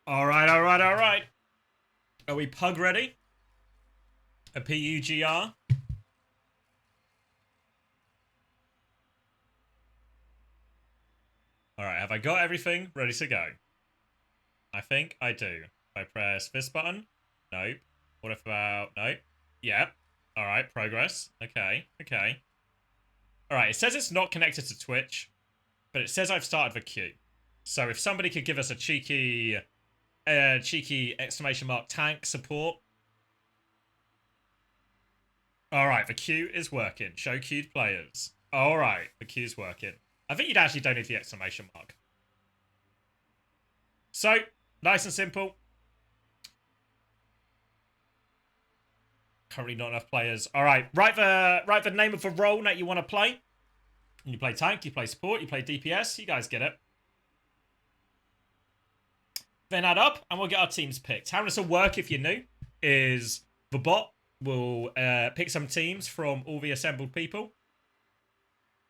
All right, all right, all right. Are we pug ready? A PUGR? All right, have I got everything ready to go? I think I do. If I press this button? Nope. What if about... Nope. Yep. All right, progress. Okay, okay. All right, it says it's not connected to Twitch, but it says I've started the queue. So if somebody could give us a cheeky exclamation mark tank support. All right, the queue is working. Show queued players. All right, the queue's working. I think you'd actually don't need the exclamation mark. So, nice and simple. Currently not enough players. All right, write the name of the role that you want to play. You play tank, you play support, you play DPS. You guys get it. Then add up, and we'll get our teams picked. How this will work if you're new is the bot will pick some teams from all the assembled people,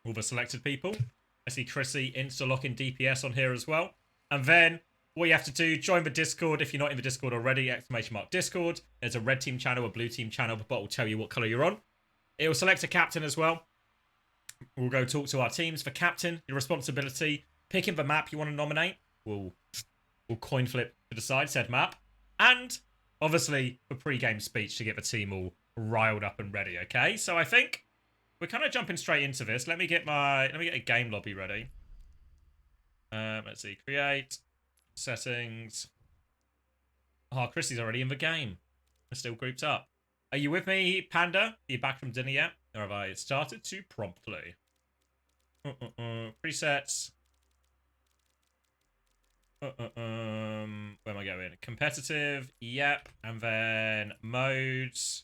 all the selected people. I see Chrissy insta-locking DPS on here as well. And then what you have to do, join the Discord. If you're not in the Discord already, exclamation mark Discord. There's a red team channel, a blue team channel. The bot will tell you what color you're on. It will select a captain as well. We'll go talk to our teams. For captain, your responsibility, picking the map you want to nominate. We'll coin flip to decide said map. And obviously the pre-game speech to get the team all riled up and ready, okay? So I think we're kind of jumping straight into this. Let me get a game lobby ready. Let's see, create, settings. Oh, Chrissy's already in the game. We're still grouped up. Are you with me, Panda? Are you back from dinner yet? Or have I started too promptly? Presets. Where am I going? Competitive, yep. And then modes,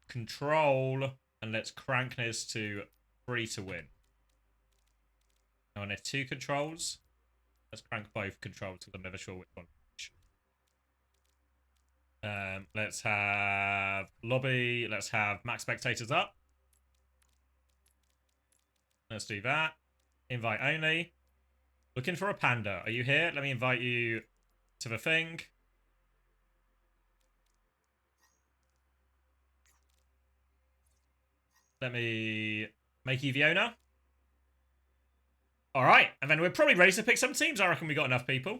control, and let's crank this to free to win. Now, there's two controls. Let's crank both controls because I'm never sure which one. Let's have lobby. Let's have max spectators up. Let's do that. Invite only. Looking for a panda. Are you here? Let me invite you to the thing. Let me make you the owner. All right. And then we're probably ready to pick some teams. I reckon we got enough people.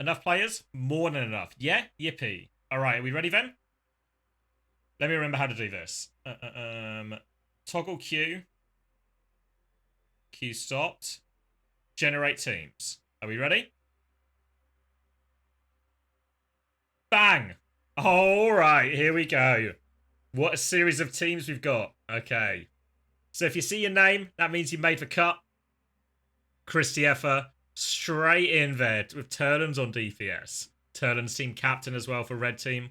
Enough players? More than enough. Yeah? Yippee. All right. Are we ready then? Let me remember how to do this. Toggle queue. Queue stopped. Generate teams. Are we ready? Bang! All right, here we go. What a series of teams we've got. Okay. So if you see your name, that means you made the cut. Christopher, straight in there with Turlan's on DPS. Turlan's team captain as well for red team.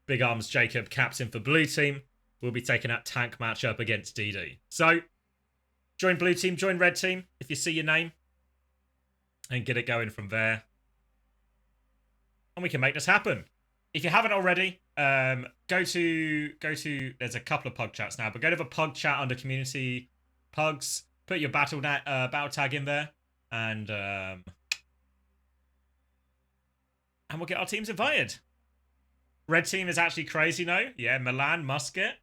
Big Arms Jacob, captain for blue team. We'll be taking that tank matchup against DD. So, join blue team, join red team if you see your name. And get it going from there. And we can make this happen. If you haven't already, go to there's a couple of pug chats now, but go to the pug chat under community pugs, put your battle tag in there, and we'll get our teams invited. Red team is actually crazy now. Yeah, Milan Musket.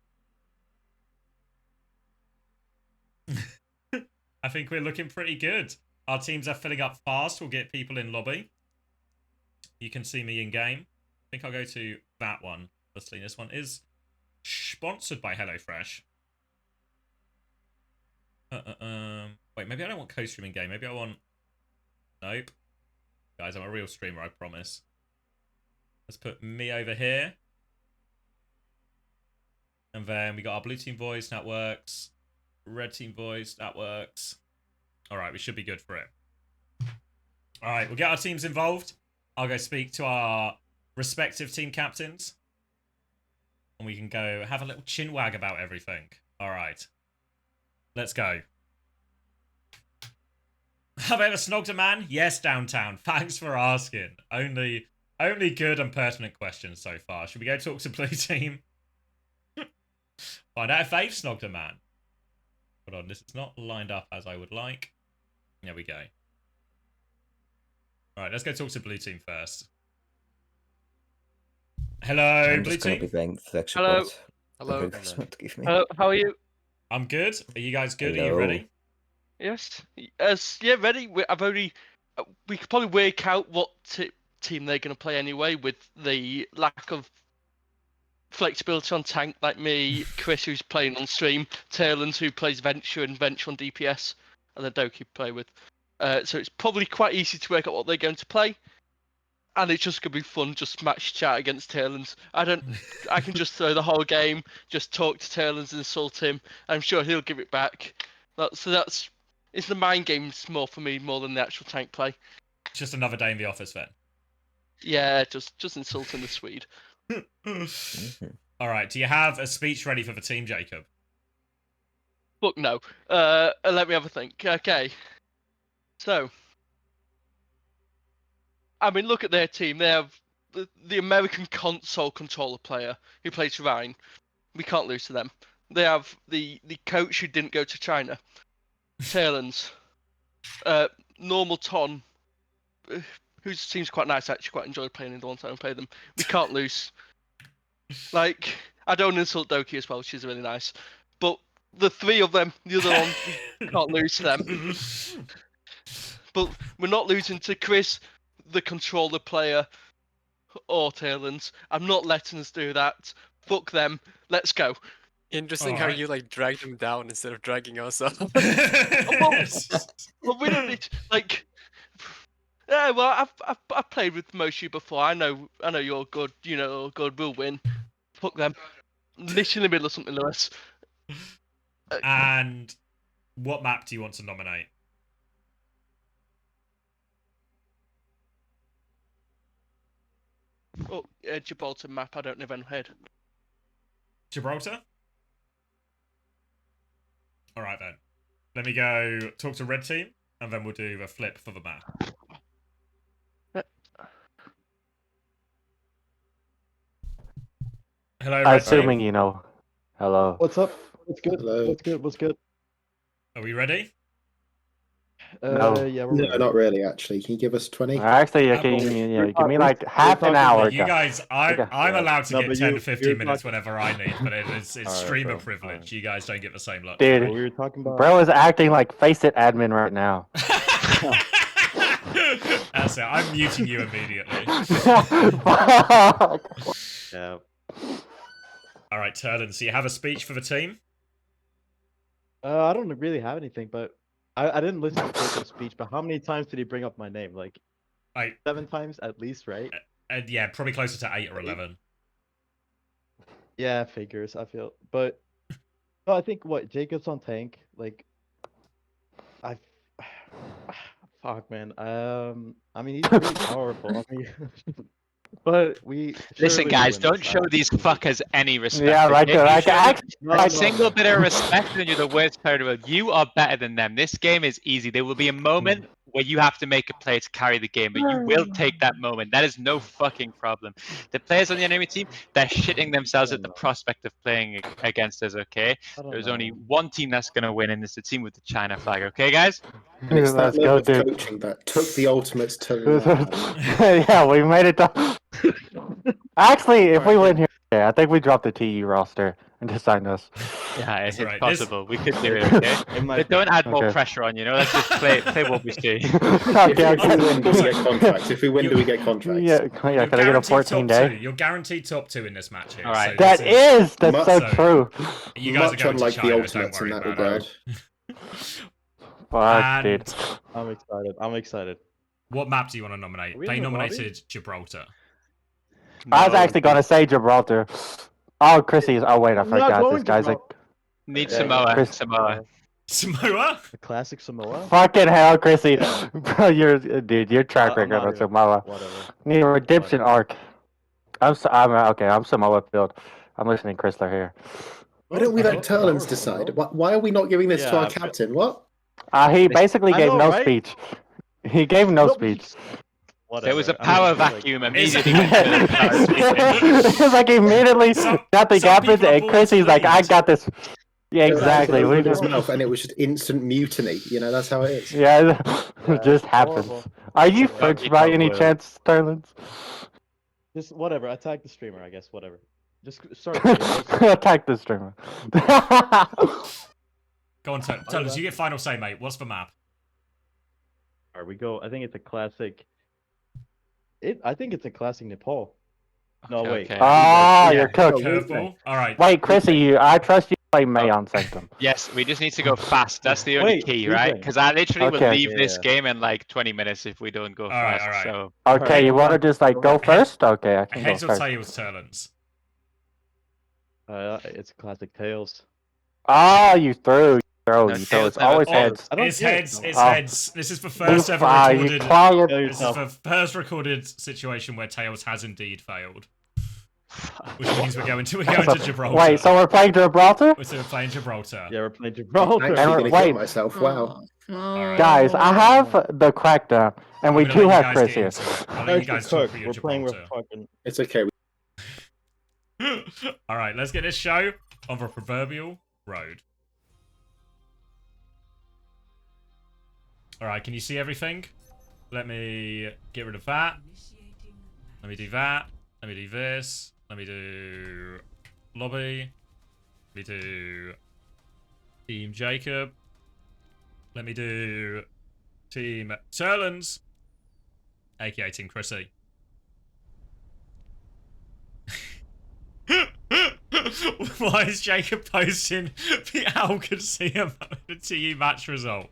I think we're looking pretty good. Our teams are filling up fast. We'll get people in lobby. You can see me in game. I think I'll go to that one. Obviously, this one is sponsored by HelloFresh. Wait, maybe I don't want co-streaming game. Maybe I want... Nope. Guys, I'm a real streamer, I promise. Let's put me over here. And then we got our blue team voice, that works. Red team voice, that works. Alright, we should be good for it. Alright, we'll get our teams involved. I'll go speak to our respective team captains. And we can go have a little chinwag about everything. Alright. Let's go. Have I ever snogged a man? Yes, downtown. Thanks for asking. Only good and pertinent questions so far. Should we go talk to blue team? Find out if they've snogged a man. Hold on, this is not lined up as I would like. There we go. Alright, let's go talk to blue team first. Hello, I'm blue just going team. to be playing tech Hello. support. Hello. Whatever you guys want to give me. Hello. How are you? I'm good. Are you guys good? Are you Hello. ready? Yes. Yeah, ready. We could probably work out what team they're going to play anyway, with the lack of flexibility on tank, like me, Chris, who's playing on stream, Taylens, who plays Venture, and Venture on DPS, and the Doki play with. So it's probably quite easy to work out what they're going to play. And it's just gonna be fun, just match chat against Taylens. I can just throw the whole game, just talk to Taylens and insult him. I'm sure he'll give it back. It's the mind games more for me, more than the actual tank play. Just another day in the office then. Yeah, just insulting the Swede. Alright, do you have a speech ready for the team, Jacob? Fuck no. Let me have a think. Okay. So, I mean, look at their team. They have the American console controller player who plays Rhine. We can't lose to them. They have the coach who didn't go to China. Taylens. Normal Ton, who seems quite nice, actually quite enjoyed playing in the one time I played them. We can't lose. Like, I don't insult Doki as well, she's really nice. But the three of them, the other one, we can't lose to them. But we're not losing to Chris, the controller player, or Taylens. I'm not letting us do that. Fuck them. Let's go. Interesting how you like drag them down instead of dragging us up. Well, we don't need to, like. Yeah, well, I've played with most of you before. I know you're good. You know, you're good. We'll win. Fuck them. Literally in the middle of something, Lewis. And what map do you want to nominate? Oh, Gibraltar map. I don't know if head. Gibraltar? Alright then. Let me go talk to red team, and then we'll do a flip for the map. Hello, red Assuming team. you know. Hello. What's up? What's good? Hello. What's good? What's good? Are we ready? No. Yeah, we're No, ready. not really. Actually, can you give us 20? Actually, Well, give me like half an hour. You guys, I'm allowed to No, get but 10 you- to 15 you're minutes talking- whenever I need, but it's Alright, streamer bro. privilege. Alright. You guys don't get the same luck. Dude. What we were talking about. Bro is acting like Face It admin right now. That's it. I'm muting you immediately. Yeah. All right, Turlin. So you have a speech for the team? I don't really have anything, but I didn't listen to Jacob's speech. But how many times did he bring up my name? Like 7 times at least, right? And yeah, probably closer to 8 or 11. Yeah, figures. I feel, but no, I think what Jacob's on tank. Like, fuck, man. I mean, he's really powerful. I mean, but we Listen, surely guys, win don't this. show these fuckers any respect. Yeah, like, okay? like, actually, A single bit of respect, and you're the worst player in the world. You are better than them. This game is easy. There will be a moment where you have to make a play to carry the game, but you will take that moment. That is no fucking problem. The players on the enemy team, they're shitting themselves at the prospect of playing against us, okay? There's only one team that's going to win, and it's the team with the China flag, okay, guys? And it's that Let's level go, of dude. coaching that took the Ultimates to that. Yeah, we made it down. Actually, if we win here, I think we drop the TE roster and just sign us. Yeah, it's right. possible. We could do it, okay? But don't add more pressure on, you know? Let's just play what we see. Okay, If we win, do we get contracts? If we win, do we get contracts? Yeah, can I get a 14 day? You're guaranteed top 2 in this match here. All right. So That's so true. You guys are Much going to unlike the China, don't Ultimates in worry that about it. regard. Fuck, dude. I'm excited. I'm excited. What map do you want to nominate? we They in the lobby? nominated Gibraltar. I was actually gonna say Gibraltar. Oh, Chrissy's. Oh wait, I forgot. This guy's like Need Yeah, Samoa. Chris- Samoa. Samoa? The classic Samoa. fucking hell, Chrissy. Bro, your track I'm record not on here. Samoa. Whatever. Need a redemption arc. I'm okay. I'm Samoa field. I'm listening, Chrysler here. Why don't we let Okay. Turlins decide? Why are we not giving this to Yeah, our but- captain? What? He basically I gave know, no right? speech. He gave no speech. Whatever. There was a I mean, power it's like- vacuum Is- immediately. It's like immediately nothing some happens, people are and born Chrissy's to like, "I lead." got this." Yeah, exactly. Opened his mouth and it was just instant mutiny. You know, that's how it is. Yeah, it just happens. horrible. Are you Yeah, French you by go any for it. chance, Sterling? Just whatever. Attack the streamer, I guess. Whatever. Just start. Just Attack the streamer. Go on, Turners, you get final say, mate. What's the map? Alright, we go. I think it's a classic. I think it's a classic Nepal. No, Okay, wait. okay. Ah, Yeah, you're cooked. Curveball. All right. Wait, Chrissy, I trust you to play May on Sanctum. Yes, we just need to go fast. That's the only Wait, key, Replay. right? Because I literally will Okay. leave this Yeah. game in like 20 minutes if we don't go All right, fast. all right. So Okay, Alright, you want to hold on. just like go first? Okay, I can go Heads or first. tails, Turlins? It's classic Tails. Ah, you throw. No, So tails it's never always fails. heads. I don't It's get it, heads. though. It's Oh. heads. This is the first ever You recorded. try it. Kill This is yourself. the first recorded situation where tails has indeed failed, which means we're going to Gibraltar. Wait, so we're playing Gibraltar? we're playing Gibraltar. Yeah, we're playing I'm Gibraltar. actually going to wait. kill myself. Wow. Alright. Guys, I have the crackdown, and we I'm gonna do let you have guys Chris get here. into it. I'll let Guys, you guys we're talk cooked. for your We're playing with Gibraltar. fucking. It's okay. All right, let's get this show on the proverbial road. All right, can you see everything? Let me get rid of that. Let me do that. Let me do this. Let me do lobby. Let me do Team Jacob. Let me do Team Turlins, aka Team Chrissy. Why is Jacob posting the Al could see him the TE match result?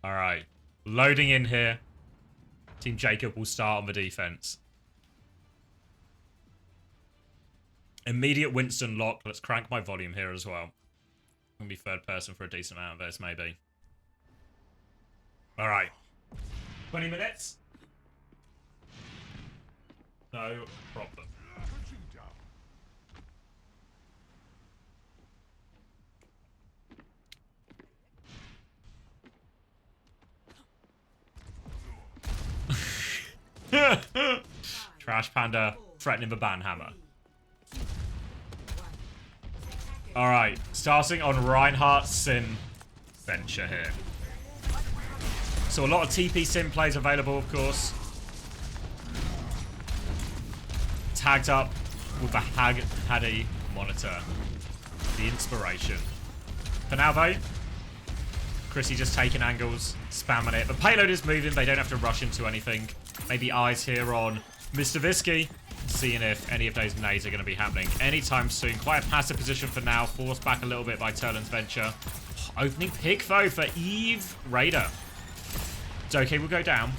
Alright. Loading in here. Team Jacob will start on the defense. Immediate Winston lock. Let's crank my volume here as well. I'm gonna be third person for a decent amount of this, maybe. Alright. 20 minutes? No problem. Trash Panda threatening the ban hammer. Alright, starting on Reinhardt's Sin venture here. So a lot of TP Sim plays available, of course. Tagged up with the Haddy monitor. The inspiration. For now, though, Chrissy just taking angles, spamming it. The payload is moving. They don't have to rush into anything. Maybe eyes here on Mr. Visky, seeing if any of those nades are going to be happening anytime soon. Quite a passive position for now. Forced back a little bit by Turlin's venture. Opening pick, though, for Eve Raider. Doke will go down.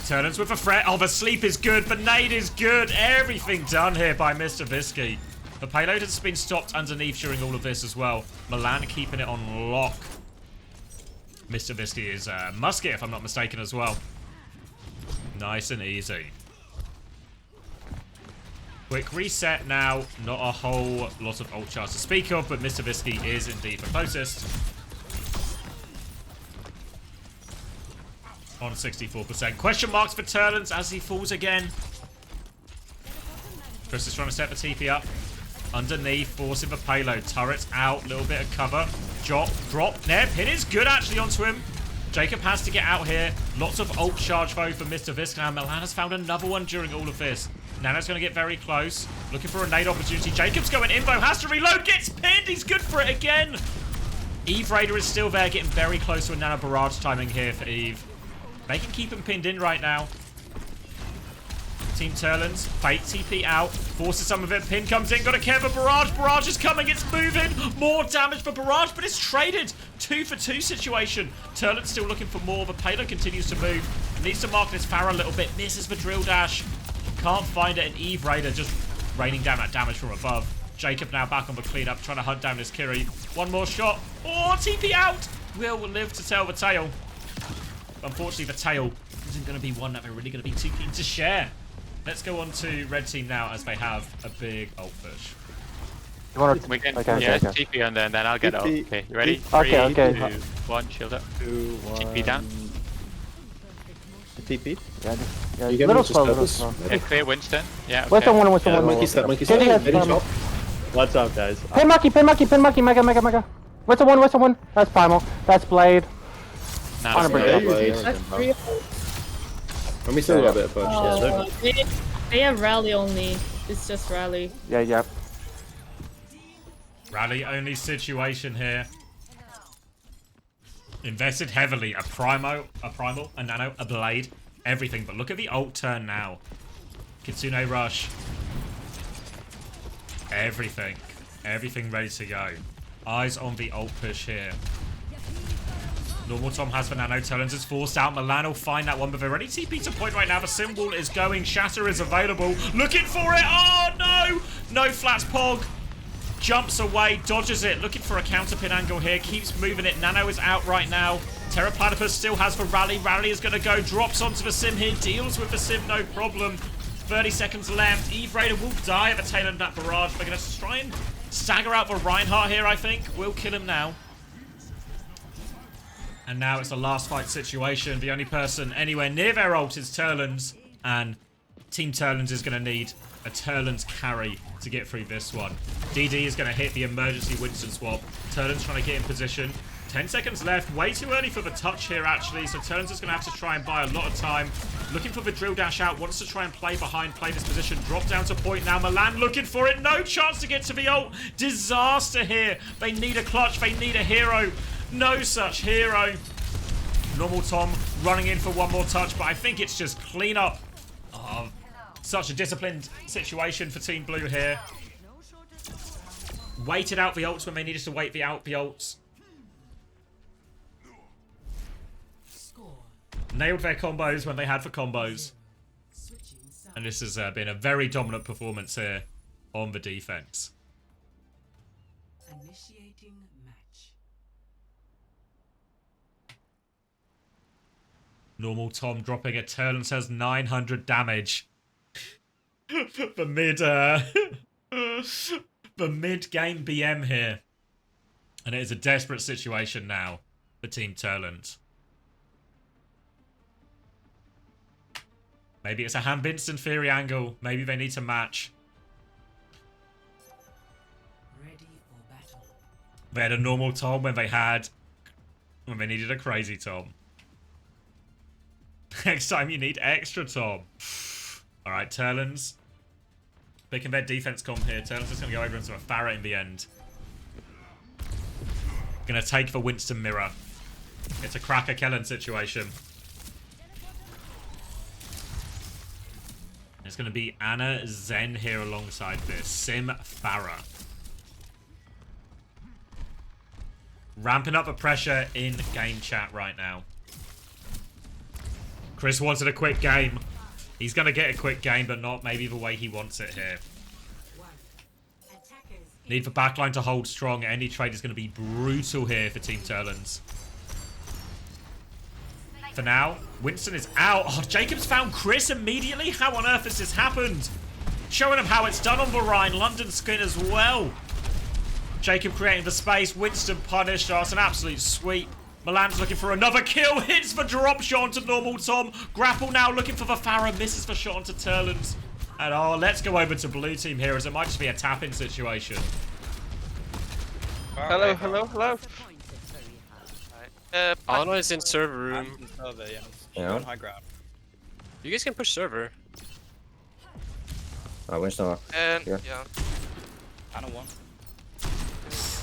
Turlin's with a threat. Oh, the sleep is good. The nade is good. Everything done here by Mr. Visky. The payload has been stopped underneath during all of this as well. Milan keeping it on lock. Mr. Visky is musket, if I'm not mistaken, as well. Nice and easy. Quick reset now. Not a whole lot of ult charge to speak of, but Mr. Visky is indeed the closest. On 64%. Question marks for Turlins as he falls again. Chris is trying to set the TP up. Underneath, forcing the payload. Turrets out, little bit of cover. Drop. There, pin is good actually onto him. Jacob has to get out here. Lots of ult charge though for Mr. Visky. Now Milan has found another one during all of this. Nano's going to get very close. Looking for a nade opportunity. Jacob's going info, has to reload, gets pinned. He's good for it again. Eve Raider is still there, getting very close to a Nano barrage timing here for Eve. They can keep him pinned in right now. Team Turlins, fake TP out, forces some of it, pin comes in, got to care for Barrage, Barrage is coming, it's moving, more damage for Barrage, but it's traded, 2 for 2 situation. Turlins still looking for more, the payload continues to move, needs to mark this Farah a little bit, misses the drill dash, can't find it, and Eve Raider just raining down that damage from above. Jacob now back on the cleanup, trying to hunt down this Kiri, one more shot, oh, TP out, will live to tell the tale. Unfortunately, the tail isn't going to be one that they're really going to be too keen to share. Let's go on to red team now as they have a big ult push. You want to? we can, Okay, yeah, okay. TP on there, and then I'll get out. TP. Okay, you ready? Okay, 3, okay. 2, 1, shield up. 2, 1. TP down. TP. Yeah, You get little me slow, to little stop slow. Okay, clear Winston. Yeah, okay. Winston, one. Monkey step, monkey step. Kitty has Ready, some- drop. Watch out, guys. Pin monkey, mega. What's the one? That's primal. That's blade. Now Honor it's break. Okay, Yeah, that's blade. And we still got a bit of push. Oh, they have rally only. It's just rally. Yeah. Rally only situation here. Invested heavily. A primal, a nano, a blade, everything. But look at the ult turn now. Kitsune rush. Everything ready to go. Eyes on the ult push here. Normal Tom has the nano. Talons is forced out. Milan will find that one, but they're ready TP to point right now. The symbol is going. Shatter is available. Looking for it. Oh, no. No flats Pog. Jumps away. Dodges it. Looking for a counter pin angle here. Keeps moving it. Nano is out right now. Terra Platypus still has the rally. Rally is going to go. Drops onto the sim here. Deals with the sim. No problem. 30 seconds left. Eve Raider will die at the tail end of that barrage. They're going to try and stagger out for Reinhardt here, I think. We'll kill him now. And now it's a last fight situation. The only person anywhere near their ult is Turlans. And Team Turlans is going to need a Turlans carry to get through this one. DD is going to hit the emergency Winston swap. Turlans trying to get in position. 10 seconds left. Way too early for the touch here, actually. So Turlans is going to have to try and buy a lot of time. Looking for the drill dash out. Wants to try and play behind, play this position. Drop down to point now. Milan looking for it. No chance to get to the ult. Disaster here. They need a clutch. They need a hero. No such hero. Normal Tom running in for one more touch, but I think it's just clean up. Oh, such a disciplined situation for Team Blue here. Waited out the ults when they needed to wait out the ults. Nailed their combos when they had for combos. And this has been a very dominant performance here on the defense. Initiating match. Normal Tom dropping a turn and says 900 damage. The mid-game BM here. And it is a desperate situation now for Team Turland. Maybe it's a Ham-Binston Fury angle. Maybe they need to match. Ready for battle. They had a normal Tom when they needed a crazy Tom. Next time you need extra Tom. Alright, Turlans. Picking their defense comp here. Turlans is going to go over into a Farah in the end. Going to take the Winston mirror. It's a Cracker Kellen situation. It's going to be Anna Zen here alongside this. Sim Farah. Ramping up the pressure in game chat right now. Chris wanted a quick game. He's going to get a quick game, but not maybe the way he wants it here. Need for backline to hold strong. Any trade is going to be brutal here for Team Turlands. For now, Winston is out. Oh, Jacobs found Chris immediately? How on earth has this happened? Showing him how it's done on the Rhine. London skin as well. Jacob creating the space. Winston punished. Oh, it's an absolute sweep. Milan's looking for another kill. Hits the drop shot onto normal Tom. Grapple now looking for the Farah. Misses the shot onto Turlands. And oh, let's go over to blue team here as it might just be a tap-in situation. Hello, hello, hello. Anna is in server room. Yeah. You guys can push server. Winston. And Here. yeah, Anna won.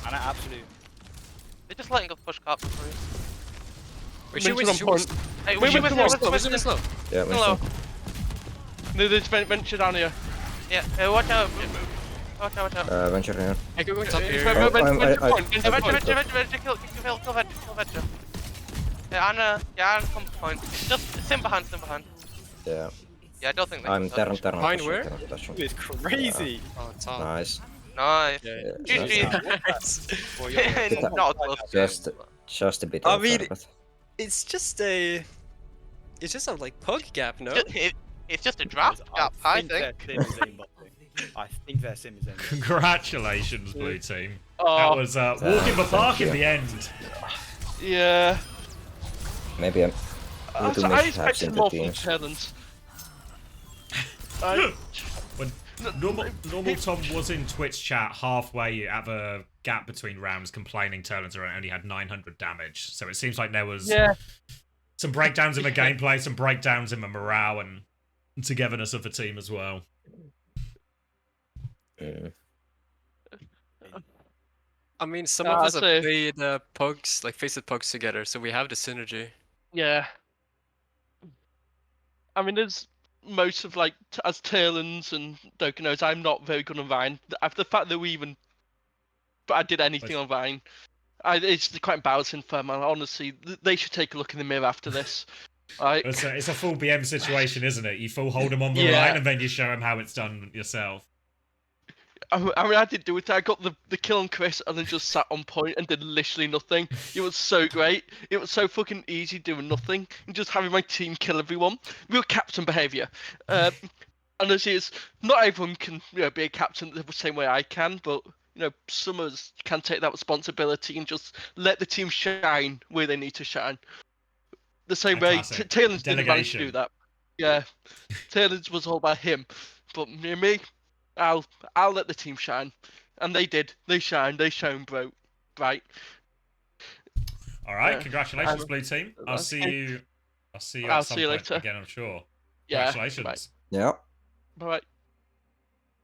Anna absolute. they're just letting us push cap for you. Wait, shoot, Winston on point. Hey, Winston, Winston is low. Yeah, hello. Winston. No, they just venture down here. Yeah, watch out. Watch out. Venture here. Hey, go top here. Venture point. Kill venture. Yeah, Anna come to point. Just sim behind. Yeah. Yeah, I don't think they I'm can Terran. Behind where? It's crazy. Oh, top. Nice. Nice. Yeah, GG. Not close. Just a bit. I over, mean, but- it's just a like pug gap, no? It's just a draft gap, I think. I think their sim is in. Congratulations, blue team. Oh. That was walking the park in the end. Yeah. Maybe I'm. I Little miss expected in more the from teams. Talons. Normal Tom was in Twitch chat halfway at the gap between rounds complaining Turlins only had 900 damage. So it seems like there was some breakdowns in the gameplay, some breakdowns in the morale and togetherness of the team as well. I mean, some of us have played Pugs, like Faceit Pugs together, so we have the synergy. Yeah. I mean, there's most of like as Turlins and Doka knows, I'm not very good on Vine. After the fact that I did anything on Vine, it's quite embarrassing for them. Honestly, they should take a look in the mirror after this. Right? It's a full BM situation, isn't it? You full hold them on the line and then you show them how it's done yourself. I mean, I did do it. I got the kill on Chris and then just sat on point and did literally nothing. It was so great. It was so fucking easy doing nothing and just having my team kill everyone. Real captain behaviour. Honestly, it's not everyone can be a captain the same way I can, but some of us can take that responsibility and just let the team shine where they need to shine. The same way Taylor's didn't manage to do that. Yeah, Taylor's was all about him, but me. I'll let the team shine, and they did. They shined. They shone, bro. Right. All right. Congratulations, blue team. I'll see you at some point later again. I'm sure. Yeah. Congratulations. Right. Yeah. Bye.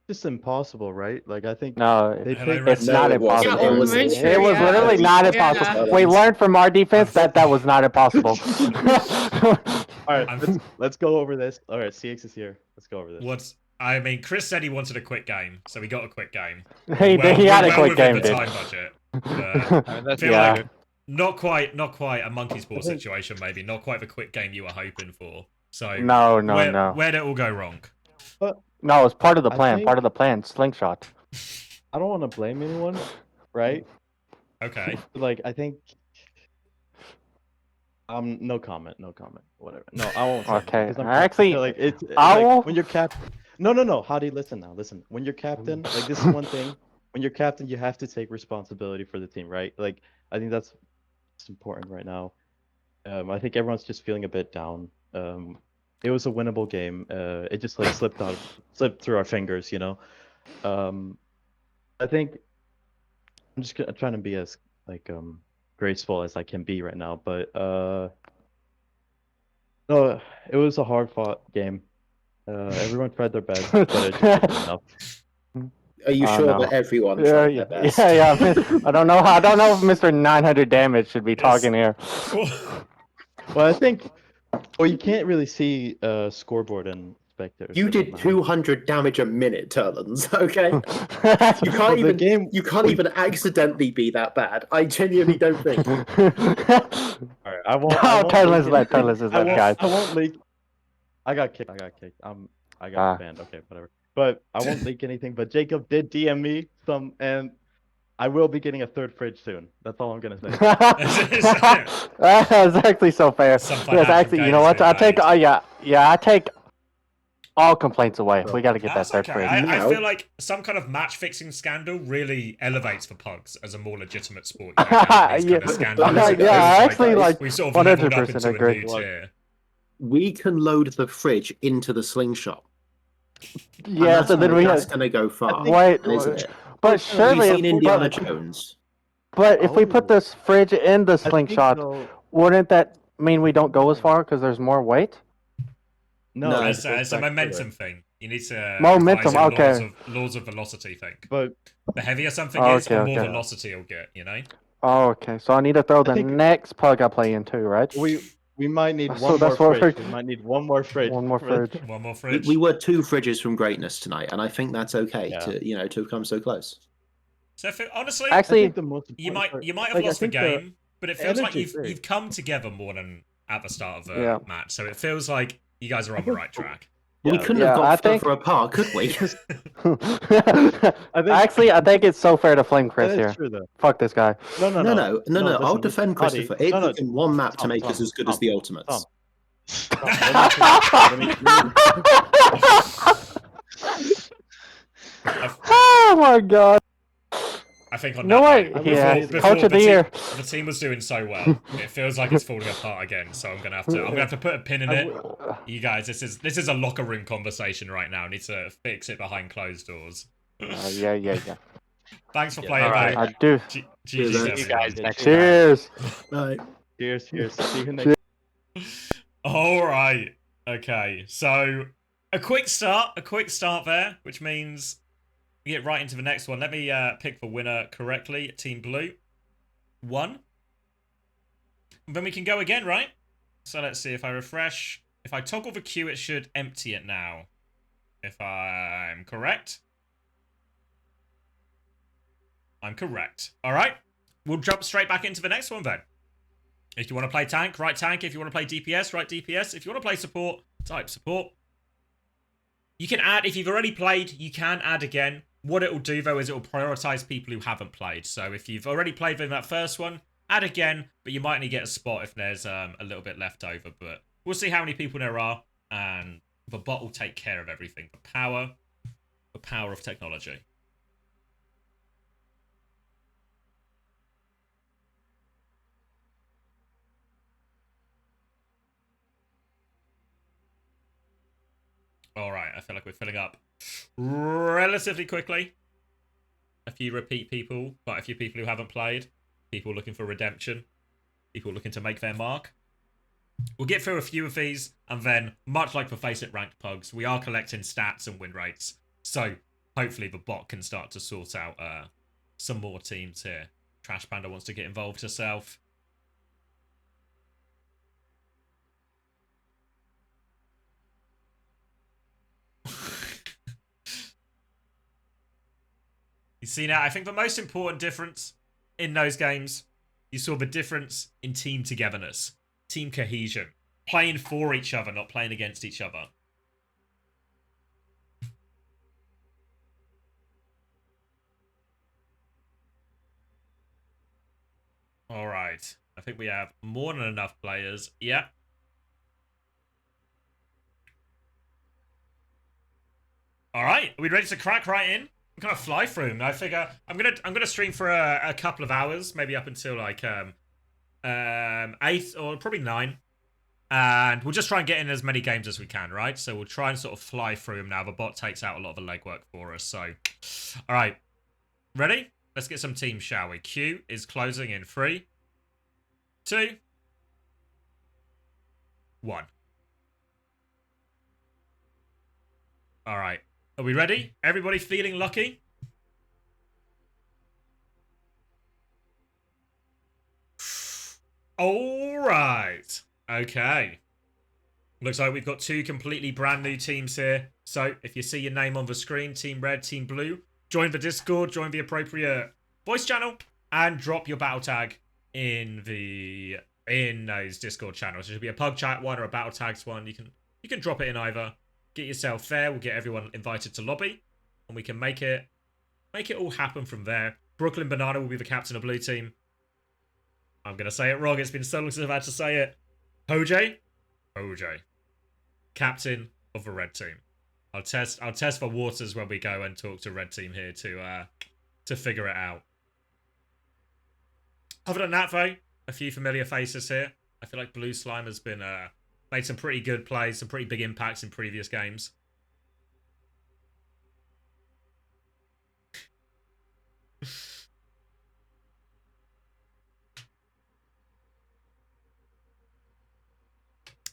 It's impossible, right? Like I think No, it's not impossible. Yeah, It was yeah. literally not impossible. We learned from our defense that was not impossible. All right, let's go over this. All right, CX is here. Let's go over this. I mean, Chris said he wanted a quick game, so we got a quick game. He had a quick game, the dude. time budget. Like not quite a monkey sport situation, maybe. Not quite the quick game you were hoping for. So no. Where'd it all go wrong? No, it's part of the plan. Part of the plan. Slingshot. I don't want to blame anyone, right? Okay. Like I think. No comment. Whatever. No, I won't. Okay. Actually, like it's like when you're captain. No. Howdy, listen now. Listen. When you're captain, like this is one thing. When you're captain, you have to take responsibility for the team, right? Like I think that's important right now. I think everyone's just feeling a bit down. It was a winnable game. It just like slipped through our fingers, I think I'm just trying to be as like graceful as I can be right now, but no, it was a hard fought game. Everyone tried their best, but it just wasn't enough. Are you sure that everyone tried their best? Yeah. I don't know if Mr. 900 damage should be talking here. Well, I think. Well, you can't really see scoreboard and spectators. You did 200 damage a minute, Turlins. Okay. You can't even accidentally be that bad. I genuinely don't think. All right, I won't. Turlins is that guy. I won't leak. I got kicked. I got banned. Okay, whatever. But I won't leak anything. But Jacob did DM me some, and I will be getting a third fridge soon. That's all I'm gonna say. That's actually so fair. Yes, actually, you know what? I take I take all complaints away. We got to get that third fridge. I feel like some kind of match fixing scandal really elevates the Pugs as a more legitimate sport. We sort of leveled up into a new tier. We can load the fridge into the slingshot. Yeah, so then that's gonna go far. Isn't it? But surely, seen Indiana Jones. But if we put this fridge in the slingshot, wouldn't that mean we don't go as far because there's more weight? No, it's a momentum thing. You need to momentum. Okay. Laws of velocity thing. But the heavier something is, the more velocity you'll get. Oh, okay. So I need to throw the next plug I play in too, right? We might need one more fridge. We might need one more fridge. One more fridge. One more fridge. We were 2 fridges from greatness tonight, and I think that's okay to have come so close. So honestly, actually, you might have lost the game, but it feels like you've come together more than at the start of the match. So it feels like you guys are on the right track. We couldn't have got further apart, could we? I think it's so fair to flame Chris here. True, fuck this guy. No. I'll defend Christopher. It took him one map to make us as good as the Ultimates. Oh my god. I think on You know that what? note, Yeah, before coach of the year. the team was doing so well, it feels like it's falling apart again. So I'm gonna have to put a pin in it. You guys, this is a locker room conversation right now. I need to fix it behind closed doors. Yeah. Thanks for playing, All right. mate. I do. GG's, See See you guys everyone. next time. Cheers. Right. Cheers. See you next. All right. Okay. So a quick start there, which means we get right into the next one. Let me pick the winner correctly. Team Blue won. Then we can go again, right? So let's see if I refresh. If I toggle the queue, it should empty it now. If I'm correct. I'm correct. All right. We'll jump straight back into the next one then. If you want to play tank, write tank. If you want to play DPS, write DPS. If you want to play support, type support. You can add, if you've already played, you can add again. What it will do, though, is it will prioritize people who haven't played. So if you've already played in that first one, add again, but you might only get a spot if there's a little bit left over. But we'll see how many people there are, and the bot will take care of everything. The power of technology. All right, I feel like we're filling up relatively quickly. A few repeat people, quite a few people who haven't played, people looking for redemption, people looking to make their mark. We'll get through a few of these, and then, much like for Face It ranked pugs, we are collecting stats and win rates. So, hopefully the bot can start to sort out some more teams here. Trash Panda wants to get involved herself. You see now, I think the most important difference in those games, you saw the difference in team togetherness, team cohesion, playing for each other, not playing against each other. All right, I think we have more than enough players. Yeah. All right, are we ready to crack right in? I'm gonna fly through them. I figure I'm gonna stream for a couple of hours, maybe up until like 8 or probably 9, and we'll just try and get in as many games as we can, right? So we'll try and sort of fly through them now. The bot takes out a lot of the legwork for us. So, all right, ready? Let's get some teams, shall we? Queue is closing in 3, 2, 1. All right. Are we ready? Everybody feeling lucky? All right. Okay. Looks like we've got 2 completely brand new teams here. So if you see your name on the screen, Team Red, Team Blue, join the Discord, join the appropriate voice channel, and drop your battle tag in those Discord channels. There should be a pug chat one or a battle tags one. You can drop it in either. Get yourself there. We'll get everyone invited to lobby, and we can make it all happen from there. Brooklyn Banana will be the captain of blue team. I'm gonna say it wrong. It's been so long since I've had to say it. OJ, captain of the red team. I'll test the waters when we go and talk to red team here to figure it out. Other than that, though, a few familiar faces here. I feel like Blue Slime has been made some pretty good plays, some pretty big impacts in previous games.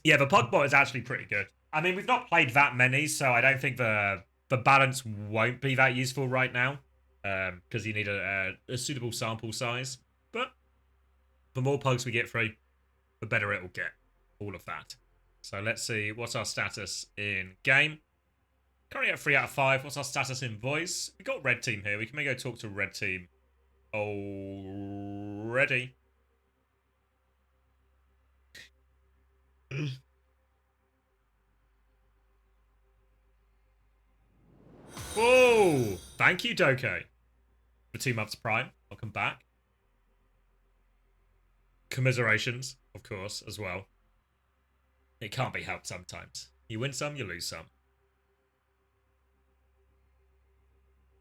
Yeah, the Pug bot is actually pretty good. I mean, we've not played that many, so I don't think the balance won't be that useful right now, because you need a suitable sample size. But the more pugs we get through, the better it will get. All of that. So let's see, what's our status in game? Currently at 3 out of 5. What's our status in voice? We got red team here. We can maybe go talk to red team already. Whoa! Thank you, Doke. For 2 months Prime. Welcome back. Commiserations, of course, as well. It can't be helped sometimes. You win some, you lose some.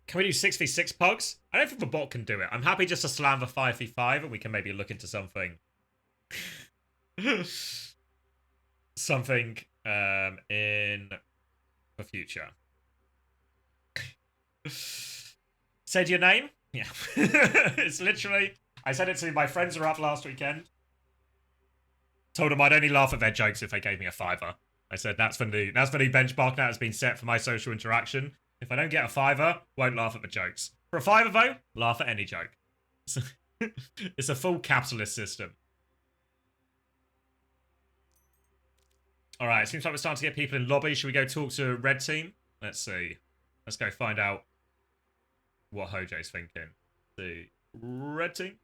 Can we do 6v6 pugs? I don't think the bot can do it. I'm happy just to slam the 5v5 and we can maybe look into something. Something in the future. Said your name? Yeah. It's literally... I said it to my friends were up last weekend. Told them I'd only laugh at their jokes if they gave me a $5. I said that's the new benchmark now that's been set for my social interaction. If I don't get a $5, won't laugh at the jokes. For a $5 though, laugh at any joke. It's a full capitalist system. Alright, it seems like we're starting to get people in lobby. Should we go talk to red team? Let's see. Let's go find out what Hojo's thinking. The red team?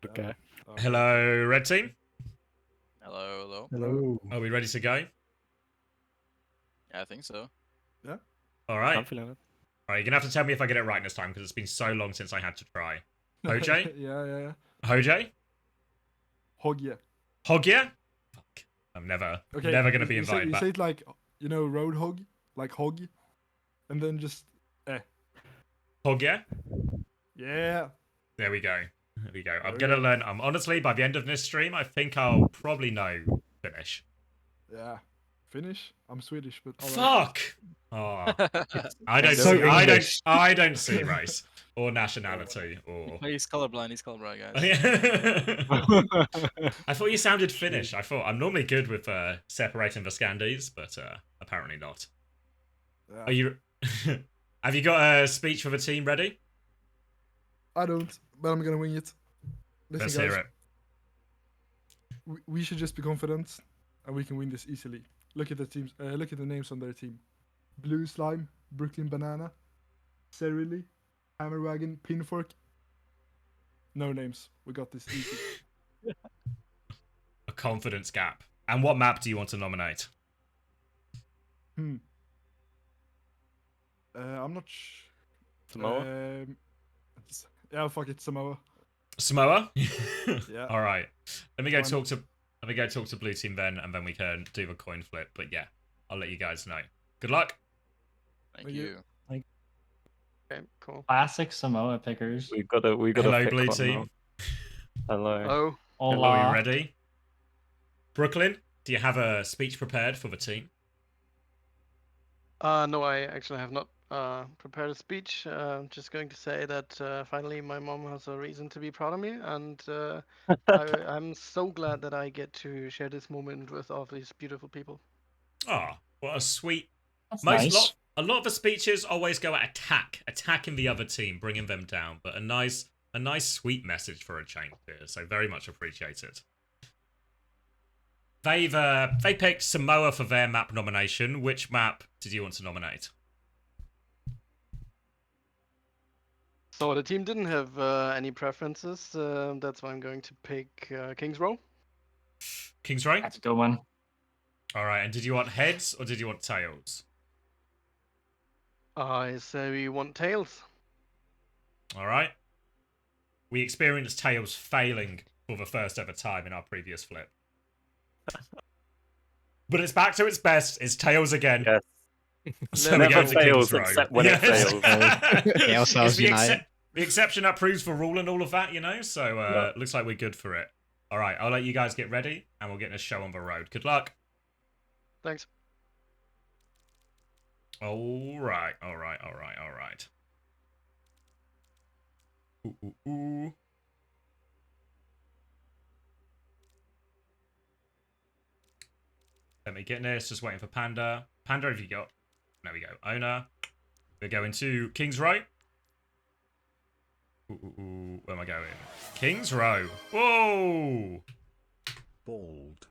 Okay. Hello, red team? Hello, hello. Hello. Are we ready to go? Yeah, I think so. Yeah. Alright. I'm feeling it. Alright, you're gonna have to tell me if I get it right this time because it's been so long since I had to try. Hoj? Yeah. Hoj? Hogya. Hogya? Fuck. I'm never gonna be invited You back. say it like, road hog, like hog, and then just Hogya? Yeah. There we go. There we go. I'm gonna learn. Honestly, by the end of this stream, I think I'll probably know Finnish. Yeah. Finnish? I'm Swedish, but Fuck! Oh, I don't see race or nationality or. He's colorblind. He's colorblind, guys. I thought you sounded Finnish. I thought I'm normally good with separating the Scandies, but apparently not. Yeah. Are you? Have you got a speech for the team ready? I don't, but I'm gonna wing it. Listen, Let's guys, hear it. We should just be confident, and we can win this easily. Look at the teams. Look at the names on their team: Blue Slime, Brooklyn Banana, Cerilli, Hammerwagon, Pinfork. No names. We got this easy. A confidence gap. And what map do you want to nominate? I'm not. Samoa? Yeah, fuck it, Samoa. Samoa? Yeah. All right. Let me go talk to blue team then, and then we can do the coin flip. But yeah, I'll let you guys know. Good luck. Thank you. Okay, cool. Classic Samoa pickers. We gotta Hello, pick blue one team. now. Hello. Oh. Hello, are you ready? Brooklyn, do you have a speech prepared for the team? No, I actually have not prepared a speech. I'm just going to say that finally my mom has a reason to be proud of me, and I'm so glad that I get to share this moment with all these beautiful people. Ah, what a sweet. That's nice. A lot of the speeches always go at attacking the other team, bringing them down. But a nice sweet message for a change here. So very much appreciated. They picked Samoa for their map nomination. Which map did you want to nominate? So the team didn't have any preferences. That's why I'm going to pick King's Row. King's Row? That's a good one. All right, and did you want heads or did you want tails? I say we want tails. All right. We experienced tails failing for the first ever time in our previous flip. But it's back to its best. It's tails again. Yes. So we go to King's Row. Except when it fails. It's the exception that proves the rule and all of that, So looks like we're good for it. All right, I'll let you guys get ready, and we'll get a show on the road. Good luck. Thanks. All right. Ooh. Let me get this. Just waiting for Panda. Panda, have you got? There we go. Owner. We're going to King's Row. Where am I going? King's Row. Whoa! Bold.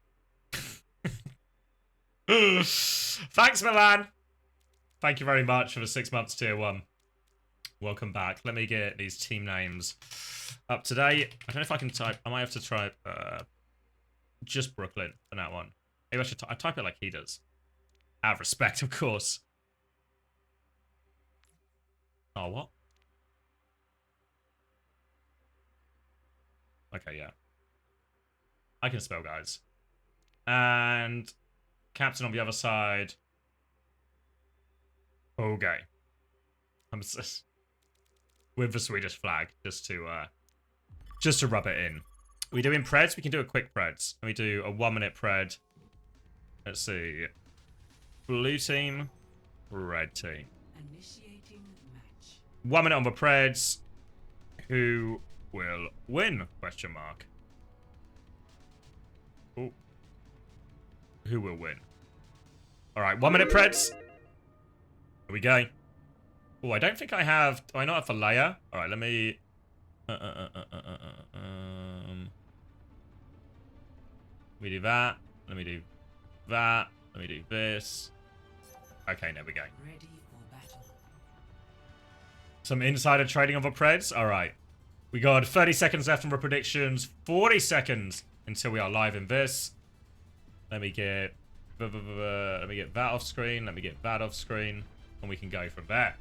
Thanks, Milan. Thank you very much for the 6 months tier 1. Welcome back. Let me get these team names up to date. I don't know if I can type. I might have to try just Brooklyn for that one. Maybe I should I type it like he does. Out of respect, of course. Oh, what? Okay, yeah. I can spell, guys. And captain on the other side. Okay. I'm just with the Swedish flag just to rub it in. We doing preds? We can do a quick preds. Let me do a 1 minute pred. Let's see. Blue team, red team. Initiating match. 1 minute on the preds. Who will win? Question mark. Ooh. Who will win? Alright, 1 minute preds. Here we go. Oh, I don't think I have... Do I not have the layer? Alright, let me... Let me do that. Let me do that. Let me do this. Okay, there we go. Ready for battle. Some insider trading of the preds. Alright. We got 30 seconds left on the predictions. 40 seconds until we are live in this. Let me get... Let me get that off screen. Let me get that off screen. And we can go from there.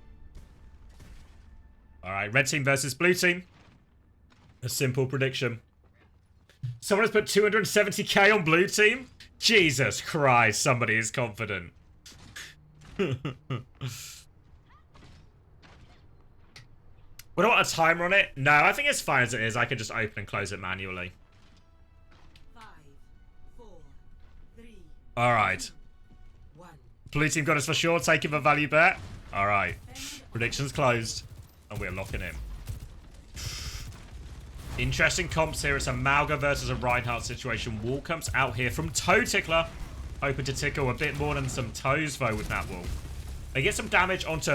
Alright, red team versus blue team. A simple prediction. Someone has put 270k on blue team? Jesus Christ, somebody is confident. We don't want a timer on it? No, I think it's fine as it is. I can just open and close it manually. 5, 4, 3. Alright. 1. Blue team got us for sure, taking the value bet. Alright. Predictions closed. And we're locking in. Interesting comps here. It's a Mauga versus a Reinhardt situation. Wall comes out here from Toe Tickler. Hoping to tickle a bit more than some toes, though, with that wall. They get some damage onto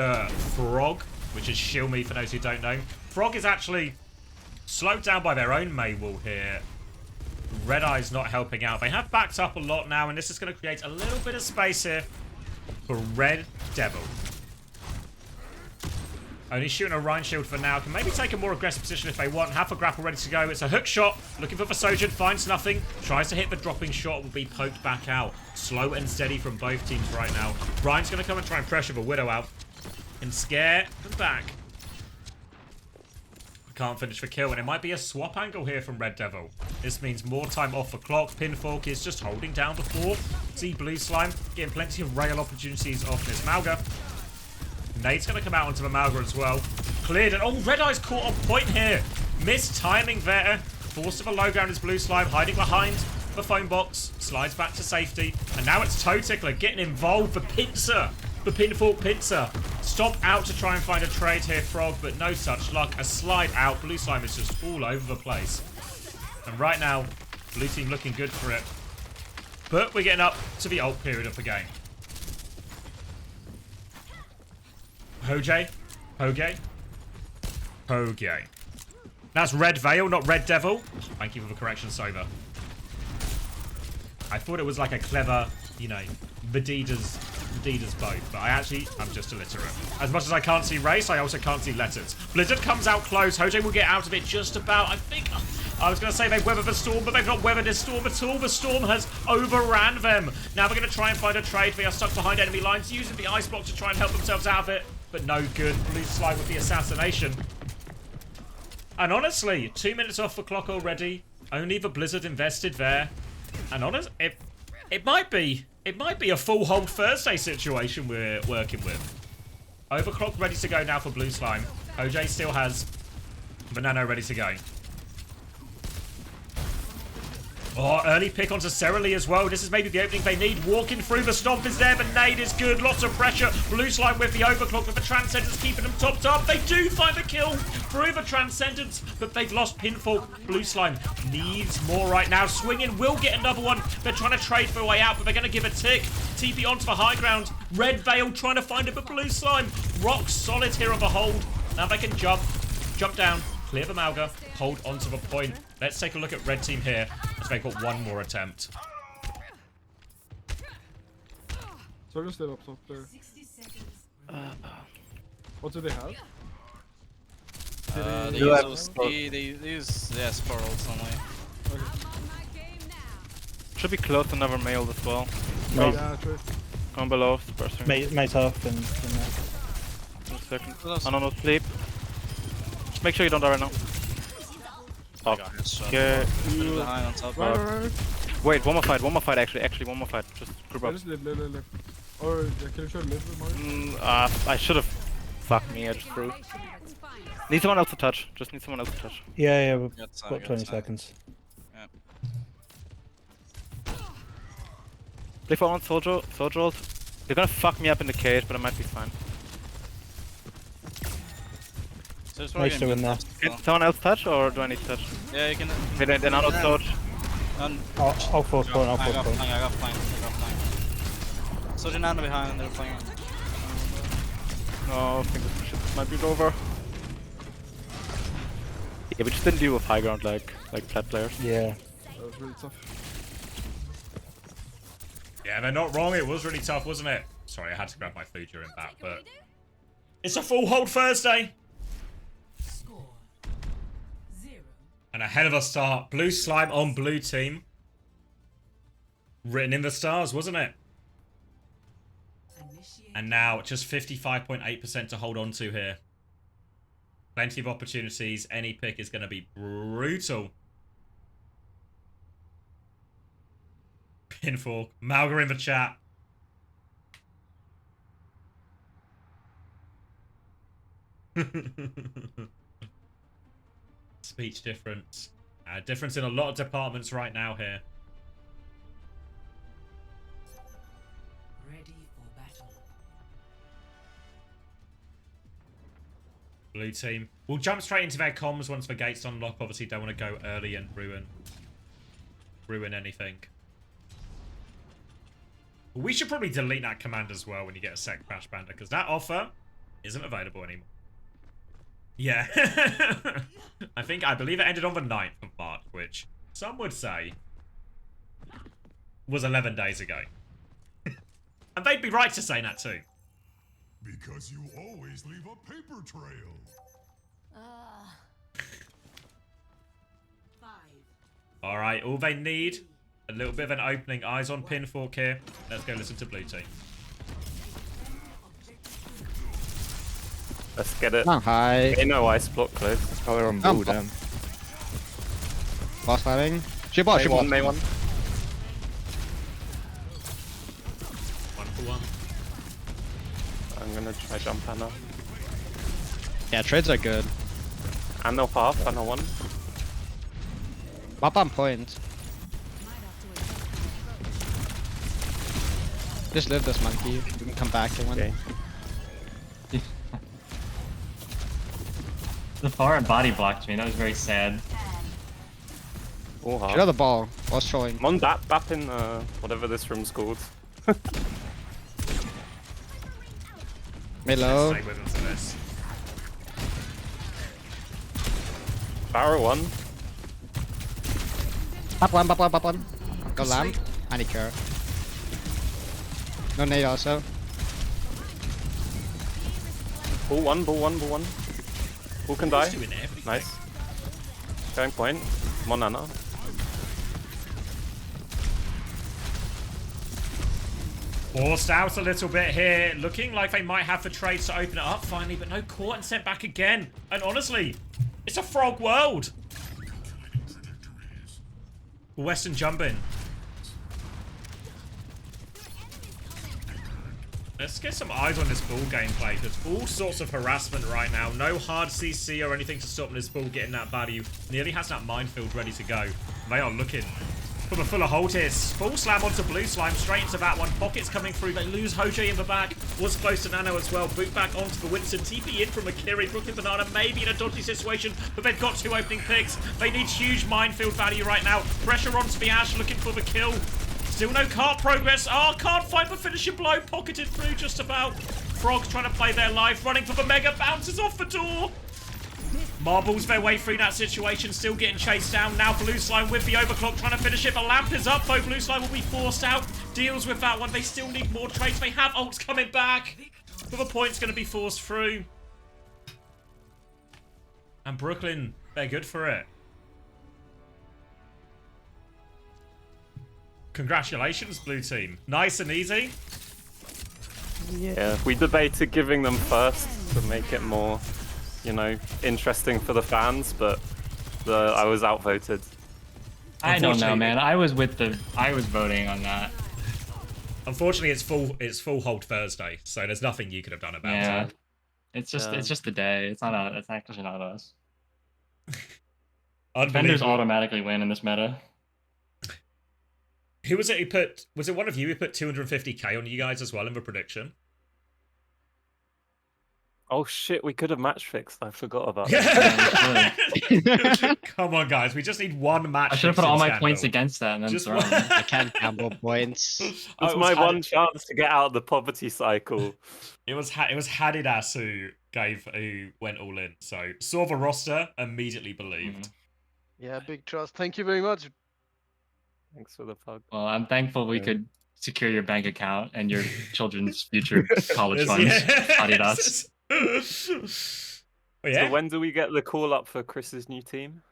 Frog, which is Shield Me for those who don't know. Frog is actually slowed down by their own Mei wall here. Red Eye's not helping out. They have backed up a lot now, and this is going to create a little bit of space here for Red Devil. Only shooting a Rhine Shield for now. Can maybe take a more aggressive position if they want. Have a grapple ready to go. It's a hook shot. Looking for Sojourn. Finds nothing. Tries to hit the dropping shot. Will be poked back out. Slow and steady from both teams right now. Ryan's going to come and try and pressure the Widow out. And scare them back. Can't finish the kill. And it might be a swap angle here from Red Devil. This means more time off the clock. Pinfork is just holding down the fort. See Blue Slime getting plenty of rail opportunities off this Mauga. Nade's going to come out onto the Mauga as well. Cleared it. Oh, Red Eye's caught on point here. Missed timing there. Forced to the low ground is Blue Slime, hiding behind the phone box. Slides back to safety. And now it's Toe Tickler getting involved. The pincer. The Pinfork pincer. Stop out to try and find a trade here, Frog, but no such luck. A slide out. Blue Slime is just all over the place. And right now, blue team looking good for it. But we're getting up to the ult period of the game. Hoge. Hoge. Hoge. That's Red Veil, not Red Devil. Thank you for the correction, Sova. I thought it was like a clever, you know, Vadida's both, but I'm just illiterate. As much as I can't see race, I also can't see letters. Blizzard comes out close. Hoge will get out of it just about. I think I was going to say they've weathered the storm, but they've not weathered this storm at all. The storm has overran them. Now they're going to try and find a trade. They are stuck behind enemy lines, using the ice block to try and help themselves out of it, but no good. Blue Slide with the assassination. And honestly, 2 minutes off the clock already. Only the Blizzard invested there. And honestly, it might be a full hold Thursday situation we're working with. Overclock ready to go now for Blue Slime. OJ still has the Nano ready to go. Oh, early pick onto Cerily as well. This is maybe the opening they need. Walking through, the stomp is there. The nade is good. Lots of pressure. Blue Slime with the overclock, with the Transcendence keeping them topped up. They do find the kill through the Transcendence, but they've lost Pinfork. Blue Slime needs more right now. Swinging will get another one. They're trying to trade for a way out, but they're going to give a tick. TP onto the high ground. Red Veil trying to find it, but Blue Slime rock solid here on the hold. Now they can jump down, clear the Mauga, hold onto the point. Let's take a look at Red Team here as they've got one more attempt. So just stay up top there. What do they have? They use OC, they use spare ults only. Okay. Should be close to another mail as well. Yeah, true. Come below, person. Mate off and 1 second. I don't know, sleep. Just make sure you don't die right now. Oh. Okay. Behind on top. Right. Wait, one more fight actually, one more fight. Just group up. Just live. Or yeah, can you show mid with Mario? I should have. Fuck me, I just threw. Need someone else to touch. Just need someone else to touch. Yeah, we've Got time, got got 20 time. seconds. Yeah. Play for one soldier ult. They're gonna fuck me up in the cage, but I might be fine. So it's Nice to win there. Can someone else touch, or do I need to touch? Yeah, you can. Okay, then I'll touch. I'll force point, I'll I force got point. flank, I got flank. Soldier Nana behind and they're playing. No, I think this shit might be over. Yeah, we just didn't deal with high ground like plat players. Yeah. That was really tough. Yeah, they're not wrong. It was really tough, wasn't it? Sorry, I had to grab my food during that, but it's a full hold Thursday. Score 0. And ahead of a start, blue slime on blue team. Written in the stars, wasn't it? And now just 55.8% to hold on to here. Plenty of opportunities. Any pick is going to be brutal. Pinfork. Malga in the chat. Speech difference. Difference in a lot of departments right now here. Ready for battle. Blue team. We'll jump straight into their comms once the gates unlock. Obviously, don't want to go early and ruin anything. We should probably delete that command as well when you get a sec crash bander, because that offer isn't available anymore. Yeah. I believe it ended on the 9th of March, which some would say was 11 days ago. And they'd be right to say that too. Because you always leave a paper trail. 5. Alright, all they need, a little bit of an opening. Eyes on Pinfork here. Let's go listen to blue team. Let's get it. Oh, hi. They know ice block close. Oh, they're on blue, damn. Boss landing. Shoot bot, shoot bot. May one. 1-for-1. I'm gonna try jump Anna. Yeah, trades are good. Anna half, Anna one. Pop on point. Just live this monkey. We can come back to win. Okay. The far body blocked me. That was very sad. Oh, half. Get out the ball. What's trolling? I'm on BAP in whatever this room's called. Mid low. Stay with them for this. Barrow one. Pop one, pop one, pop one. Go lamp. I need cure. No nade also. Bull one, bull one, bull one. Bull can die. Doing everything. Nice. Going point. Come on, Anna. Forced out a little bit here. Looking like they might have the trades to open it up finally, but no, caught and sent back again. And honestly, it's a frog world. Western jump in. Let's get some eyes on this Bull gameplay. There's all sorts of harassment right now. No hard CC or anything to stop this Bull getting that value. Nearly has that minefield ready to go. They are looking for the fuller hold here. Full slam onto blue slime, straight into that one. Pockets coming through. They lose Hoj in the back. Was close to Nano as well. Boot back onto the Winston. TP in from Akiri. Brooklyn Banana maybe in a dodgy situation, but they've got 2 opening picks. They need huge minefield value right now. Pressure onto the Ash, looking for the kill. Still no cart progress. Oh, can't find the finishing blow. Pocketed through just about. Frogs trying to play their life. Running for the Mega. Bounces off the door. Marbles their way through that situation. Still getting chased down. Now Blue Slime with the overclock trying to finish it. The lamp is up though. Blue Slime will be forced out. Deals with that one. They still need more trades. They have ults coming back. But the point's going to be forced through. And Brooklyn, they're good for it. Congratulations, blue team. Nice and easy. Yeah, we debated giving them first to make it more, you know, interesting for the fans, but I was outvoted. I don't know, man. I was voting on that. Unfortunately, it's full hold Thursday, so there's nothing you could have done about it. It's just the day. It's not it's actually not us. Defenders Unbelievable. automatically win in this meta. Who was it who put? Was it one of you who put 250k on you guys as well in the prediction? Oh shit, we could have match fixed. I forgot about that. Come on, guys. We just need one match. I should have put all my points against that and then Just thrown. I can't gamble points. It's my one chance to get out of the poverty cycle. It was Hadidas who went all in. So saw the roster, immediately believed. Yeah, big trust. Thank you very much. Thanks for the pug. Well, I'm thankful we could secure your bank account and your children's future college funds. Adidas. Well, yeah. So when do we get the call up for Chris's new team?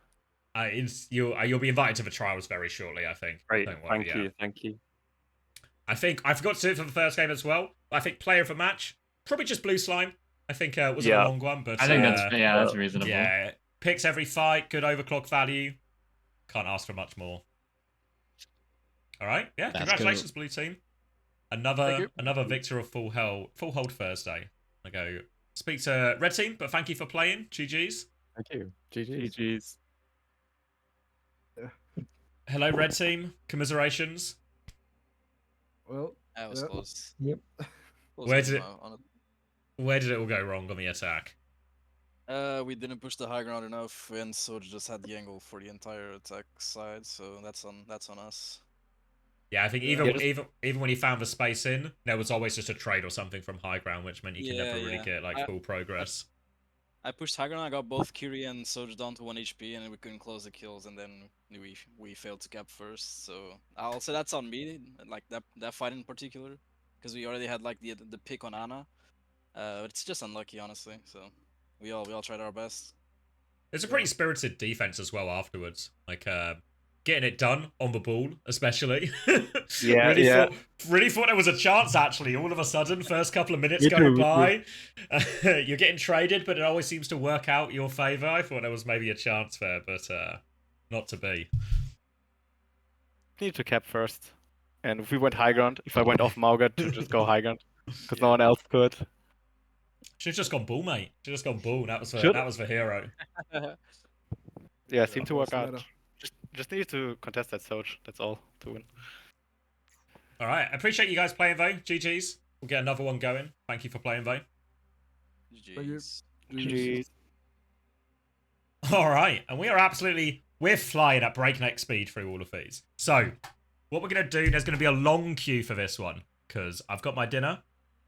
You'll be invited to the trials very shortly, I think. Great, Don't worry, thank you. I think I forgot to do it for the first game as well. I think player of the match, probably just Blue Slime. I think it was a long one, but I think that's reasonable. Yeah, picks every fight, good overclock value. Can't ask for much more. All right, yeah, congratulations, Blue Team. Another victor of full hold Thursday. I go speak to Red Team, but thank you for playing. GG's. Thank you. GG's. GG's. Hello, Red Team. Commiserations. Well, that was close. Yep. Where did it all go wrong on the attack? We didn't push the high ground enough, and so just had the angle for the entire attack side. So that's on us. Yeah, I think even when you found the space in, there was always just a trade or something from high ground, which meant you can never really get like full progress. I pushed high ground. I got both Kiri and Soj down to 1 HP, and we couldn't close the kills, and then we failed to cap first. So I'll say that's on me, like that fight in particular, because we already had like the pick on Ana. It's just unlucky, honestly. So we all tried our best. It's a pretty spirited defense as well afterwards. Like getting it done on the ball, especially. Really thought there was a chance, actually. All of a sudden, first couple of minutes going by, you're getting traded, but it always seems to work out your favour. I thought there was maybe a chance there, but not to be. Need to cap first. And if we went high ground, if I went off Mauga to just go high ground, because no one else could. Should've just gone bull, mate. Should've just gone bull. That was the hero. Yeah, it seemed to work out. Just needed to contest that Soj. That's all to win. All right. I appreciate you guys playing, though. GG's. We'll get another one going. Thank you for playing, though. GG's. All right. And we're flying at breakneck speed through all of these. So what we're going to do, there's going to be a long queue for this one because I've got my dinner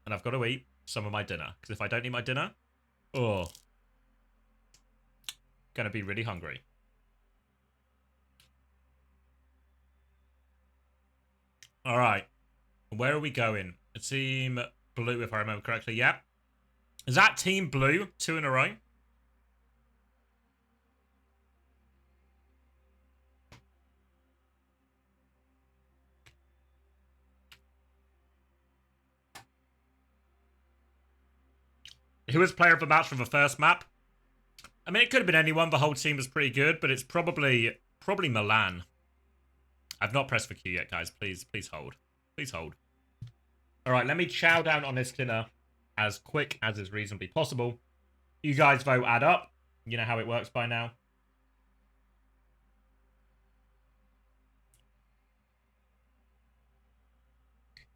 and I've got to eat some of my dinner. Because if I don't eat my dinner, going to be really hungry. All right. Where are we going? Team Blue, if I remember correctly. Yeah. Is that Team Blue 2 in a row? Who was player of the match for the first map? I mean, it could have been anyone. The whole team was pretty good, but it's probably Milan. I've not pressed for Q yet, guys. Please hold. Please hold. All right, let me chow down on this dinner as quick as is reasonably possible. You guys vote add up. You know how it works by now.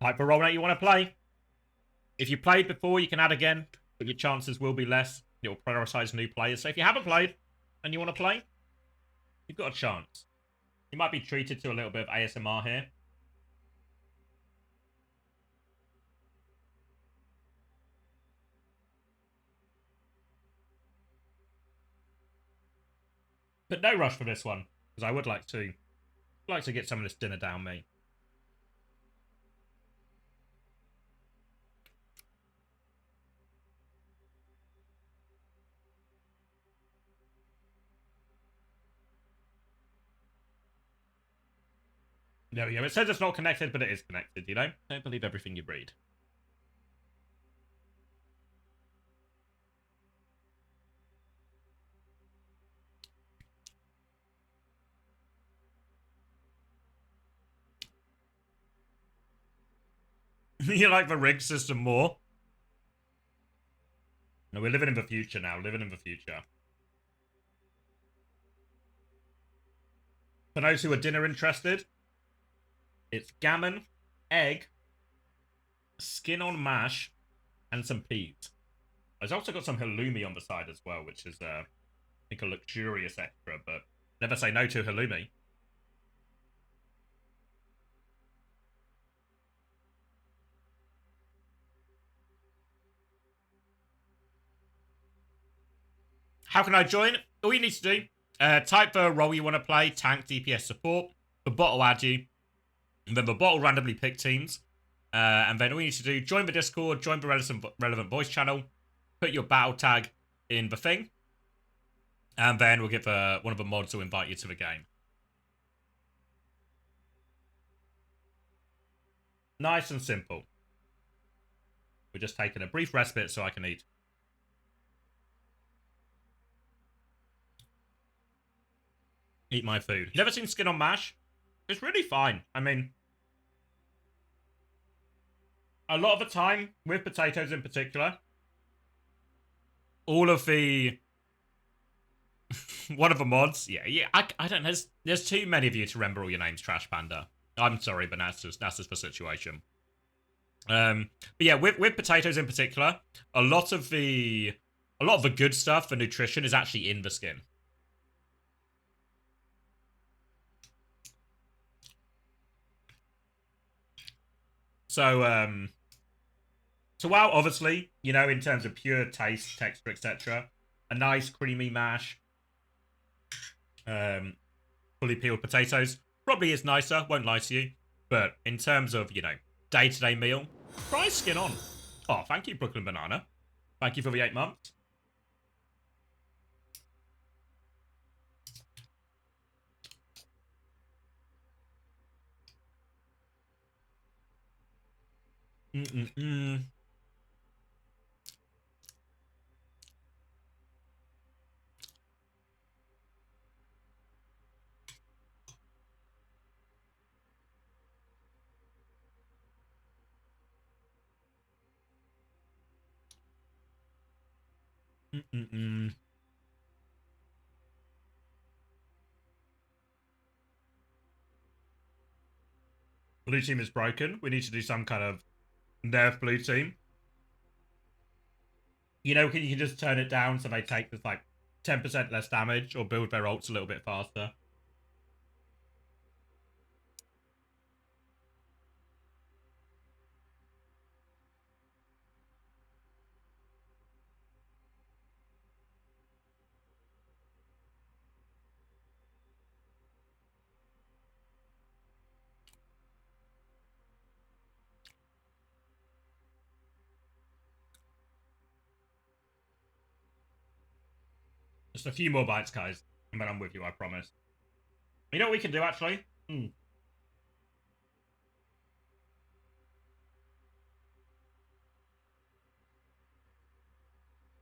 Type of role that you want to play. If you played before, you can add again, but your chances will be less. It will prioritize new players. So if you haven't played and you want to play, you've got a chance. You might be treated to a little bit of ASMR here. But no rush for this one, because I would like to get some of this dinner down me. There we go. It says it's not connected, but it is connected, you know? Don't believe everything you read. You like the rig system more? No, we're living in the future now. Living in the future. For those who are dinner interested, it's gammon, egg, skin on mash, and some peas. I've also got some halloumi on the side as well, which is, I think, a luxurious extra, but never say no to halloumi. How can I join? All you need to do, type the role you want to play, tank, DPS, support. The bot will add you. And then the bot will randomly pick teams. And then all you need to do, join the Discord, join the relevant voice channel, put your battle tag in the thing. And then we'll get one of the mods to invite you to the game. Nice and simple. We're just taking a brief respite so I can eat. Eat my food. Never seen skin on mash? It's really fine. I mean, a lot of the time, with potatoes in particular, all of the... one of the mods, yeah, I don't know, there's too many of you to remember all your names, Trash Panda. I'm sorry, but that's just the situation. But yeah, with potatoes in particular, a lot of the good stuff, the nutrition, is actually in the skin. So while obviously, you know, in terms of pure taste, texture, etc., a nice creamy mash, fully peeled potatoes probably is nicer, won't lie to you. But in terms of, you know, day-to-day meal, try skin on. Oh, thank you, Brooklyn Banana. Thank you for the 8 months. Mm-mm-mm. Mm-mm-mm. Blue team is broken. We need to do some kind of nerf blue team. You know, you can just turn it down so they take this like 10% less damage or build their ults a little bit faster. Just a few more bites, guys, and then I'm with you, I promise. You know what we can do, actually?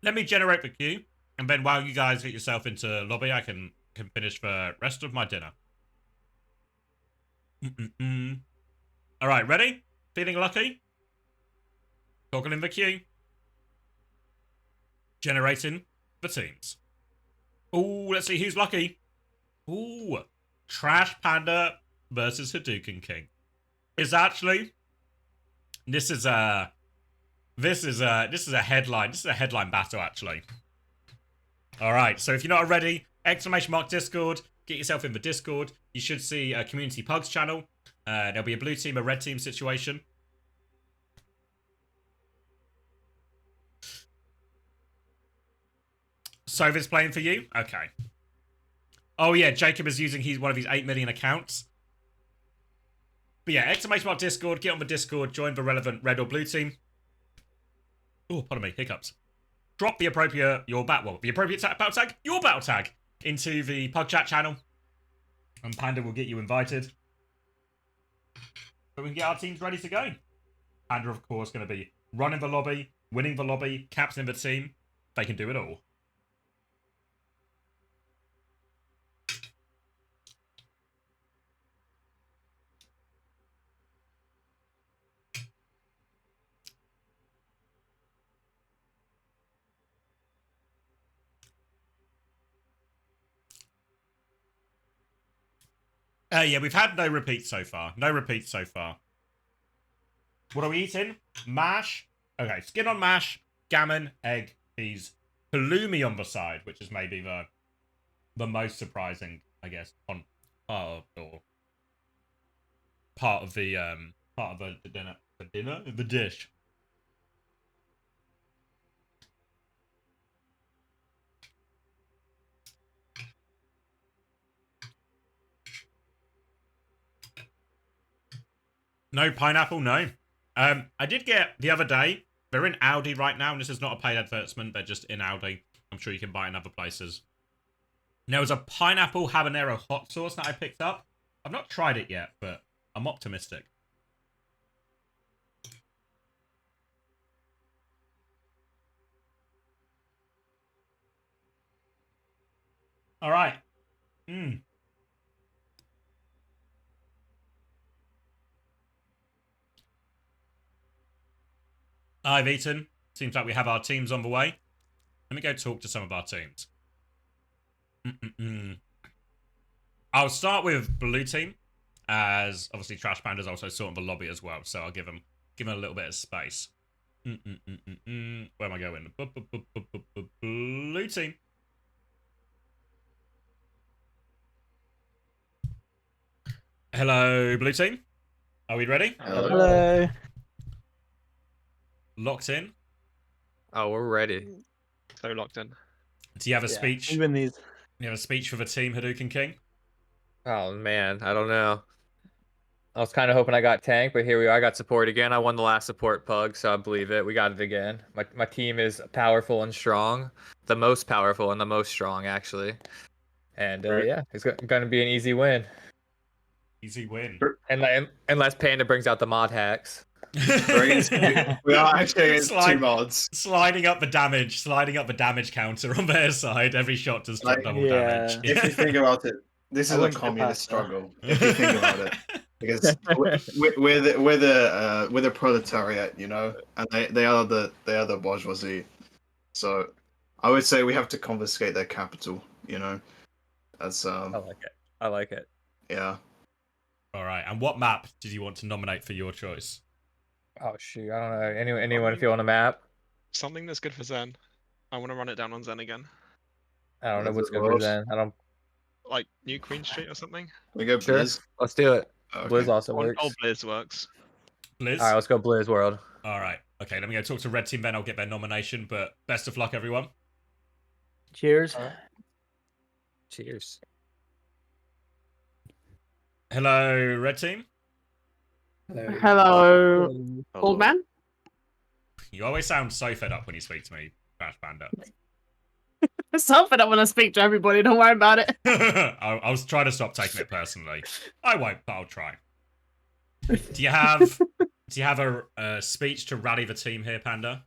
Let me generate the queue, and then while you guys get yourself into lobby, I can finish the rest of my dinner. All right, ready? Feeling lucky? Talking in the queue. Generating the teams. Ooh, let's see who's lucky. Ooh, Trash Panda versus Hadouken King. Is actually this is a headline. This is a headline battle, actually. All right, so if you're not ready, exclamation mark Discord. Get yourself in the Discord. You should see a community PUGs channel. There'll be a blue team, a red team situation. Sova's playing for you? Okay. Oh yeah, Jacob is using one of his 8 million accounts. But yeah, exclamation mark Discord, get on the Discord, join the relevant red or blue team. Oh, pardon me, hiccups. Drop the appropriate, your battle tag, your battle tag, into the Pug Chat channel. And Panda will get you invited. So we can get our teams ready to go. Panda, of course, going to be running the lobby, winning the lobby, captaining the team. They can do it all. Yeah, we've had no repeats so far. No repeats so far. What are we eating? Mash. Okay, skin on mash, gammon, egg, peas, halloumi on the side, which is maybe the most surprising, I guess, on part of the dinner. The dish. No pineapple, no. I did get the other day. They're in Aldi right now, and this is not a paid advertisement. They're just in Aldi. I'm sure you can buy it in other places. There was a pineapple habanero hot sauce that I picked up. I've not tried it yet, but I'm optimistic. All right. I've eaten. Seems like we have our teams on the way. Let me go talk to some of our teams. I'll start with blue team, as obviously Trash Panda's also sorting the lobby as well, so I'll give him a little bit of space. Where am I going? Blue team. Hello, blue team. Are we ready? Hello. Locked in? Oh, we're ready. So locked in. Do you have a speech? Even these. You have a speech for the team, Hadouken King? Oh man, I don't know. I was kind of hoping I got tank, but here we are. I got support again. I won the last support pug, so I believe it. We got it again. My team is powerful and strong, the most powerful and the most strong actually. And yeah, it's going to be an easy win. Easy win. Unless Panda brings out the mod hacks. We are actually against two mods. Sliding up the damage counter on their side. Every shot does double damage. If you think about it, this is a communist struggle. If you think about it, because we're the proletariat, you know, and they are the bourgeoisie. So I would say we have to confiscate their capital. You know, that's I like it. Yeah. All right. And what map did you want to nominate for your choice? Oh shoot, I don't know. Anyone feel on a map? Something that's good for Zen. I want to run it down on Zen again. I don't know what's good for Zen. I don't. Like New Queen Street or something. We go Sure. Blizz. Let's do it. Okay. Blizz also works. Oh, Blizz works. Blizz? All right, let's go Blizz World. All right. Okay, let me go talk to Red Team, then I'll get their nomination, but best of luck, everyone. Cheers. Cheers. Hello, Red Team. Hello, old man. You always sound so fed up when you speak to me, Trash Panda. I'm so fed up when I speak to everybody. Don't worry about it. I was trying to stop taking it personally. I won't, but I'll try. Do you have a speech to rally the team here, Panda?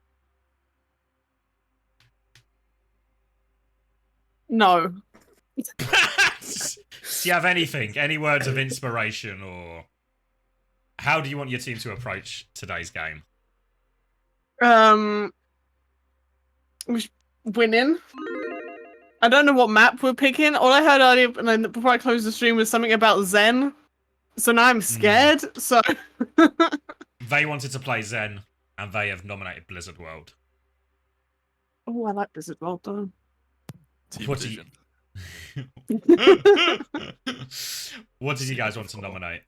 No. Do you have anything? Any words of inspiration, or how do you want your team to approach today's game? Winning. I don't know what map we're picking. All I heard earlier, and then before I closed the stream, was something about Zen. So now I'm scared. So they wanted to play Zen, and they have nominated Blizzard World. oh, I like Blizzard World though. What do you... What did you guys want to nominate?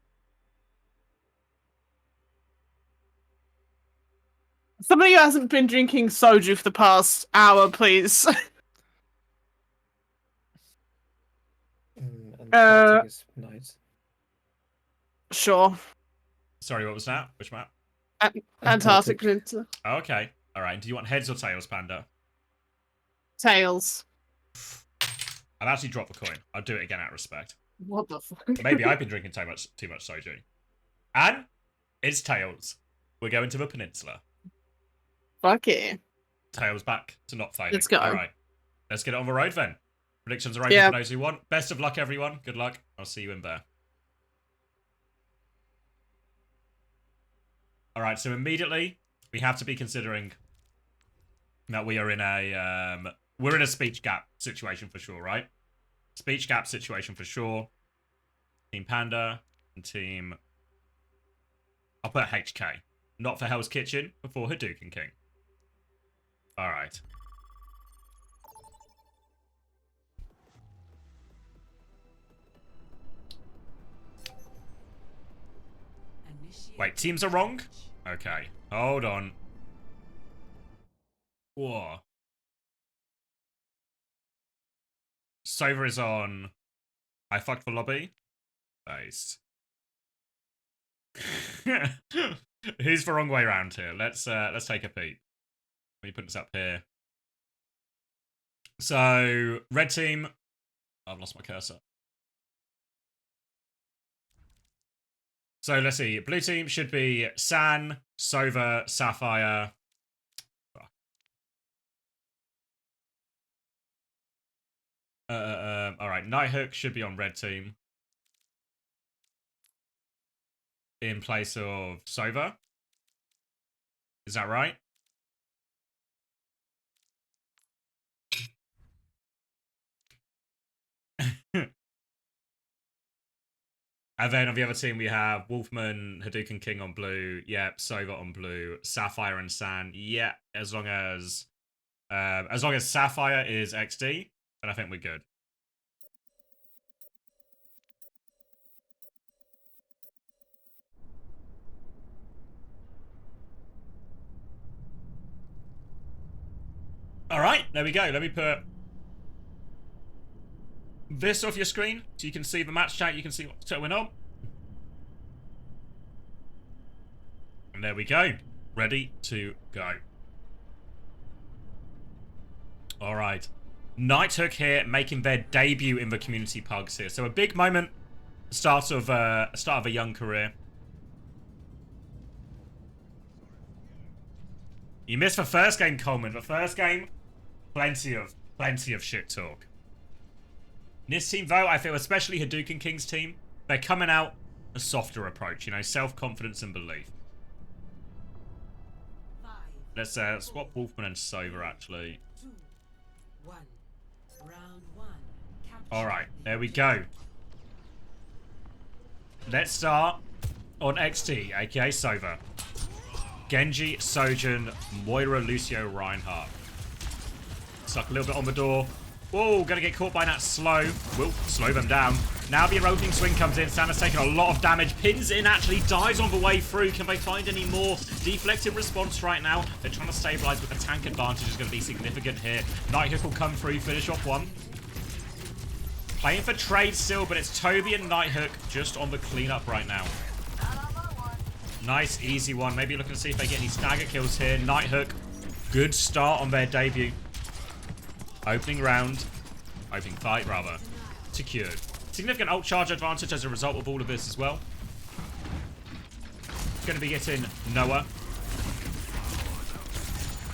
Somebody who hasn't been drinking soju for the past hour, please. Nice. Sure. Sorry, what was that? Which map? Antarctic Peninsula. Oh, okay. All right. Do you want heads or tails, Panda? Tails. I've actually dropped the coin. I'll do it again out of respect. What the fuck? Maybe I've been drinking too much soju. And it's tails. We're going to the peninsula. Fuck it. Tails back to not failing. Let's go. All right. Let's get it on the road then. Predictions are open for those who want. Best of luck, everyone. Good luck. I'll see you in there. All right. So immediately we have to be considering that we are in a speech gap situation for sure, right? Speech gap situation for sure. Team Panda, and Team... I'll put HK. Not for Hell's Kitchen, but for Hadouken King. Alright. Wait, teams are wrong? Okay, hold on. Whoa. Sova is on... I fucked for lobby. Based. Who's the wrong way around here? Let's take a peek. Let me put this up here. So, red team... I've lost my cursor. So, let's see. Blue team should be San, Sova, Sapphire... Alright, Nighthawk should be on red team. In place of Sova. Is that right? And then on the other team we have Wolfman, Hadouken King on blue. Yep, Sova on blue. Sapphire and San. Yeah, as long as Sapphire is XD, then I think we're good. Alright, there we go. Let me put this off your screen so you can see the match chat, you can see what's going on. And there we go. Ready to go. Alright. Nighthawk here making their debut in the community pugs here. So a big moment, start of a young career. You missed the first game, Coleman. The first game, plenty of shit talk. This team, though, I feel, especially Hadouken King's team, they're coming out a softer approach, you know, self-confidence and belief. Let's swap Wolfman and Sova, actually. Alright, there we go. Let's start on XT, aka Sova. Genji, Sojourn, Moira, Lucio, Reinhardt. Suck a little bit on the door. Whoa, gonna get caught by that slow. Will slow them down. Now the eroding swing comes in. Santa's taking a lot of damage. Pins in, actually dies on the way through. Can they find any more? Deflected response right now. They're trying to stabilize, but the tank advantage is going to be significant here. Nighthawk will come through, finish off one. Playing for trade still, but it's Toby and Nighthawk just on the cleanup right now. Nice, easy one. Maybe looking to see if they get any stagger kills here. Nighthawk, good start on their debut. Opening round. Opening fight, rather. Secured. Significant ult charge advantage as a result of all of this as well. Going to be getting Noah.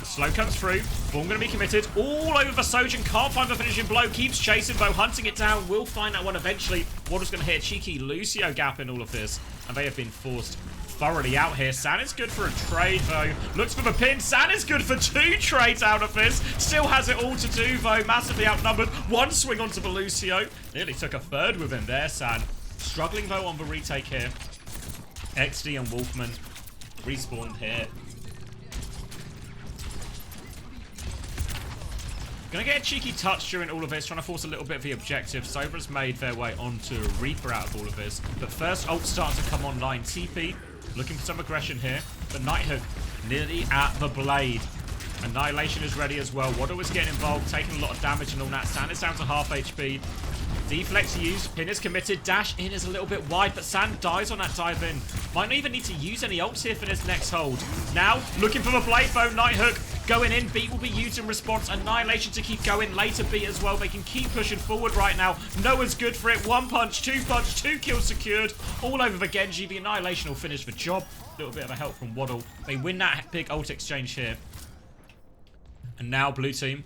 Slow comes through. Born going to be committed. All over the Sojourn. Can't find the finishing blow. Keeps chasing, though. Hunting it down. Will find that one eventually. Water's going to hit a cheeky Lucio gap in all of this. And they have been forced thoroughly out here. San is good for a trade, though. Looks for the pin. San is good for 2 trades out of this. Still has it all to do, though. Massively outnumbered. One swing onto the Lucio. Nearly took a third with him there, San. Struggling, though, on the retake here. XD and Wolfman respawned here. Gonna get a cheeky touch during all of this, trying to force a little bit of the objective. Sova's made their way onto Reaper out of all of this. But first, ult starts to come online. TP looking for some aggression here. But Nighthawk nearly at the blade. Annihilation is ready as well. Waddle is getting involved, taking a lot of damage and all that. San is down to half HP. Deflect used. Pin is committed. Dash in is a little bit wide, but San dies on that dive in. Might not even need to use any ults here for this next hold. Now, looking for the blade bow. Nighthawk going in. Beat will be used in response. Annihilation to keep going. Later beat as well. They can keep pushing forward right now. Noah's good for it. 1 punch, 2 punch, 2 kills secured. All over the Genji. The Annihilation will finish the job. A little bit of a help from Waddle. They win that big ult exchange here. And now blue team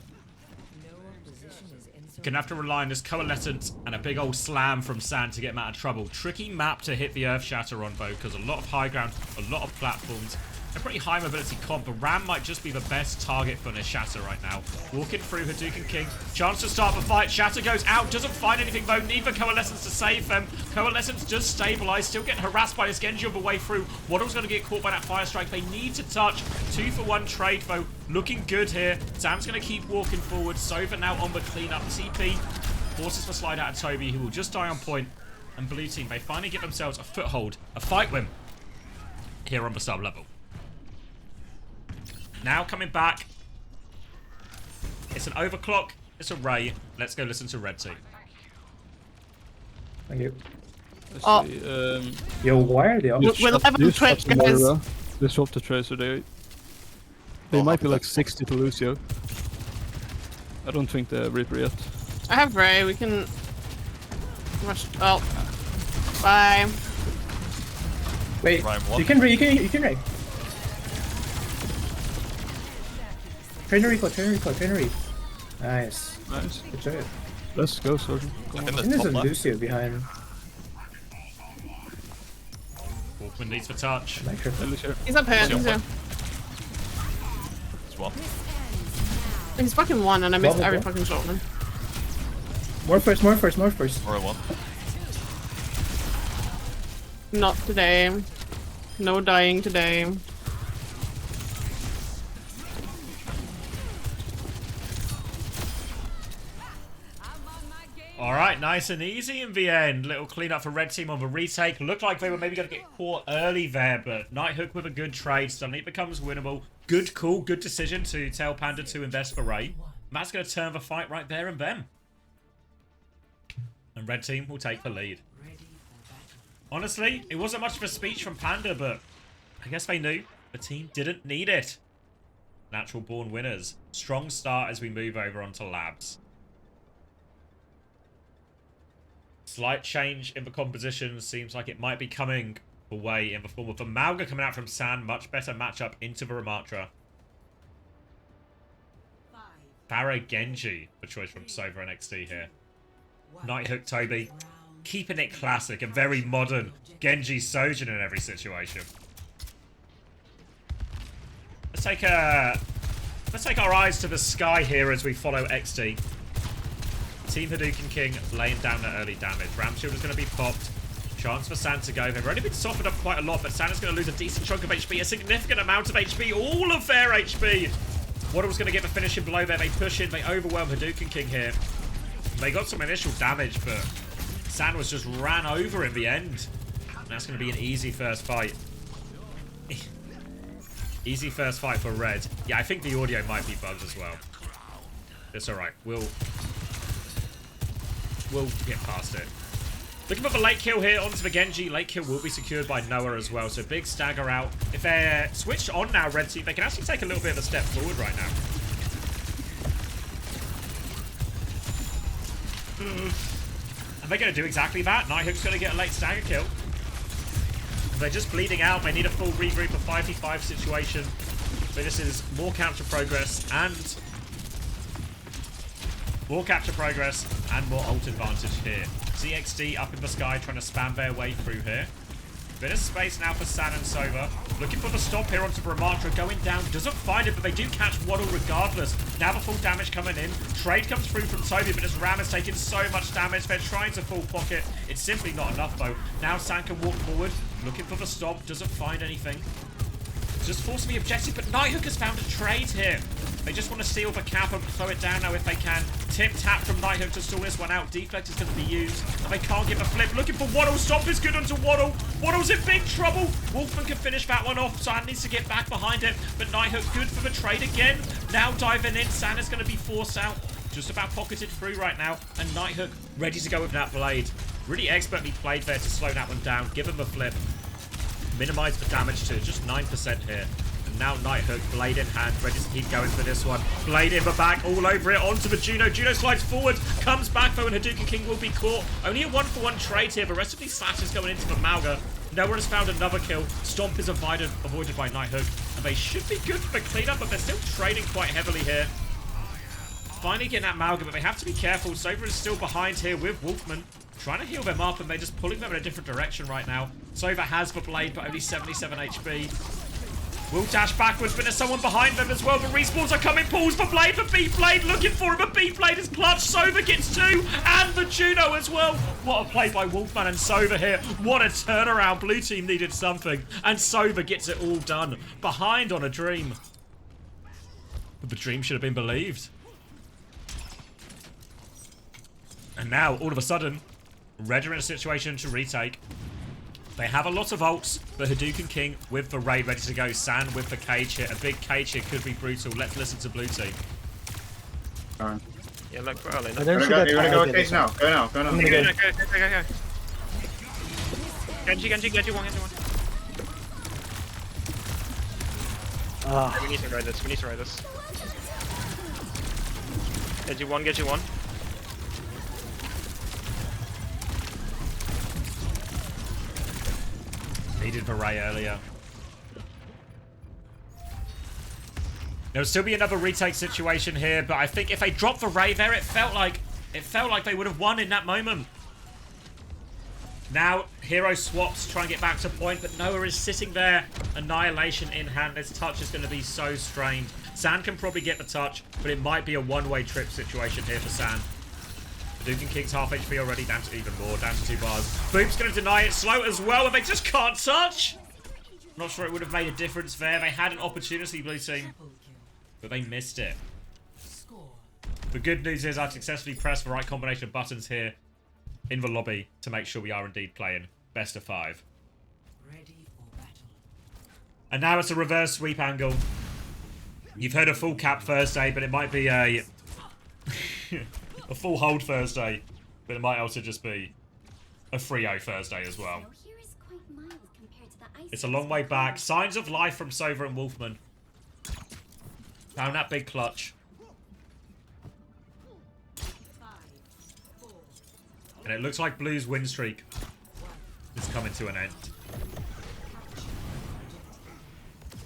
gonna have to rely on this coalescence and a big old slam from San to get him out of trouble. Tricky map to hit the Earth Shatter on, though, because a lot of high ground, a lot of platforms. a pretty high mobility comp, but Ram might just be the best target for Shatter right now. Walking through Hadouken King. Chance to start the fight. Shatter goes out. Doesn't find anything though. Neither Coalescence to save them. Coalescence does stabilize. Still getting harassed by this Genji on the way through. Waddle's going to get caught by that Fire Strike. They need to touch. 2-for-1 trade though. Looking good here. Sam's going to keep walking forward. Sova now on the cleanup. TP forces the slide out of Toby, who will just die on point. And blue team, they finally get themselves a foothold, a fight win here on the sub level. Now coming back. It's an overclock. It's a Ray. Let's go listen to red team. Thank you. Oh. Yo, why are they up? We'll have a Twitch, guys. They swapped the Tracer. They might be like 60 to lose you. I don't think they're Reaper yet. I have Ray. We can rush. Oh, bye. Wait, you can Ray. Trainer recall. Nice. Good job. Let's go, Soldier. I think there's a Lucio behind. Wolfman needs for touch. He's up here. He's here. He's fucking one, and I missed every fucking shot on him. More first. Or one. Not today. No dying today. Alright, nice and easy in the end. Little cleanup for red team on the retake. Looked like they were maybe going to get caught early there, but Nighthawk with a good trade. Suddenly it becomes winnable. Good call, good decision to tell Panda to invest for Ray. Matt's going to turn the fight right there and then. And red team will take the lead. Honestly, it wasn't much of a speech from Panda, but I guess they knew the team didn't need it. Natural born winners. Strong start as we move over onto labs. Slight change in the composition. Seems like it might be coming away in the form of the Malga coming out from San. Much better matchup into the Ramatra. Pharah Genji, the choice from Sova and XD here. Nighthawk Toby. Keeping it classic and very modern. Genji Sojin in every situation. Let's take our eyes to the sky here as we follow XD. Team Hadouken King laying down that early damage. Ram Shield is going to be popped. Chance for San to go. They've already been softened up quite a lot, but San is going to lose a decent chunk of HP, a significant amount of HP, all of their HP. Waddle's going to get the finishing blow there. They push in, they overwhelm Hadouken King here. They got some initial damage, but San was just ran over in the end. And that's going to be an easy first fight. Easy first fight for red. Yeah, I think the audio might be bugged as well. It's alright. We'll get past it. Looking for the late kill here onto the Genji. Late kill will be secured by Noah as well. So big stagger out. If they're switched on now, red team, they can actually take a little bit of a step forward right now. And they're going to do exactly that. Nighthawk's going to get a late stagger kill. They're just bleeding out. They need a full regroup, a 5v5 situation. But this is more capture progress and more ult advantage here. ZXD up in the sky trying to spam their way through here. Bit of space now for San and Sova. Looking for the stop here onto Ramatra. Going down. Doesn't find it, but they do catch Waddle regardless. Now the full damage coming in. Trade comes through from Toby, but as Ram has taken so much damage, they're trying to full pocket. It's simply not enough, though. Now San can walk forward. Looking for the stop. Doesn't find anything. Just forcing the objective, but Nighthawk has found a trade here. They just want to steal the cap and throw it down now if they can. Tip tap from Nighthawk to stall this one out. Deflect is going to be used. And they can't get the flip. Looking for Waddle. Stop is good onto Waddle. Waddle's in big trouble. Wolfman can finish that one off. San needs to get back behind it. But Nighthawk good for the trade again. Now diving in. San is going to be forced out. Just about pocketed through right now. And Nighthawk ready to go with that blade. Really expertly played there to slow that one down. Give him a flip. Minimize the damage to just 9% here. And now Nighthawk, blade in hand, ready to keep going for this one. Blade in the back, all over it, onto the Juno. Juno slides forward, comes back though, and Hadouken King will be caught. Only a 1-for-1 trade here. The rest of these slashes going into the Malga. Noah has found another kill. Stomp is avoided by Nighthawk. And they should be good for the cleanup, but they're still trading quite heavily here. Finally getting that Malga, but they have to be careful. Sova is still behind here with Wolfman. Trying to heal them up, and they're just pulling them in a different direction right now. Sova has the blade, but only 77 HP. Will dash backwards, but there's someone behind them as well. The respawns are coming. Pulls for Blade, for B-Blade, looking for him. But B-Blade is clutch. Sova gets 2, and the Juno as well. What a play by Wolfman and Sova here. What a turnaround. Blue team needed something, and Sova gets it all done. Behind on a dream. But the dream should have been believed. And now, all of a sudden, Red are in a situation to retake. They have a lot of ults, but Hadouken King with the raid ready to go. San with the cage hit. A big cage hit could be brutal. Let's listen to Blue team. Yeah, look, we're early. You're gonna go with cage now. Go now. Go now. Go. Genji one. Okay, we need to ride this. Genji one. Needed for Ray earlier. There'll still be another retake situation here, but I think if they dropped the Ray there, it felt like they would have won in that moment. Now, hero swaps, try and get back to point, but Noah is sitting there. Annihilation in hand. This touch is going to be so strained. San can probably get the touch, but it might be a one-way trip situation here for San. Hadouken King's half HP already, down to even more, down to 2 bars. Boop's going to deny it slow as well, and they just can't touch. Not sure it would have made a difference there. They had an opportunity, Blue team, but they missed it. The good news is I've successfully pressed the right combination of buttons here in the lobby to make sure we are indeed playing best of 5. And now it's a reverse sweep angle. You've heard a full cap Thursday, but it might be a full hold Thursday, but it might also just be a 3-0 Thursday as well. It's a long way back. Signs of life from Sova and Wolfman. Found that big clutch. And it looks like Blue's win streak is coming to an end.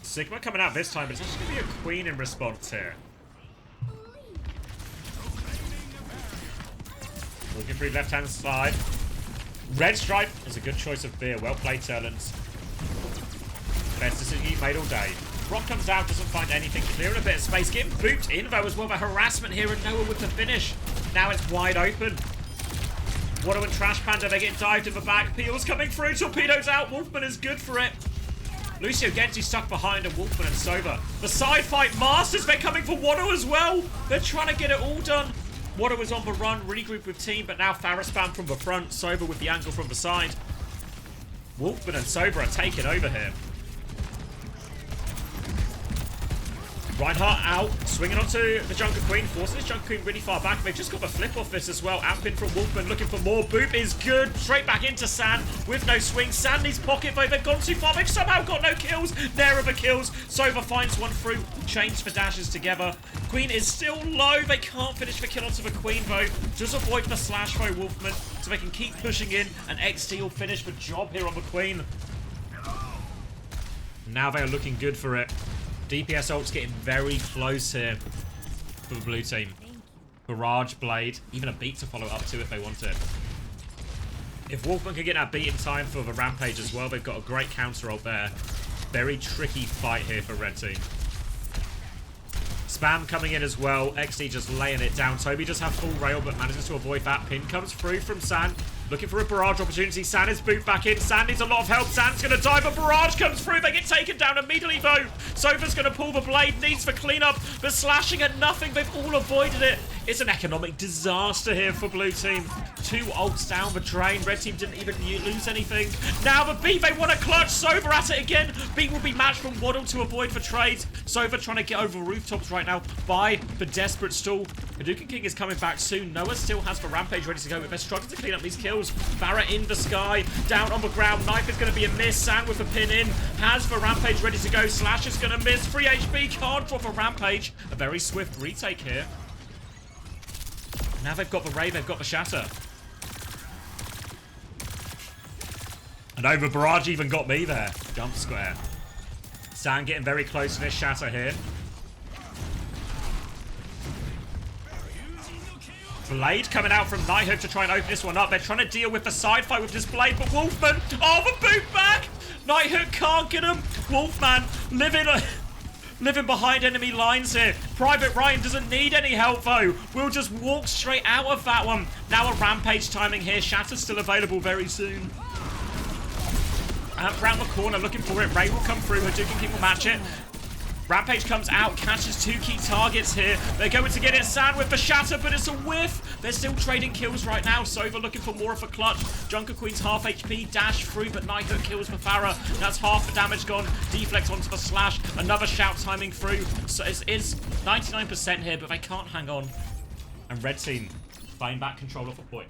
Sigma coming out this time, but it's actually going to be a Queen in response here. Looking through left-hand side. Red Stripe is a good choice of beer. Well played, Turlins. Best decision you made all day. Rock comes out, doesn't find anything. Clearing a bit of space. Getting booped in, though, as well. The harassment here, and Noah with the finish. Now it's wide open. Watto and Trash Panda, they get dived in the back. Peel's coming through. Torpedoes out. Wolfman is good for it. Lucio Genji stuck behind, and Wolfman and Sova. The side fight masters. They're coming for Watto as well. They're trying to get it all done. Watto was on the run, regroup with team, but now Farah spam from the front, Sova with the angle from the side. Wolfman and Sova are taking over here. Reinhardt out, swinging onto the Junker Queen, forcing his Junker Queen really far back. They've just got the flip off this as well. Ampin from Wolfman looking for more. Boop is good. Straight back into San with no swing. San needs pocket, though. They've gone too far. They've somehow got no kills. There are the kills. Sova finds one through. Chains for dashes together. Queen is still low. They can't finish the kill onto the Queen, though. Just avoid the slash though, Wolfman, so they can keep pushing in, and XD will finish the job here on the Queen. Now they are looking good for it. DPS ult's getting very close here for the blue team. Barrage, Blade, even a beat to follow up to if they want it. If Wolfman can get that beat in time for the Rampage as well, they've got a great counter ult there. Very tricky fight here for red team. Spam coming in as well. XD just laying it down. Toby does have full rail, but manages to avoid that. Pin comes through from San. Looking for a barrage opportunity. San is booped back in. San needs a lot of help. San's going to die, but barrage comes through. They get taken down immediately, though. Sova's going to pull the blade. Needs for cleanup, but slashing at nothing. They've all avoided it. It's an economic disaster here for blue team. 2 ults down the drain. Red team didn't even lose anything. Now the B, they want to clutch. Sova at it again. B will be matched from Waddle to avoid for trades. Sova trying to get over rooftops right now by the desperate stall. Hadouken King is coming back soon. Noah still has the Rampage ready to go, but they're struggling to clean up these kills. Barra in the sky, down on the ground. Knife is going to be a miss. San with a pin in. Has the Rampage ready to go. Slash is going to miss. 3 HP, can't drop a Rampage. A very swift retake here. Now they've got the Ray, they've got the Shatter. And over Barrage even got me there. Jump square. San getting very close to this Shatter here. Blade coming out from Nighthawk to try and open this one up. They're trying to deal with the side fight with this Blade, but Wolfman, oh, the boot back! Nighthawk can't get him. Wolfman living behind enemy lines here. Private Ryan doesn't need any help though. We'll just walk straight out of that one. Now a rampage timing here. Shatter's still available very soon. Round the corner looking for it. Ray will come through. Hadouken King will match it. Rampage comes out, catches 2 key targets here. They're going to get it Sand with the shatter, but it's a whiff. They're still trading kills right now. Sova looking for more of a clutch. Junker Queen's half HP, dash through, but Knighthook kills for Farah. That's half the damage gone. Deflect onto the slash. Another shout timing through. So it's 99% here, but they can't hang on. And red team buying back control of the point.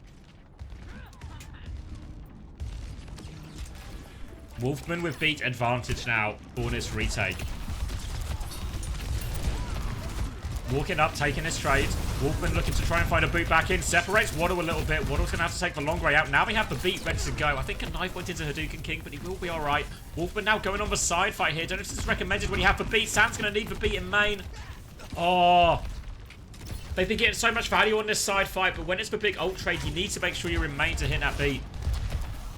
Wolfman with beat advantage now for this retake. Walking up, taking his trade. Wolfman looking to try and find a boot back in. Separates Waddle a little bit. Waddle's going to have to take the long way out. Now we have the beat ready to go. I think a knife went into Hadouken King, but he will be alright. Wolfman now going on the side fight here. Don't know if this is recommended when you have the beat. Sam's going to need the beat in main. Oh. They've been getting so much value on this side fight, but when it's the big ult trade, you need to make sure you're in main to hit that beat.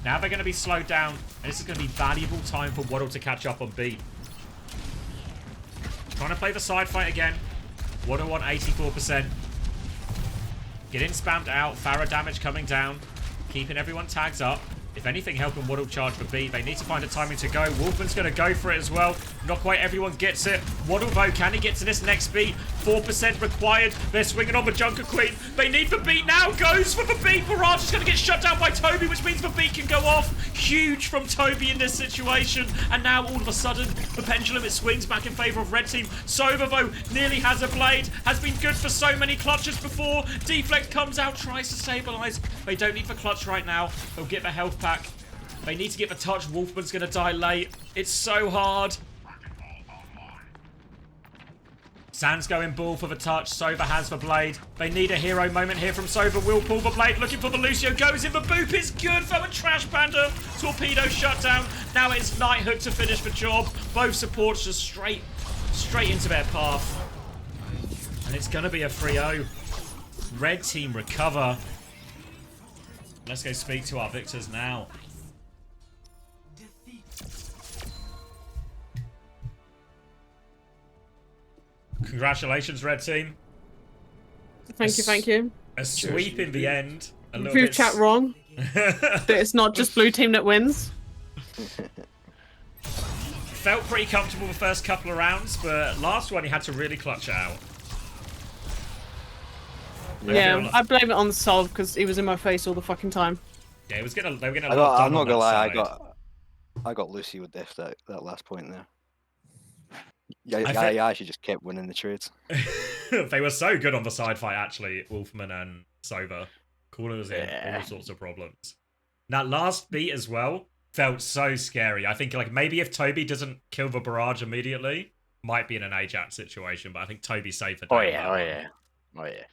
Now they're going to be slowed down, and this is going to be valuable time for Waddle to catch up on beat. Trying to play the side fight again. Waddle on 84%. Getting spammed out. Farah damage coming down. Keeping everyone tagged up. If anything, helping Waddle charge for B. They need to find a timing to go. Wolfman's going to go for it as well. Not quite everyone gets it. Waddle, though, can he get to this next beat? 4% required. They're swinging on the Junker Queen. They need the beat now. Goes for the beat. Barrage is going to get shut down by Toby, which means the beat can go off. Huge from Toby in this situation. And now, all of a sudden, the pendulum, it swings back in favor of red team. Sova, though, nearly has a blade. Has been good for so many clutches before. Deflect comes out, tries to stabilize. They don't need the clutch right now. They'll get the health pack. They need to get the touch. Wolfman's going to die late. It's so hard. Sand's going bull for the touch. Sova has the blade. They need a hero moment here from Sova. Will pull the blade. Looking for the Lucio. Goes in. The boop is good for a Trash Panda. Torpedo shut down. Now it's Knighthook to finish the job. Both supports just straight into their path. And it's going to be a 3-0. Red team recover. Let's go speak to our victors now. Congratulations, red team. Thank you. A sweep in the end. A little Prove bit chat wrong. That it's not just blue team that wins. Felt pretty comfortable the first couple of rounds, but last one he had to really clutch it out. Yeah, I blame it on Solve because he was in my face all the fucking time. Yeah, they were getting a lot done. I'm not gonna lie, I got Lucy with death that last point there. Yeah, she just kept winning the trades. They were so good on the side fight, actually, Wolfman and Sova. Calling us in all sorts of problems. That last beat as well felt so scary. I think like maybe if Toby doesn't kill the barrage immediately, might be in an Ajax situation, but I think Toby's safe. Oh yeah. Oh, Like,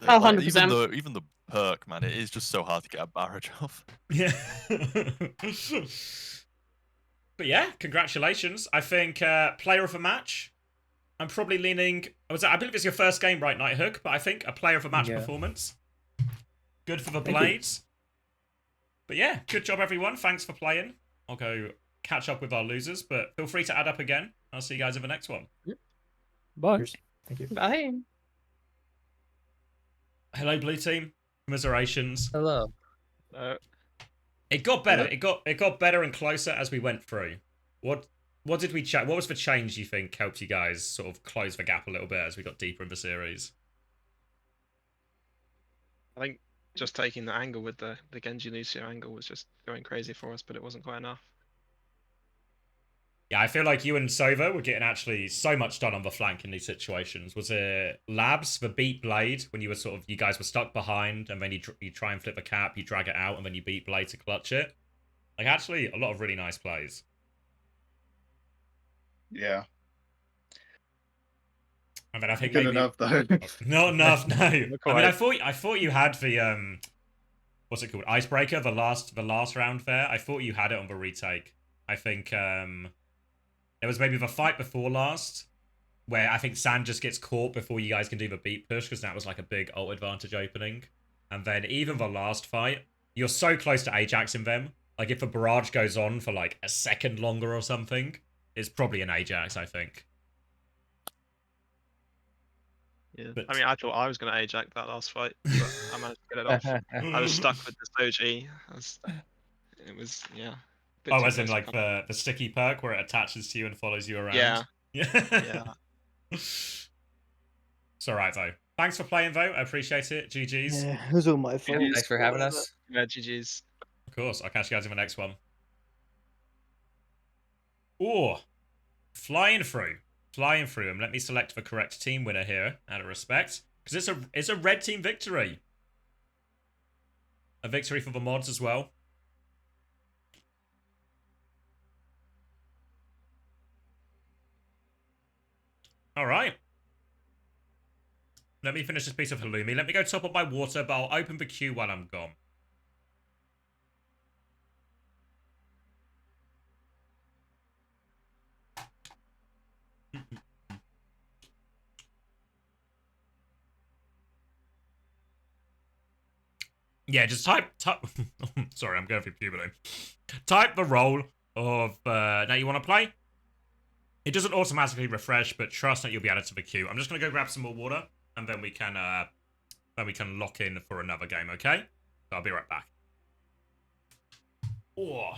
100%. Even the perk, man, it is just so hard to get a barrage off. Yeah. But yeah, congratulations. I think player of the match. I'm probably leaning. I believe it's your first game, right, Knighthook? But I think a player of the match performance. Good for the blades. But yeah, good job, everyone. Thanks for playing. I'll go catch up with our losers, but feel free to add up again. I'll see you guys in the next one. Bye. Thank you. Bye. Hello, blue team. Commiserations. Hello. It got better. It got better and closer as we went through. What did we what was the change you think helped you guys sort of close the gap a little bit as we got deeper in the series? I think just taking the angle with the Genji Lucio angle was just going crazy for us, but it wasn't quite enough. Yeah, I feel like you and Sova were getting actually so much done on the flank in these situations. Was it Labs, the beat Blade, when you were you guys were stuck behind, and then you try and flip a cap, you drag it out, and then you beat Blade to clutch it? Like, actually, a lot of really nice plays. Yeah. I mean, I think good maybe enough though. Not enough. No. I mean, I thought you had the what's it called, icebreaker, the last round there. I thought you had it on the retake. I think there was maybe the fight before last where I think Sand just gets caught before you guys can do the beat push because that was like a big ult advantage opening. And then even the last fight, you're so close to Ajax in them Like if a barrage goes on for like a second longer or something, it's probably an Ajax, I think. Yeah. But... I mean, I thought I was going to Ajax that last fight, but I managed to get it off. I was stuck with the Soji. It was, yeah. Oh, as in like the sticky perk where it attaches to you and follows you around? Yeah. Yeah. It's alright, though. Thanks for playing, though. I appreciate it. GG's. Yeah, it was all my fault. Thanks for having us. Yeah, GG's. Of course. I'll catch you guys in the next one. Oh, flying through. Flying through. And let me select the correct team winner here, out of respect. Because it's a red team victory. A victory for the mods as well. All right. Let me finish this piece of halloumi. Let me go top up my water, but I'll open the queue while I'm gone. Yeah, just type sorry, I'm going through puberty. Type the role of that you want to play. It doesn't automatically refresh, but trust that you'll be added to the queue. I'm just gonna go grab some more water, and then we can lock in for another game, okay? So I'll be right back. Oh.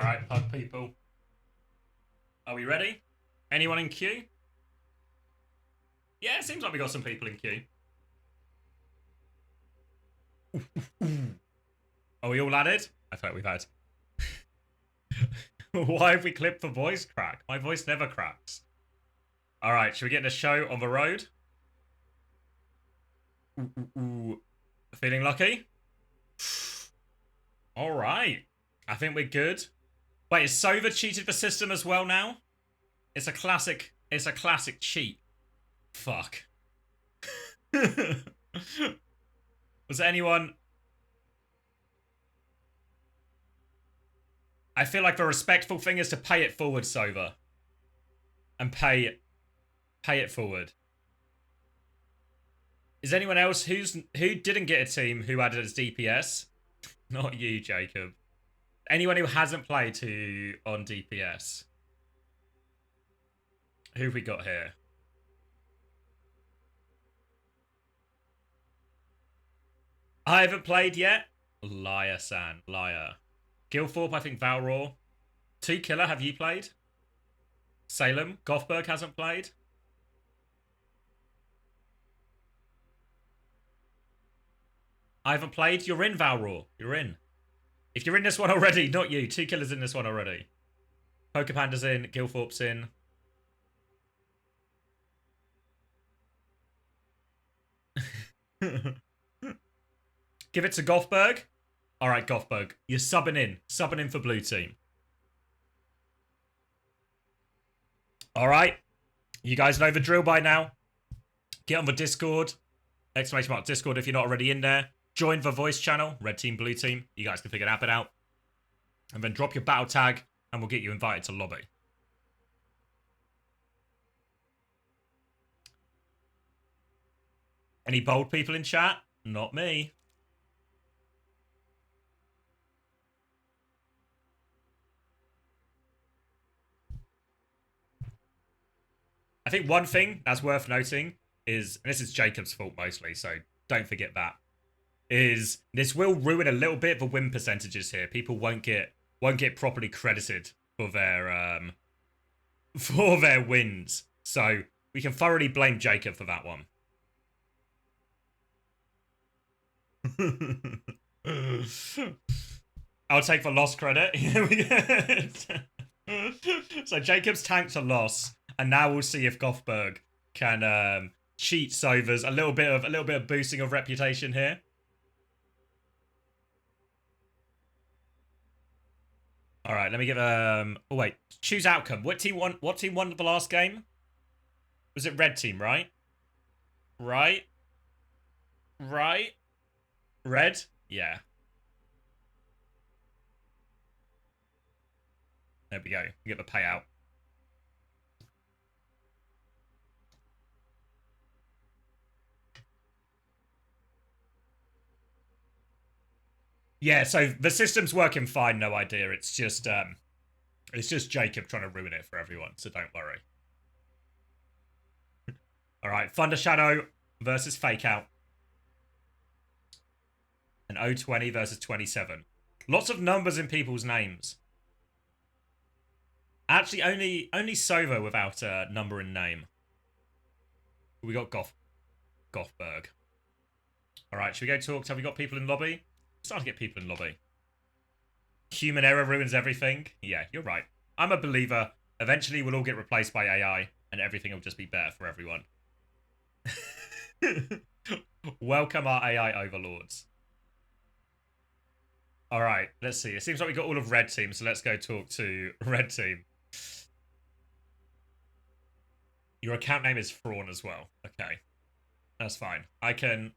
All right, pug people. Are we ready? Anyone in queue? Yeah, it seems like we got some people in queue. Are we all added? I thought we've had. Why have we clipped for voice crack? My voice never cracks. All right, should we get the show on the road? Feeling lucky? All right. I think we're good. Wait, is Sova cheated the system as well now? It's a classic cheat. Fuck. Was there anyone... I feel like the respectful thing is to pay it forward, Sova. And pay it forward. Is anyone else who didn't get a team who added as DPS? Not you, Jacob. Anyone who hasn't played on DPS? Who have we got here? I haven't played yet. Liar, San. Liar. Gilthorpe, I think Valraw. 2Killer, have you played? Salem. Gothberg hasn't played. I haven't played. You're in, Valraw. You're in. If you're in this one already, not you. 2Killer's in this one already. Poker Panda's in. Gilthorpe's in. Give it to Gothberg. All right, Gothberg. You're subbing in. Subbing in for blue team. All right. You guys know the drill by now. Get on the Discord. Exclamation mark Discord if you're not already in there. Join the voice channel. Red team, blue team. You guys can figure that bit out. And then drop your battle tag and we'll get you invited to lobby. Any bold people in chat? Not me. I think one thing that's worth noting is, and this is Jacob's fault mostly, so don't forget that, is this will ruin a little bit the win percentages here. People won't get properly credited for their wins. So we can thoroughly blame Jacob for that one. I'll take the loss credit. So Jacob's tanked a loss, and now we'll see if Gothberg can cheat Sova's a little bit of boosting of reputation here. All right, let me give oh wait, choose outcome. What team won the last game? Was it red team, right? Right? Red? Yeah. There we go. Get the payout. Yeah, so the system's working fine, no idea. It's just Jacob trying to ruin it for everyone, so don't worry. Alright, Thunder Shadow versus Fake Out. And 020 versus 27. Lots of numbers in people's names. Actually, only Sova without a number in name. We got Gothberg. Alright, should we go talk? Have we got people in lobby? Starting to get people in lobby. Human error ruins everything. Yeah, you're right. I'm a believer. Eventually, we'll all get replaced by AI, and everything will just be better for everyone. Welcome our AI overlords. All right, let's see. It seems like we got all of red team, so let's go talk to red team. Your account name is Thrawn as well. Okay, that's fine. I can.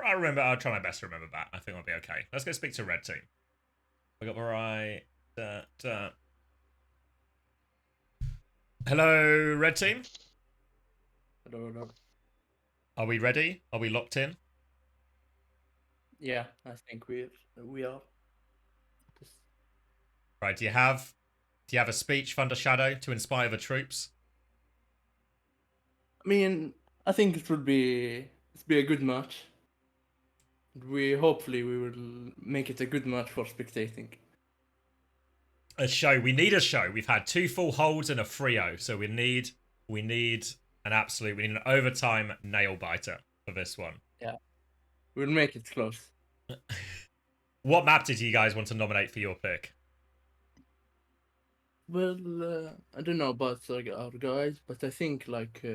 I'll try my best to remember that. I think I'll be okay. Let's go speak to red team. I got the right. Hello, red team. Hello. Are we ready? Are we locked in? Yeah, I think we are. Right. Do you have a speech, Thunder Shadow, to inspire the troops? I mean, I think it would be a good match. Hopefully we will make it a good match for spectating. A show. We need a show. We've had 2 full holds and a 3-0, so we need an overtime nail biter for this one. Yeah, we'll make it close. What map did you guys want to nominate for your pick? Well, I don't know about our guys, but I think like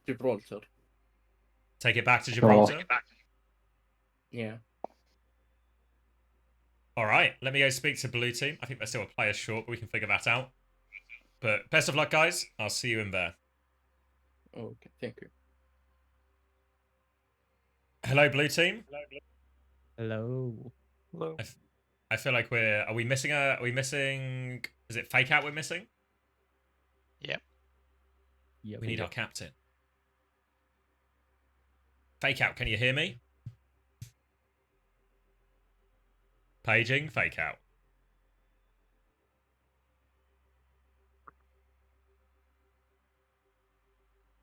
Gibraltar. Take it back to Gibraltar. Yeah. All right, let me go speak to blue team. I think they're still a player short, but we can figure that out. But best of luck, guys. I'll see you in there. Okay, thank you. Hello, blue team. Hello. Hello. I feel like are we missing is it fake out we're missing? Yep. We need our captain. Fake out, can you hear me? Paging, fake out.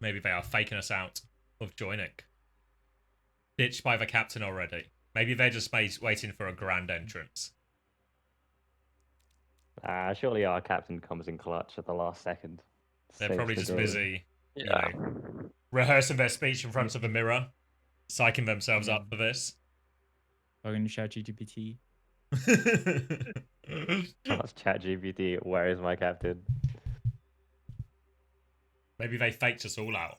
Maybe they are faking us out of joining. Ditched by the captain already. Maybe they're just waiting for a grand entrance. Surely our captain comes in clutch at the last second. They're Saves probably the just day. busy, you know, rehearsing their speech in front of a mirror, psyching themselves up for this. Talking to ChatGPT. Ask ChatGPT, where is my captain? Maybe they faked us all out.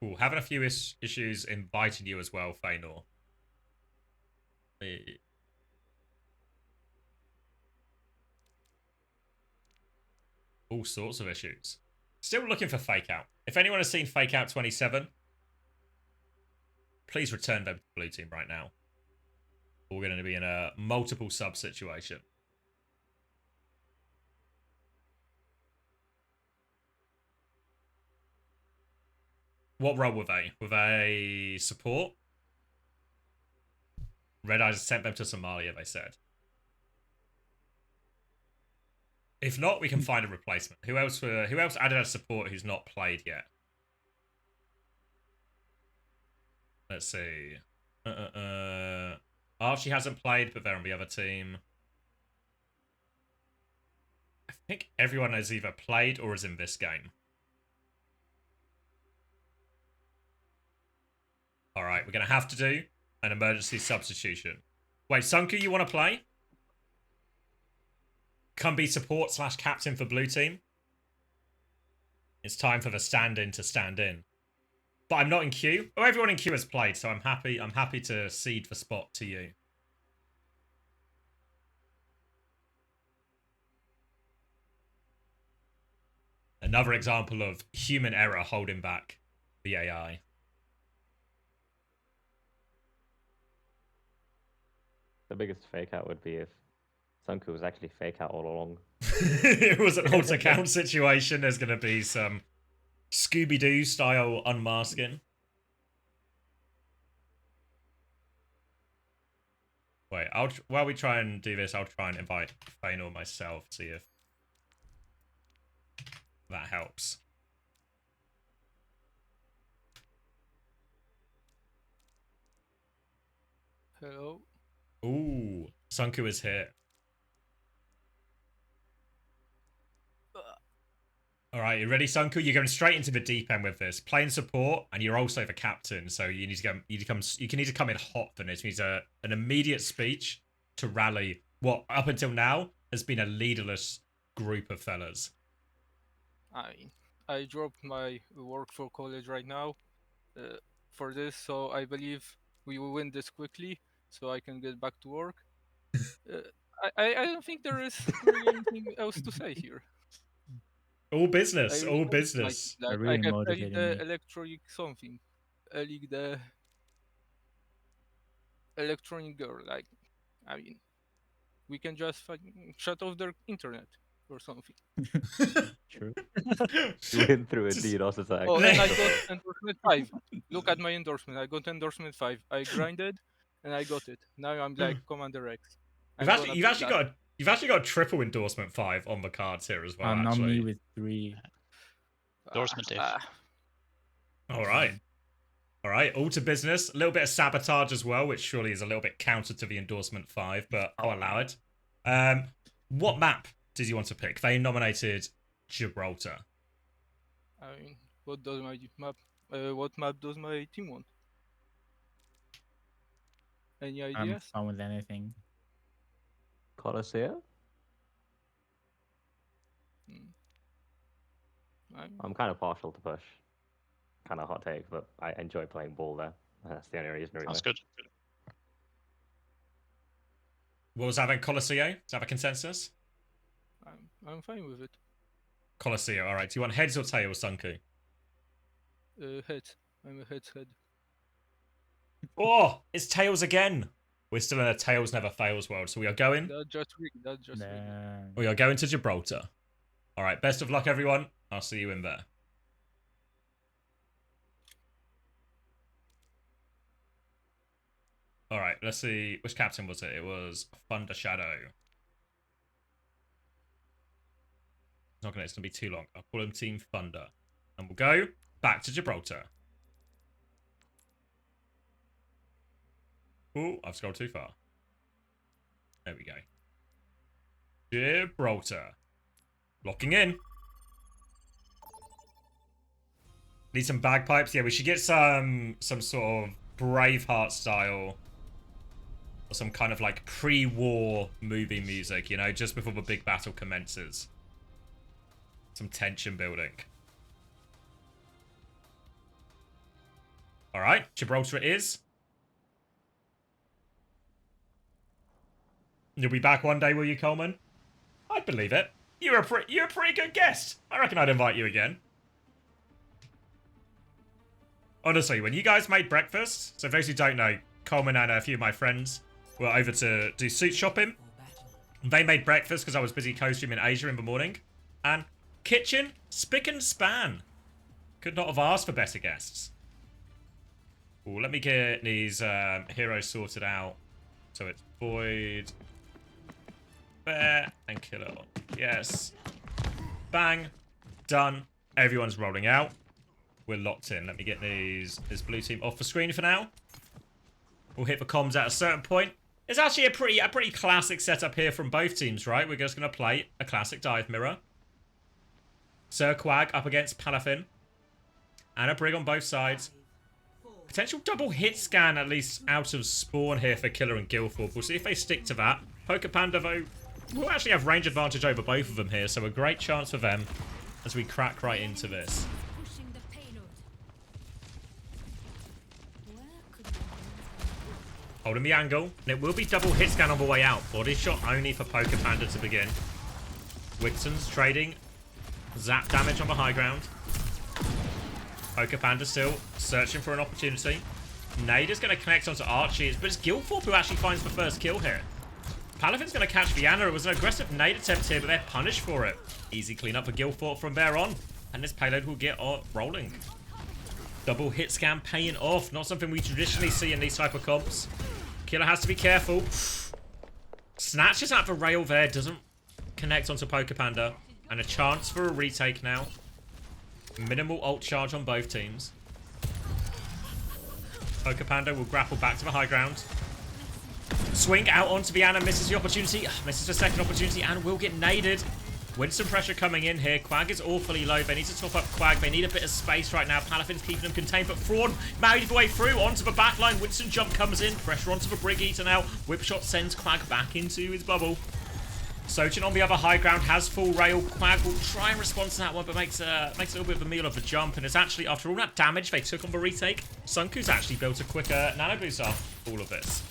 Cool. Having a few issues inviting you as well, Feanor. All sorts of issues. Still looking for Fake Out. If anyone has seen Fake Out 27, please return them to the blue team right now. We're going to be in a multiple sub situation. What role were they? Were they support? Red Eyes sent them to Somalia, they said. If not, we can find a replacement. Who else added as support who's not played yet? Let's see. Archie hasn't played, but they're on the other team. I think everyone has either played or is in this game. Alright, we're going to have to do an emergency substitution. Wait, Sunku, you want to play? Come be support / captain for blue team. It's time for the stand-in to stand in. But I'm not in queue. Oh, everyone in queue has played, so I'm happy to cede the spot to you. Another example of human error holding back the AI. The biggest fake out would be if Sunku was actually fake out all along. It was an alt account situation. There's going to be some Scooby-Doo style unmasking. Wait, while we try and do this, I'll try and invite Feanor myself, see if that helps. Hello. Ooh, Sunku is here. All right, you ready, Sunku? You're going straight into the deep end with this. Playing support, and you're also the captain, so you need to go. You need to come in hot for this. You need an immediate speech to rally what up until now has been a leaderless group of fellas. I dropped my work for college right now for this, so I believe we will win this quickly, so I can get back to work. I don't think there is really anything else to say here. All business, all business. I have Ellie the electronic something. Ellie the electronic girl. Like, I mean, we can just shut off their internet or something. True. You went through a DDoS attack. Oh, and I got endorsement 5. Look at my endorsement. I got endorsement 5. I grinded and I got it. Now I'm like CommanderX. You've actually got triple endorsement 5 on the cards here as well. Not actually. me with 3. Endorsement if. All right. All right, all to business. A little bit of sabotage as well, which surely is a little bit counter to the endorsement 5, but I'll allow it. What map did you want to pick? They nominated Gibraltar. I mean, what does my map? What map does my team want? Any I'm ideas? fine with anything. Colosseum? I'm kind of partial to push. Kind of hot take, but I enjoy playing ball there. That's the only reason. Really. That's good. What was that, Colosseo? Does that have a consensus? I'm fine with it. Colosseo, all right. Do you want heads or tails, Sunku? Heads. I'm a head. Oh, it's tails again. We're still in a tails never fails world, so we are going. That's just rigged. That's just rigged. We are going to Gibraltar. All right, best of luck, everyone. I'll see you in there. All right, let's see. Which captain was it? It was Thunder Shadow. It's going to be too long. I'll call him Team Thunder. And we'll go back to Gibraltar. Oh, I've scrolled too far. There we go. Gibraltar. Locking in. Need some bagpipes. Yeah, we should get some sort of Braveheart style, or some kind of like pre-war movie music, you know, just before the big battle commences. Some tension building. All right, Gibraltar it is. You'll be back one day, will you, Coleman? I'd believe it. You're a pretty good guest. I reckon I'd invite you again. Honestly, when you guys made breakfast, so for those who don't know, Coleman and a few of my friends were over to do suit shopping. They made breakfast because I was busy co-streaming Asia in the morning. And kitchen, spick and span. Could not have asked for better guests. Ooh, let me get these heroes sorted out. So it's Void, Bear, and Killer. Yes. Bang. Done. Everyone's rolling out. We're locked in. Let me get this blue team off the screen for now. We'll hit the comms at a certain point. It's actually a pretty classic setup here from both teams, right? We're just going to play a classic dive mirror. Sir Quag up against Palafin. And a Brig on both sides. Potential double hit scan, at least out of spawn here for Killer and Guildford. We'll see if they stick to that. Poker Panda, though, will actually have range advantage over both of them here, so a great chance for them as we crack right into this. Holding the angle, and it will be double hit scan on the way out. Body shot only for Poker Panda to begin. Winston's trading zap damage on the high ground. Poker Panda still searching for an opportunity. Nade is going to connect onto Archie, but it's Guildford who actually finds the first kill here. Palafin's going to catch Vianna. It was an aggressive nade attempt here, but they're punished for it. Easy cleanup for Guildford from there on, and this payload will get rolling. Double hit scan paying off. Not something we traditionally see in these type of comps. Killer has to be careful. Snatches out the rail there. Doesn't connect onto Poker Panda. And a chance for a retake now. Minimal ult charge on both teams. Poker Panda will grapple back to the high ground. Swing out onto Vianna. Misses the opportunity. Misses the second opportunity and will get naded. Winston pressure coming in here. Quag is awfully low. They need to top up Quag. They need a bit of space right now. Palafin's keeping them contained, but Fraud made the way through onto the back line. Winston jump comes in. Pressure onto the Brig Eater now. Whip shot sends Quag back into his bubble. Sojin on the other high ground has full rail. Quag will try and respond to that one, but makes a little bit of a meal of the jump. And it's actually, after all that damage they took on the retake, Sunku's actually built a quicker nano boost off all of this.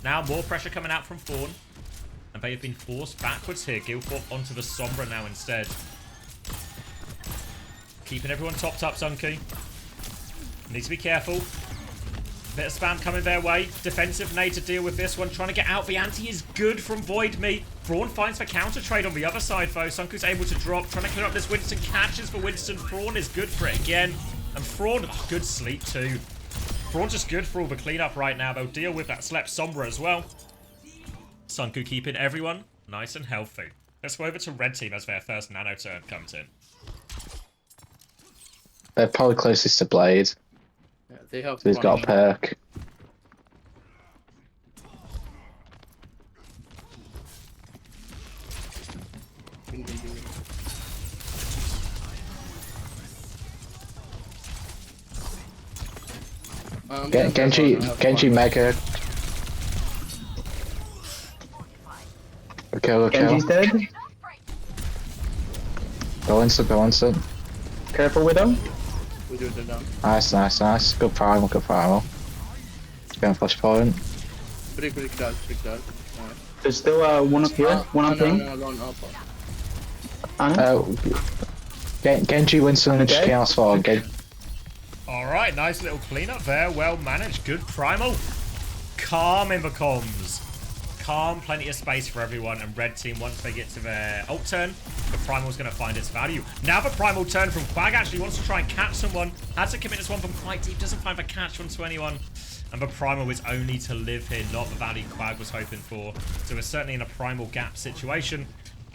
Now more pressure coming out from Fawn. And they have been forced backwards here. Guildford onto the Sombra now instead. Keeping everyone topped up, Sunku. Need to be careful. Bit of spam coming their way. Defensive nade to deal with this one. Trying to get out. The anti is good from Void Me. Braun finds the counter trade on the other side, though. Sunku's able to drop. Trying to clear up this Winston. Catches for Winston. Braun is good for it again. And Fraud, oh, good sleep too. Fraud's just good for all the cleanup right now. They'll deal with that slept Sombra as well. Sunku keeping everyone nice and healthy. Let's go over to Red Team as their first nano turn comes in. They're probably closest to Blade. Yeah, they have. He's got a perk. Genji Mega. Okay. Genji's dead. Go instant. Careful, Widow. We do it now. Nice. Good primal. Going flash point. Break that. Nice. There's still one up here. One on ping. Genji, Winston, and Chaos Fall. Alright, nice little cleanup there. Well managed. Good primal. Calm in the comms. Calm, plenty of space for everyone. And red team, once they get to their ult turn, the primal's going to find its value. Now the primal turn from Quag actually wants to try and catch someone. Has to commit this one from quite deep. Doesn't find the catch onto anyone. And the primal is only to live here, not the value Quag was hoping for. So we're certainly in a primal gap situation.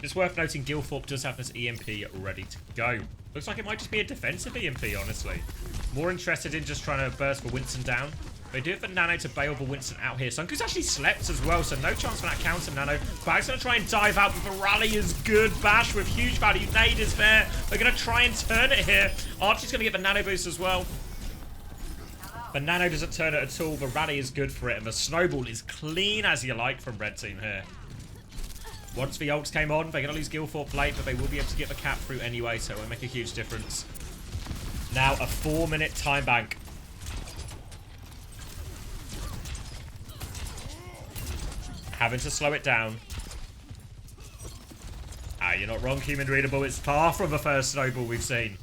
It's worth noting Gilthorpe does have this EMP ready to go. Looks like it might just be a defensive EMP, honestly. More interested in just trying to burst the Winston down. They do have the Nano to bail the Winston out here. Sunku's actually slept as well, so no chance for that counter Nano. Quag's going to try and dive out, but the rally is good. Bash with huge value. Nade is there. They're going to try and turn it here. Archie's going to get the Nano boost as well. The Nano doesn't turn it at all. The rally is good for it, and the snowball is clean as you like from red team here. Once the ults came on, they're going to lose Gilthorpe late, but they will be able to get the cap through anyway, so it will make a huge difference. Now a 4-minute time bank. Having to slow it down. You're not wrong, human readable. It's far from the first snowball we've seen.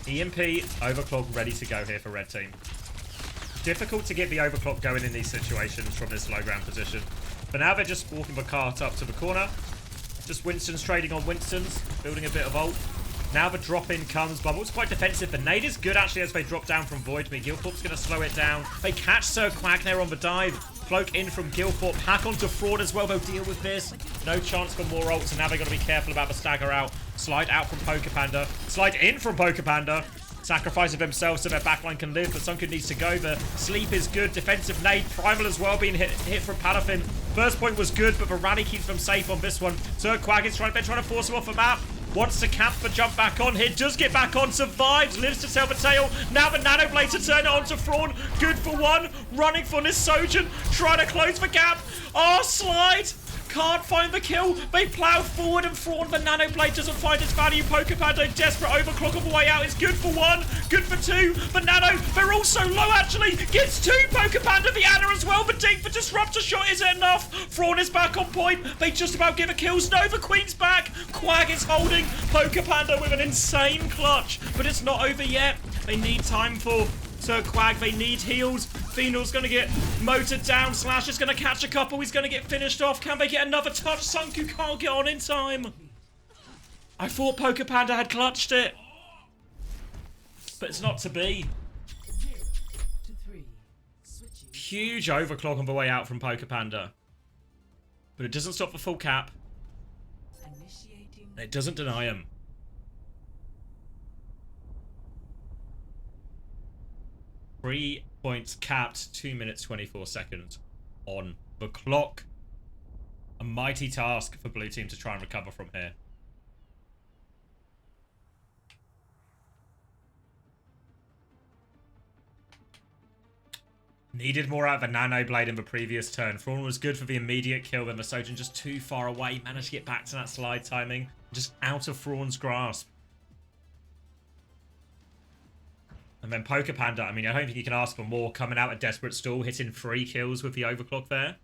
EMP, overclock ready to go here for red team. Difficult to get the overclock going in these situations from this low ground position. But now they're just walking the cart up to the corner. Just Winston's trading on Winston's, building a bit of ult. Now the drop in comes. Bubble's quite defensive. The nade is good actually as they drop down from Void. Gilthorpe's going to slow it down. They catch Sir Quag there on the dive. Cloak in from Gilthorpe. Hack onto Fraud as well. They'll deal with this. No chance for more ults. And now they've got to be careful about the stagger out. Slide out from Poker Panda. Slide in from Poker Panda. Sacrifice of themselves so their backline can live, but Sunken needs to go. The sleep is good. Defensive nade. Primal as well being hit from Palafin. First point was good, but the rally keeps them safe on this one. Sir Quag is trying to force him off the map. Wants to camp but jump back on here. Does get back on. Survives. Lives to tell the tale. Now the Nano Blade to turn it onto Thrawn. Good for one. Running for Nisojin. Trying to close the gap. Slide. Can't find the kill. They plow forward and Thrawn. The Nano Blade doesn't find its value. Poker Panda, desperate overclock on the way out. It's good for one. Good for two. But Nano, they're all so low actually. Gets two. Poker Panda, the Ana as well. But Dink, the disruptor shot isn't enough. Thrawn is back on point. They just about give a kills. No, the Queen's back. Quag is holding. Poker Panda with an insane clutch. But it's not over yet. They need time for Sir Quag. They need heals. Phenol's going to get motored down. Slash is going to catch a couple. He's going to get finished off. Can they get another touch? Sunku can't get on in time. I thought Poker Panda had clutched it. But it's not to be. Huge overclock on the way out from Poker Panda. But it doesn't stop the full cap. It doesn't deny him. 3 points capped, 2 minutes 24 seconds on the clock. A mighty task for blue team to try and recover from here. Needed more out of the Nano Blade in the previous turn. Thrawn was good for the immediate kill, then Nisojin just too far away. Managed to get back to that slide timing. Just out of Thrawn's grasp. And then Poker Panda, I mean, I don't think you can ask for more. Coming out a desperate stall, hitting 3 kills with the overclock there.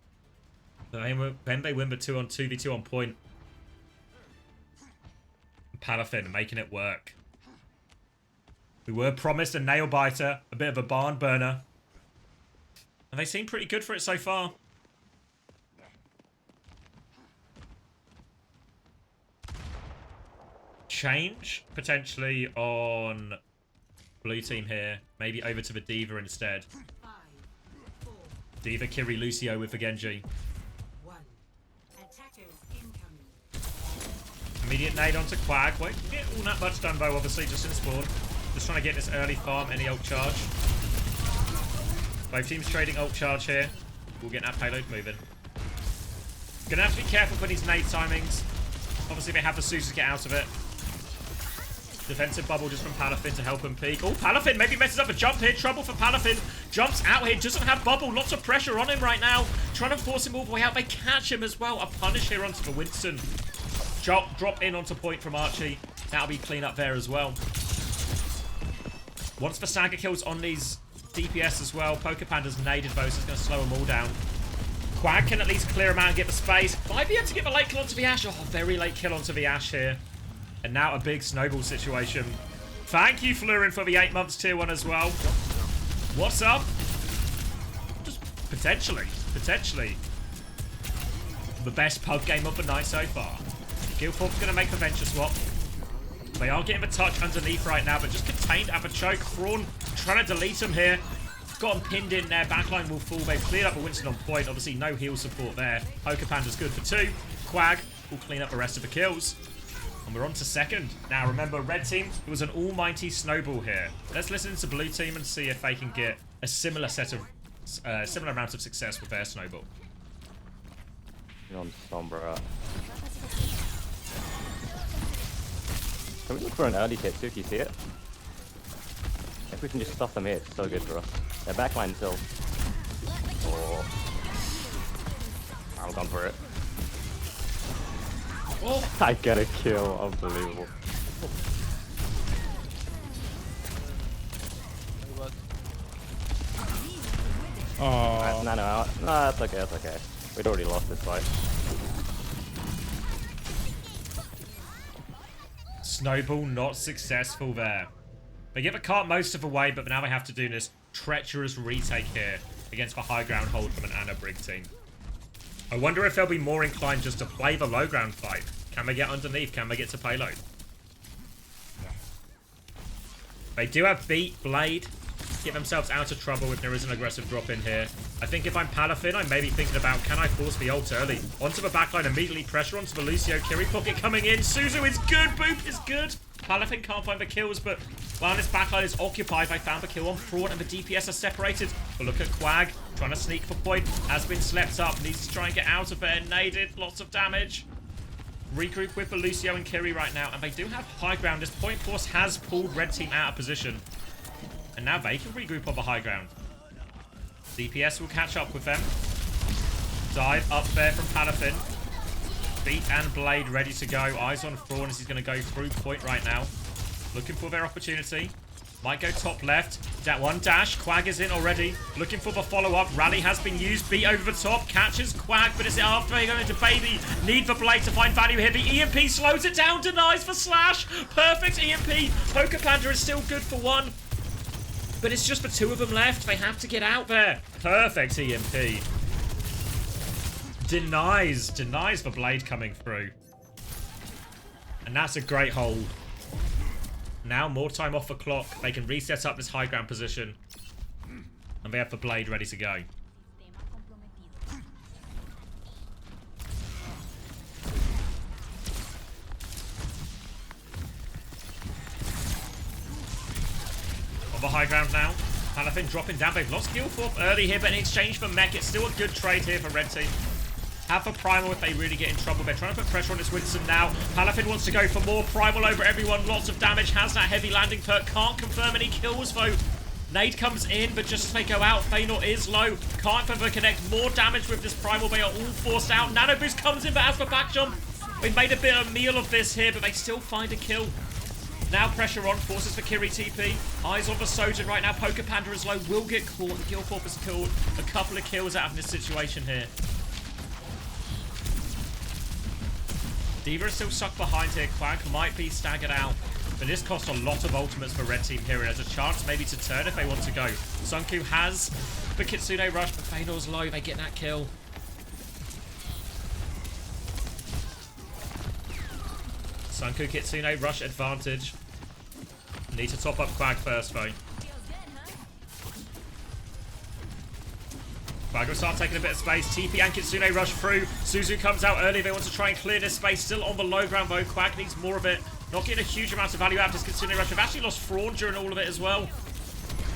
Then they win the 2v2 on point. Palafin making it work. We were promised a nail biter, a bit of a barn burner. And they seem pretty good for it so far. Change, potentially, on blue team here. Maybe over to the D.Va instead. D.Va, Kiri, Lucio with the Genji. Immediate nade onto Quag. Won't get all that much done though, obviously, just in spawn. Just trying to get this early farm, any ult charge. Both teams trading ult charge here. We'll get that payload moving. Gonna have to be careful for these nade timings. Obviously, they have the Suses get out of it. Defensive bubble just from Palafin to help him peek. Oh, Palafin maybe messes up a jump here. Trouble for Palafin. Jumps out here. Doesn't have bubble. Lots of pressure on him right now. Trying to force him all the way out. They catch him as well. A punish here onto the Winston. Drop in onto point from Archie. That'll be clean up there as well. Once the Saga kills on these DPS as well. Poker Panda's naded those. It's going to slow them all down. Quag can at least clear him out and get the space. Might be able to get the late kill onto the Ashe. Oh, very late kill onto the Ashe here. And now a big snowball situation. Thank you, Flurin, for the 8 months tier 1 as well. What's up? Just potentially. The best pub game of the night so far. Guildthorpe's going to make the venture swap. They are getting the touch underneath right now, but just contained at the choke. Thrawn trying to delete him here. Got him pinned in there. Backline will fall. They've cleared up a Winston on point. Obviously, no heal support there. Poker Panda's good for 2. Quag will clean up the rest of the kills. And we're on to second. Now, remember, red team, it was an almighty snowball here. Let's listen to blue team and see if they can get a similar set of, similar amount of success with their snowball. You're on Sombra. Can we look for an early hit too, if you see it? If we can just stuff them here, it's so good for us. Their backline still. Oh. I'm gone for it. Oh. I get a kill, unbelievable. Oh. Nano out. No, that's okay, that's okay. We'd already lost this fight. Snowball not successful there. They get the cart most of the way, but now they have to do this treacherous retake here against the high ground hold from an Anna Brig team. I wonder if they'll be more inclined just to play the low ground fight. Can they get underneath? Can they get to payload? They do have beat, blade. Get themselves out of trouble if there is an aggressive drop in here. I think if I'm Palafin, I may be thinking about, can I force the ult early? Onto the backline, immediately pressure onto the Lucio. Kiri pocket coming in. Suzu is good. Boop is good. Palafin can't find the kills, but while this backline is occupied, they found the kill on Thrawn and the DPS are separated. But look at Quag, trying to sneak for point. Has been slept up. Needs to try and get out of there. Naded. Lots of damage. Regroup with the Lucio and Kiri right now, and they do have high ground. This point force has pulled red team out of position. And now they can regroup on the high ground. DPS will catch up with them. Dive up there from Palafin. Beat and Blade ready to go. Eyes on Thrawn as he's going to go through point right now. Looking for their opportunity. Might go top left. That one dash. Quag is in already. Looking for the follow-up. Rally has been used. Beat over the top. Catches Quag, but is it after they go into Baby? Need the Blade to find value here. The EMP slows it down. Denies for Slash. Perfect EMP. Poker Panda is still good for 1. But it's just the 2 of them left. They have to get out there. Perfect EMP. Denies the Blade coming through. And that's a great hold. Now more time off the clock. They can reset up this high ground position. And they have the Blade ready to go. On the high ground now. Palafin dropping down. They've lost Guildthorpe early here, but in exchange for mech, it's still a good trade here for red team. Have a Primal if they really get in trouble. They're trying to put pressure on this Winston now. Palafin wants to go for more. Primal over everyone. Lots of damage. Has that heavy landing perk. Can't confirm any kills though. Nade comes in, but just as they go out, Feanor is low. Can't further connect. More damage with this Primal. They are all forced out. Nano Boost comes in, but as for back jump, they made a bit of a meal of this here, but they still find a kill. Now pressure on, forces for Kiri TP. Eyes on the Sojourn right now. Poker Panda is low, will get caught. Guildthorpe has killed a couple of kills out of this situation here. D.Va is still stuck behind here. Quag might be staggered out. But this costs a lot of ultimates for red team here. And there's a chance maybe to turn if they want to go. Sunku has the Kitsune rush, but Feanor's low. They get that kill. Sunku Kitsune rush advantage. Need to top up Quag first though. Quag will start taking a bit of space. TP and Kitsune rush through. Suzu comes out early. They want to try and clear this space. Still on the low ground though. Quag needs more of it. Not getting a huge amount of value out of this Kitsune rush. They've actually lost Thrawn during all of it as well.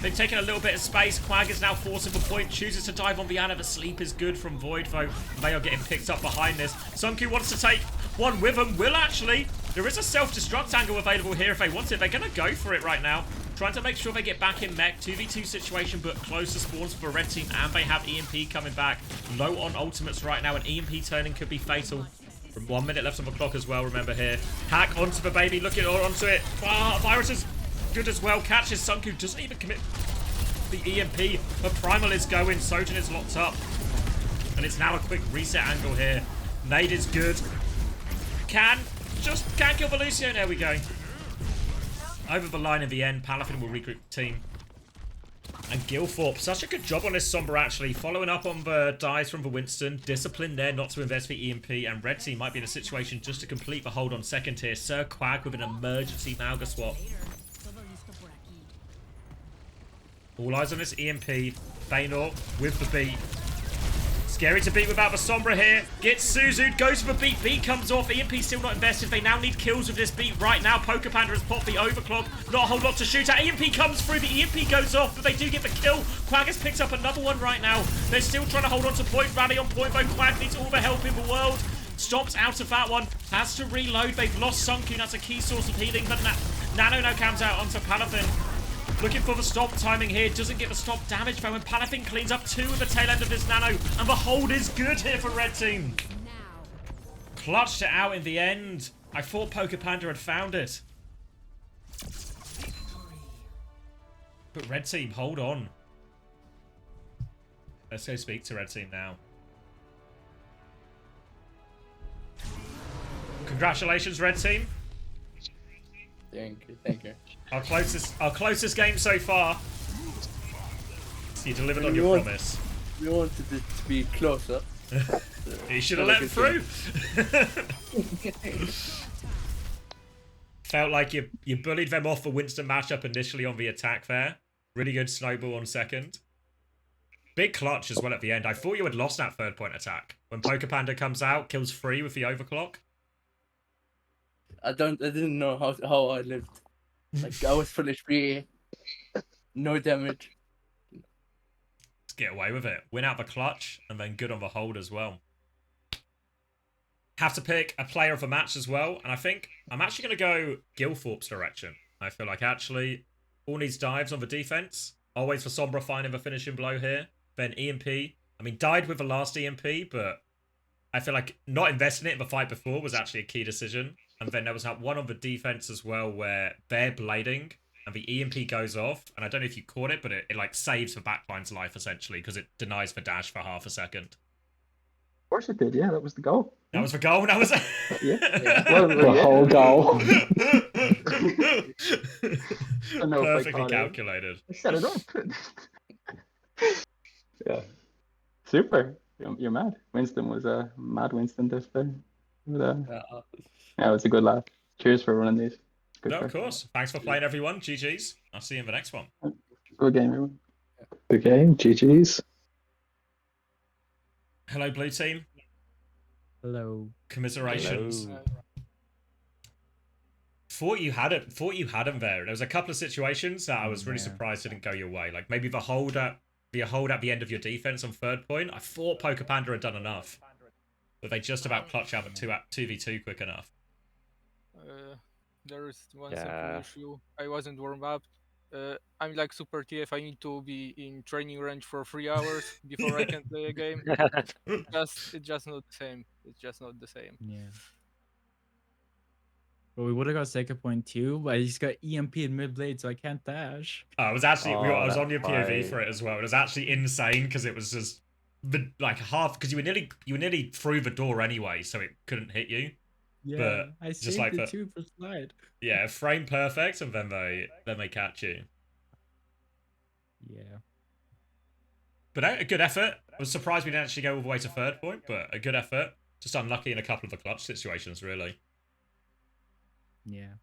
They've taken a little bit of space. Quag is now forcing the point. Chooses to dive on Viana. The sleep is good from Void though. They are getting picked up behind this. Sunku wants to take one with them. Will actually. There is a self-destruct angle available here if they want it. They're going to go for it right now. Trying to make sure they get back in mech. 2v2 situation, but close to spawns for the red team. And they have EMP coming back. Low on ultimates right now. And EMP turning could be fatal. From 1 minute left on the clock as well, remember here. Hack onto the baby. Looking onto it. Virus is good as well. Catches Sunku. Doesn't even commit the EMP. But Primal is going. Sojin is locked up. And it's now a quick reset angle here. Nade is good. Can't kill the Lucio. There we go. Over the line in the end, Palafin will regroup the team. And Gilthorpe, such a good job on this Sombra actually. Following up on the dives from the Winston. Discipline there not to invest the EMP. And red team might be in a situation just to complete the hold on second tier. Sir Quag with an emergency Malga swap. All eyes on this EMP. Baynor with the beat. Scary to beat without the Sombra here. Gets Suzu, goes for the beat. Beat comes off. EMP still not invested. They now need kills with this beat right now. Poker Panda has popped the overclock. Not a whole lot to shoot at. EMP comes through. The EMP goes off, but they do get the kill. Quag has picked up another one right now. They're still trying to hold on to point. Rally on point, though. Quag needs all the help in the world. Stops out of that one. Has to reload. They've lost Sunku. That's a key source of healing, but Nano now comes out onto Palafin. Looking for the stop timing here. Doesn't get the stop damage though. And Palafin cleans up 2 at the tail end of this Nano. And the hold is good here for red team. Clutched it out in the end. I thought Poker Panda had found it. But red team, hold on. Let's go speak to red team now. Congratulations, red team. Thank you, thank you. Our closest game so far. So you delivered on your promise. We wanted it to be closer. You should have let him through. Felt like you bullied them off the Winston matchup initially on the attack there. Really good snowball on second. Big clutch as well at the end. I thought you had lost that third point attack. When Poker Panda comes out, kills 3 with the overclock. I didn't know how I lived. Like I was full HP, no damage. Let's get away with it. Win out the clutch and then good on the hold as well. Have to pick a player of the match as well, and I think I'm actually going to go Gilthorpe's direction. I feel like actually all needs dives on the defense. Always for Sombra finding the finishing blow here. Then EMP. I mean, died with the last EMP, but I feel like not investing it in the fight before was actually a key decision. And then there was that one on the defense as well where they're blading and the EMP goes off. And I don't know if you caught it, but it like saves the backline's life essentially because it denies the dash for half a second. Of course it did, yeah, that was the goal. That was the goal? That was yeah. Well, the whole goal. Perfectly calculated. I set it up. Yeah. Super. You're mad. Winston was a mad Winston this day. But, yeah, it was a good laugh. Cheers for running these. Good no, of course. Thanks for playing, everyone. GG's. I'll see you in the next one. Good game, everyone. Good game. GG's. Hello, blue team. Hello. Commiserations. Hello. Thought you had it. Thought you had him there. There was a couple of situations that I was really surprised didn't go your way. Like maybe the hold at the end of your defense on third point. I thought Poker Panda had done enough, but they just about clutch out the 2v2 quick enough. There is one simple issue. I wasn't warmed up. I'm like Super TF. I need to be in training range for 3 hours before I can play a game. It's just not the same. It's just not the same. Yeah. Well, we would have got second point too, but he's got EMP in mid blade, so I can't dash. I was actually, I was on your POV for it as well. It was actually insane because it was just like half because you were nearly through the door anyway, so it couldn't hit you. Yeah, but I just saved like it too for slide. Yeah, frame perfect, and then they catch you. Yeah. But a good effort. I was surprised we didn't actually go all the way to third point, but a good effort. Just unlucky in a couple of the clutch situations, really. Yeah.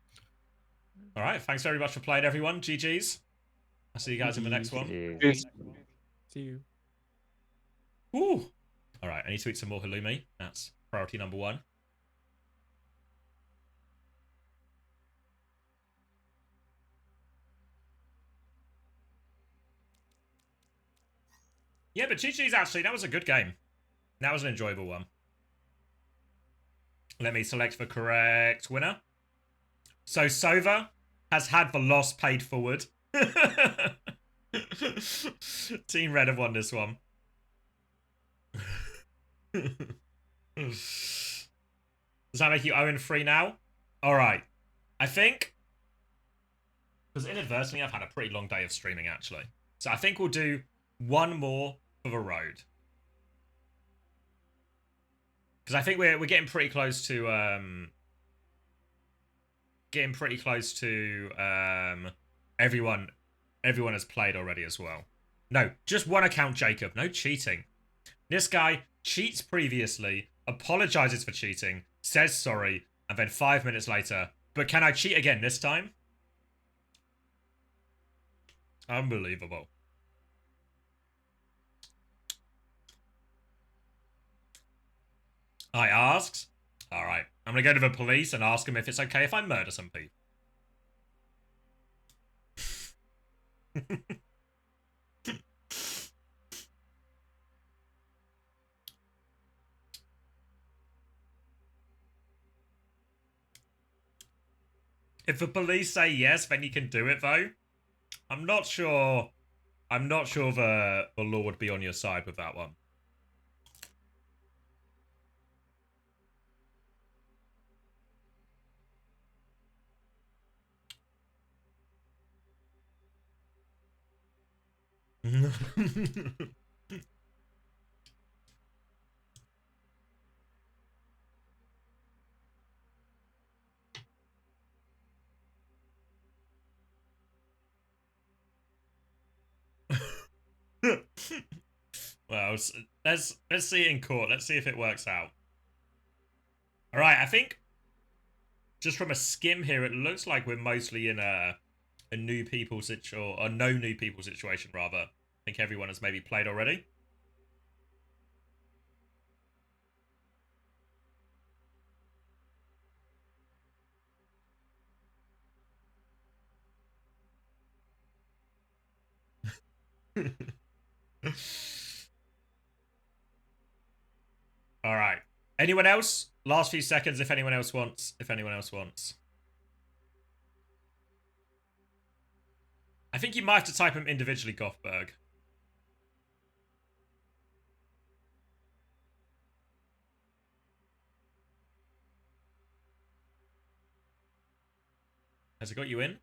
All right, thanks very much for playing, everyone. GG's. I'll see you guys in the next one. See you. Ooh. All right, I need to eat some more halloumi. That's priority number 1. Yeah, but Chi-Chi's actually, that was a good game. That was an enjoyable one. Let me select the correct winner. So Sova has had the loss paid forward. Team Red have won this one. Does that make you 0-3 now? Alright. I think, because inadvertently I've had a pretty long day of streaming actually. So I think we'll do one more for the road. Because I think we're getting pretty close to everyone has played already as well. No, just one account, Jacob. No cheating. This guy cheats previously, apologizes for cheating, says sorry, and then 5 minutes later, but can I cheat again this time? Unbelievable. I asked. All right, I'm gonna go to the police and ask them if it's okay if I murder some people. If the police say yes, then you can do it though. I'm not sure the law would be on your side with that one. Well, let's see it in court. Let's see if it works out. All right, I think just from a skim here, it looks like we're mostly in a new people situation, or no new people situation rather. I think everyone has maybe played already. All right. Anyone else? Last few seconds if anyone else wants. I think you might have to type them individually, Gothberg. Has it got you in?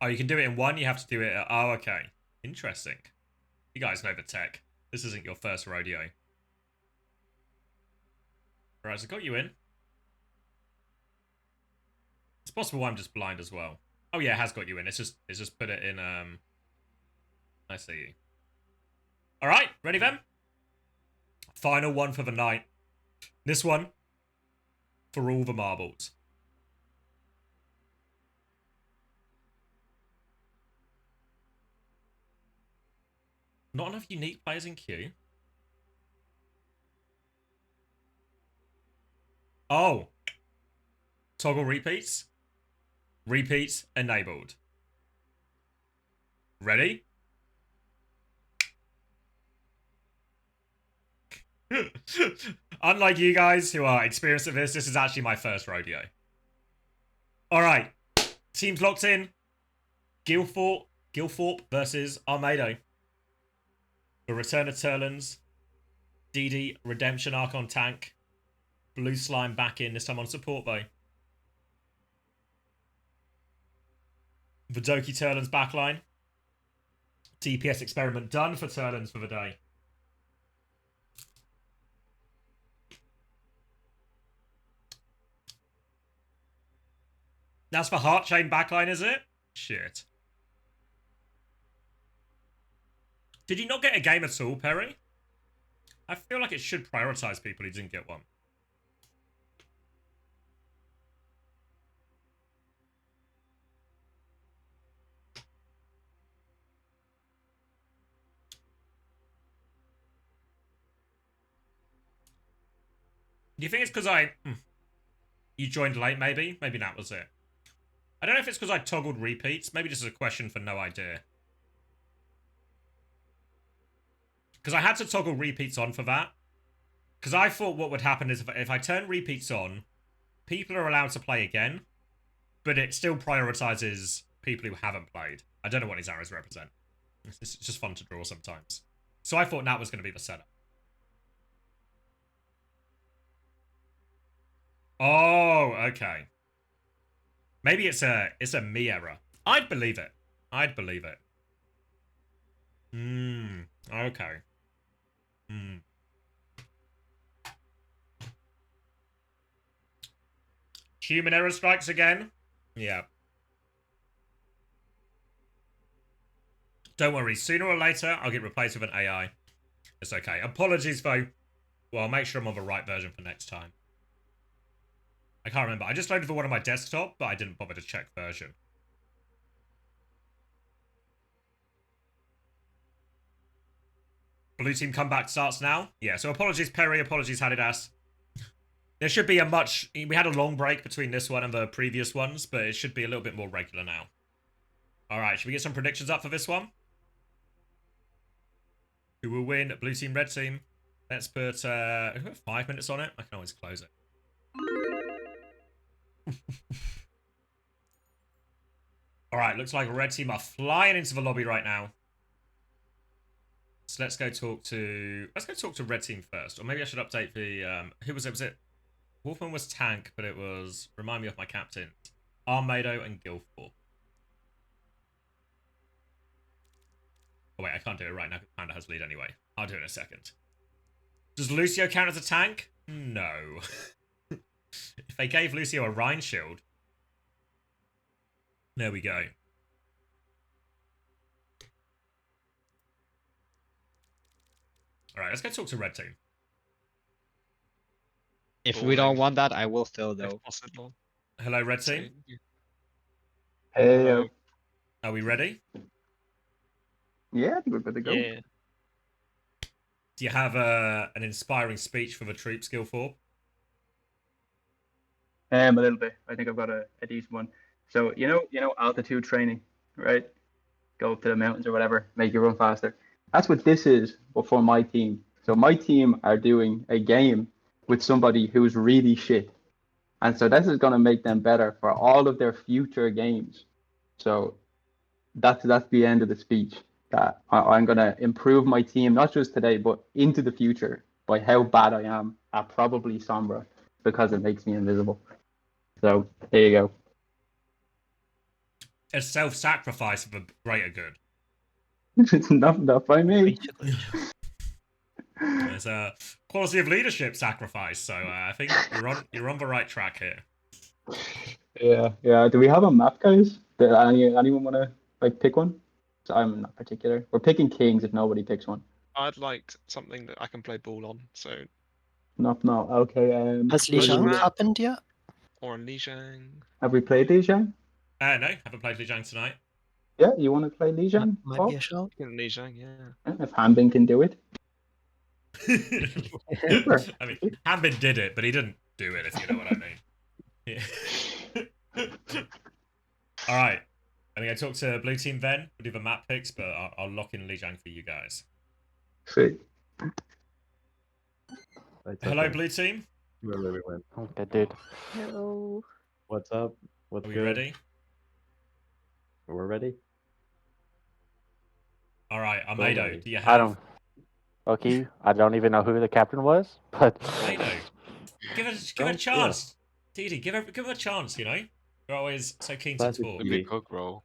Oh, you can do it in one. You have to do it. Oh, okay. Interesting. You guys know the tech. This isn't your first rodeo. Alright, has it got you in? It's possible I'm just blind as well. Oh yeah, it has got you in. It's just put it in I see you. Alright, ready then? Final one for the night. This one for all the marbles. Not enough unique players in queue. Oh. Toggle repeats. Repeats enabled. Ready? Unlike you guys who are experienced at this is actually my first rodeo. Alright. Teams locked in. Gilthorpe versus Armado. The Return of Turlans. DD Redemption Arc on tank. Blue Slime back in, this time on support though. Vidoki Turlans backline. TPS experiment done for Turlans for the day. That's for Heart Chain backline, is it? Shit. Did you not get a game at all, Perry? I feel like it should prioritize people who didn't get one. Do you think it's because you joined late? Maybe that was it. I don't know if it's because I toggled repeats. Maybe this is a question for no idea. Because I had to toggle repeats on for that. Because I thought what would happen is if I turn repeats on, people are allowed to play again, but it still prioritizes people who haven't played. I don't know what these arrows represent. It's just fun to draw sometimes. So I thought that was going to be the setup. Oh, okay. Maybe it's a me error. I'd believe it. I'd believe it. Okay. Human error strikes again? Yeah. Don't worry, sooner or later, I'll get replaced with an AI. It's okay. Apologies, though. Well, I'll make sure I'm on the right version for next time. I can't remember. I just loaded the one on my desktop, but I didn't bother to check version. Blue team comeback starts now. Yeah, so apologies, Perry. Apologies, Hadidas. There should be a much... We had a long break between this one and the previous ones, but it should be a little bit more regular now. Alright, should we get some predictions up for this one? Who will win? Blue team, red team. Let's put 5 minutes on it. I can always close it. Alright, looks like red team are flying into the lobby right now. So let's go talk to red team first. Or maybe I should update the who was it? Was it Wolfman was tank, but it was remind me of my captain. Armado and Guilford. Oh wait, I can't do it right now because Panda has lead anyway. I'll do it in a second. Does Lucio count as a tank? No. If they gave Lucio a Rhine shield. There we go. Alright, let's go talk to red team. If we don't want that, I will still though. Possible. Hello, red team. Hey. Are we ready? Yeah, I think we're good to go. Yeah. Do you have an inspiring speech for the troops, Guilford? A little bit. I think I've got a decent one. So you know altitude training, right? Go up to the mountains or whatever, make you run faster. That's what this is, but for my team. So my team are doing a game with somebody who's really shit, and so this is gonna make them better for all of their future games. So that's the end of the speech. That I'm gonna improve my team, not just today, but into the future by how bad I am at probably Sombra because it makes me invisible. So there you go. A self-sacrifice for the greater good. It's not by me. There's a quality of leadership sacrifice, so I think you're on the right track here. Yeah. Do we have a map, guys? Did anyone want to pick one? So I'm not particular. We're picking kings if nobody picks one. I'd like something that I can play ball on. So. No. Okay. Has Lijiang happened yet? Or on Lijiang. Have we played Lijiang? No, haven't played Lijiang tonight. Yeah, you want to play Lijiang? Might be a shout. Lijiang, yeah. If Hanbin can do it. I mean, Hanbin did it, but he didn't do it, if you know what I mean. Yeah. All right. I'm going to talk to blue team then. We'll do the map picks, but I'll lock in Lijiang for you guys. Sweet. Hello, blue team. Where we went. Okay, dude. Hello. What's up? What's Are we good? ready? We're ready. All right, Armado, do you have... I don't... Okay, I don't even know who the captain was, but... Armado, give it a chance. Didi, give it a chance, you know? You're always so keen to talk. Cook, bro.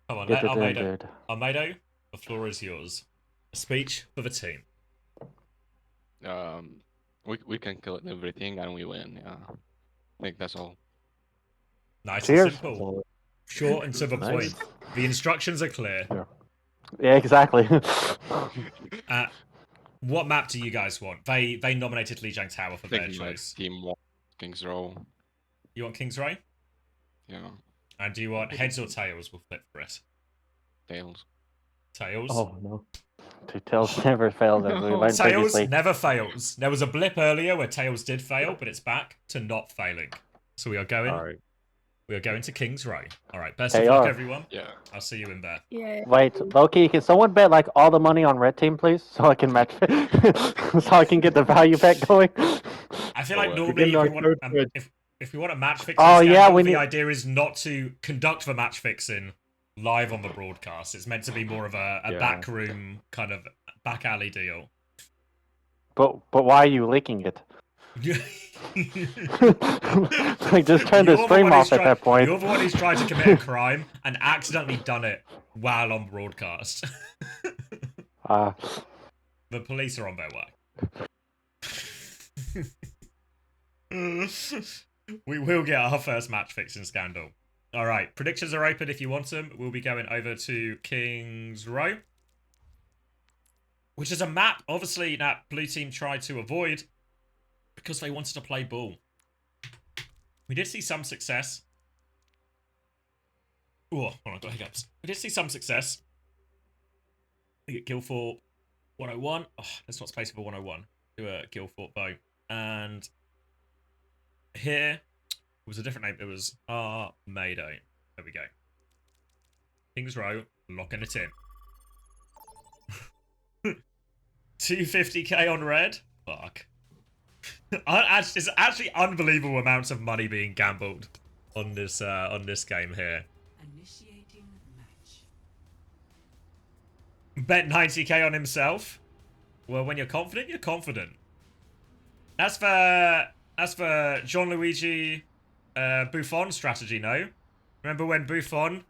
Come on, Get Armado, the floor is yours. A speech for the team. We can kill everything and we win. Yeah, I think that's all. Nice Cheers. and simple. Short and to the point. The instructions are clear. Yeah, exactly. What map do you guys want? They nominated Lijiang Tower for their choice. Team King's Row. You want King's Row? Yeah. And do you want heads or tails? We'll flip for it. Tails. Tails? Oh, no. Tails never fails, as we learned Tails previously. never fails. There was a blip earlier where Tails did fail, but it's back to not failing. So we are going. All right. We are going to King's Row. All right, best of They luck, are. everyone. Yeah. I'll see you in there. Yeah. Wait, Loki, can someone bet like all the money on red team, please, so I can match, so I can get the value bet going? I feel like We're normally getting if we want a match fixing Oh, scandal, yeah, we the need- idea is not to conduct the match fixing live on the broadcast. It's meant to be more of a Yeah. backroom kind of back alley deal. But why are you leaking it? Like, just turn the You're stream one who's off at that point. You're the one who's tried to commit a crime and accidentally done it while on broadcast. The police are on their way. We will get our first match fixing scandal. All right, predictions are open if you want them. We'll be going over to King's Row, which is a map, obviously, that blue team tried to avoid because they wanted to play ball. We did see some success. Oh, hold on, I got hiccups. We did see some success. We get Guildfort 101. Oh, there's not space for 101. Do a Guildfort bow. And here was a different name. It was Armado. There we go. King's Row, locking it in. 250k on red. Fuck. It's actually unbelievable amounts of money being gambled on this game here. Bet 90k on himself. Well, when you're confident, you're confident. That's for Gianluigi Buffon strategy, no? Remember when Buffon,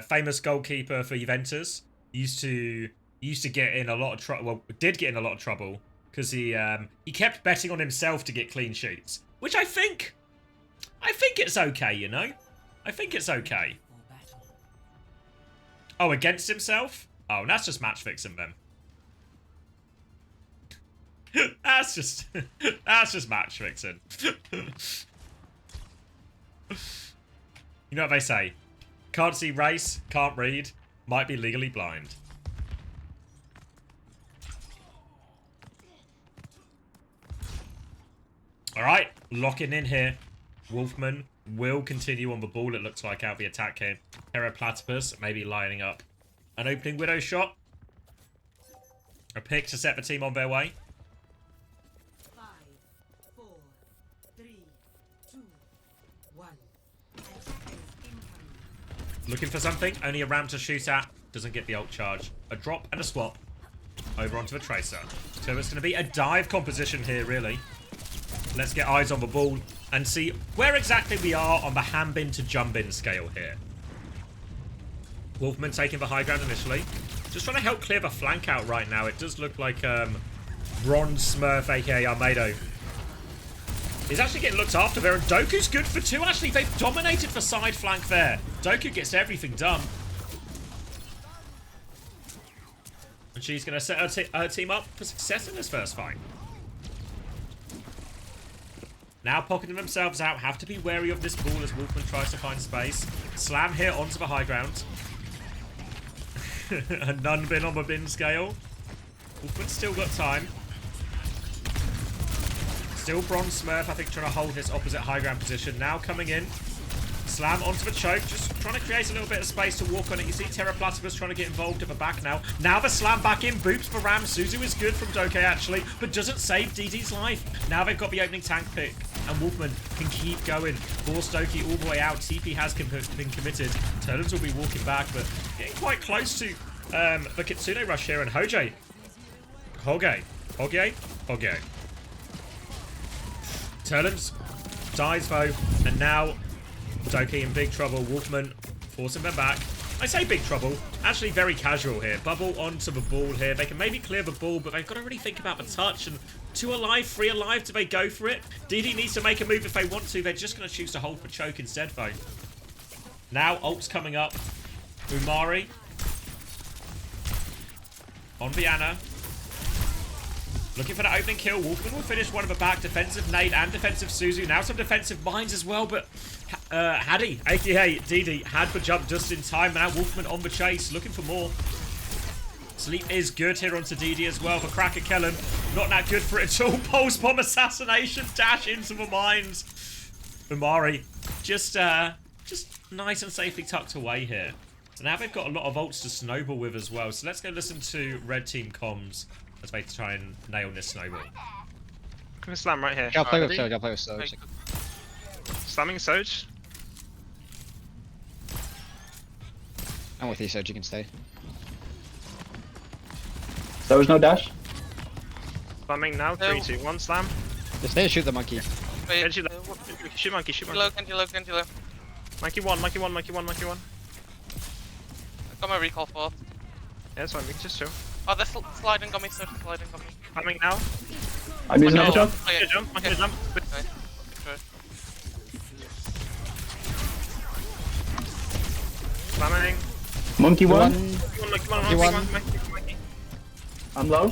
famous goalkeeper for Juventus, used to get in a lot of trouble. Well, did get in a lot of trouble because he kept betting on himself to get clean sheets, which I think it's okay, you know. I think it's okay. Oh, against himself? Oh, that's just match fixing then. that's just match fixing. You know what they say? Can't see race, can't read, might be legally blind. Alright, locking in here. Wolfman will continue on the ball, it looks like, out the attack here. Hera Platypus maybe lining up an opening Widow shot. A pick to set the team on their way. 5, 4, 3, 2, 1. Looking for something, only a ramp to shoot at. Doesn't get the ult charge. A drop and a swap. Over onto the Tracer. So it's going to be a dive composition here, really. Let's get eyes on the ball and see where exactly we are on the ham-bin to jump-in scale here. Wolfman taking the high ground initially. Just trying to help clear the flank out right now. It does look like Bronze Smurf, aka Armado, is actually getting looked after there. And Doku's good for 2. Actually, they've dominated the side flank there. Doku gets everything done. And she's going to set her team up for success in this first fight. Now pocketing themselves out. Have to be wary of this ball as Wolfman tries to find space. Slam here onto the high ground. A none bin on the bin scale. Wolfman's still got time. Still Bronze Smurf, I think, trying to hold this opposite high ground position. Now coming in. Slam onto the choke. Just trying to create a little bit of space to walk on it. You see Terra Platypus trying to get involved at the back now. Now the slam back in. Boops for Ram. Suzu is good from Doke, actually, but doesn't save DD's life. Now they've got the opening tank pick. And Wolfman can keep going. Force Doki all the way out. TP has been committed. Turtles will be walking back, but getting quite close to the Kitsune rush here. And Hoge. Turtles dies though. And now Doki in big trouble. Wolfman forcing them back. I say big trouble. Actually very casual here. Bubble onto the ball here. They can maybe clear the ball, but they've got to really think about the touch. And 2 alive, 3 alive. Do they go for it? DD needs to make a move if they want to. They're just going to choose to hold for choke instead, though. Now, ult's coming up. Umari. On Viana. Looking for the opening kill. Wolfman will finish one of the back. Defensive nade and defensive Suzu. Now some defensive mines as well, but Haddy, aka DD, had the jump just in time. Now Wolfman on the chase, looking for more. Sleep is good here onto DD as well for Cracker Kellen. Not that good for it at all. Pulse bomb assassination, dash into the mines. Umari just nice and safely tucked away here. So now they've got a lot of ults to snowball with as well. So let's go listen to red team comms as they try and nail this snowball. I'm gonna slam right here. I'll play with Ready? Soj, I'll play with Soj. Slamming Soj. I'm with you, Soj, you can stay. So there's no dash. Slamming now. 3, 2, 1. Slam. Just stay, shoot the monkey. Wait, shoot monkey. Shoot monkey. Genji low. Monkey 1. Monkey 1. Monkey 1. Monkey 1. I got my recall for. Yeah, that's fine. We can just chill. Oh, they're sliding on me, so sliding on me. Slamming now. I'm using a jump. Oh, yeah. Jump. Monkey jump. Okay. Slamming. Monkey one. Monkey. I'm low.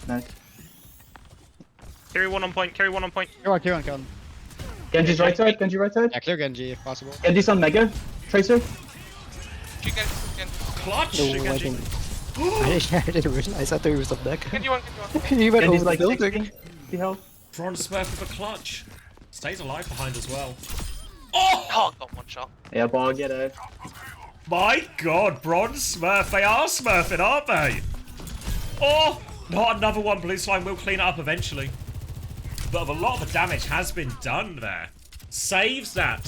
Nice. Carry 1 on point. Carry 1 on point. Kill on. Genji's right side. Genji right side. Yeah, clear Genji if possible. Genji's on Mega. Tracer. Clutch. No, I didn't realize. I thought he was up neck. Genji one. He went Genji's over like the building. 60 health. Bronze Smurf with a clutch. Stays alive behind as well. Oh, got one shot. Yeah, ball, get it. My god, Bronze Smurf. They are smurfing, aren't they? Oh, not another one. Blue Slime will clean it up eventually. But a lot of the damage has been done there. Saves that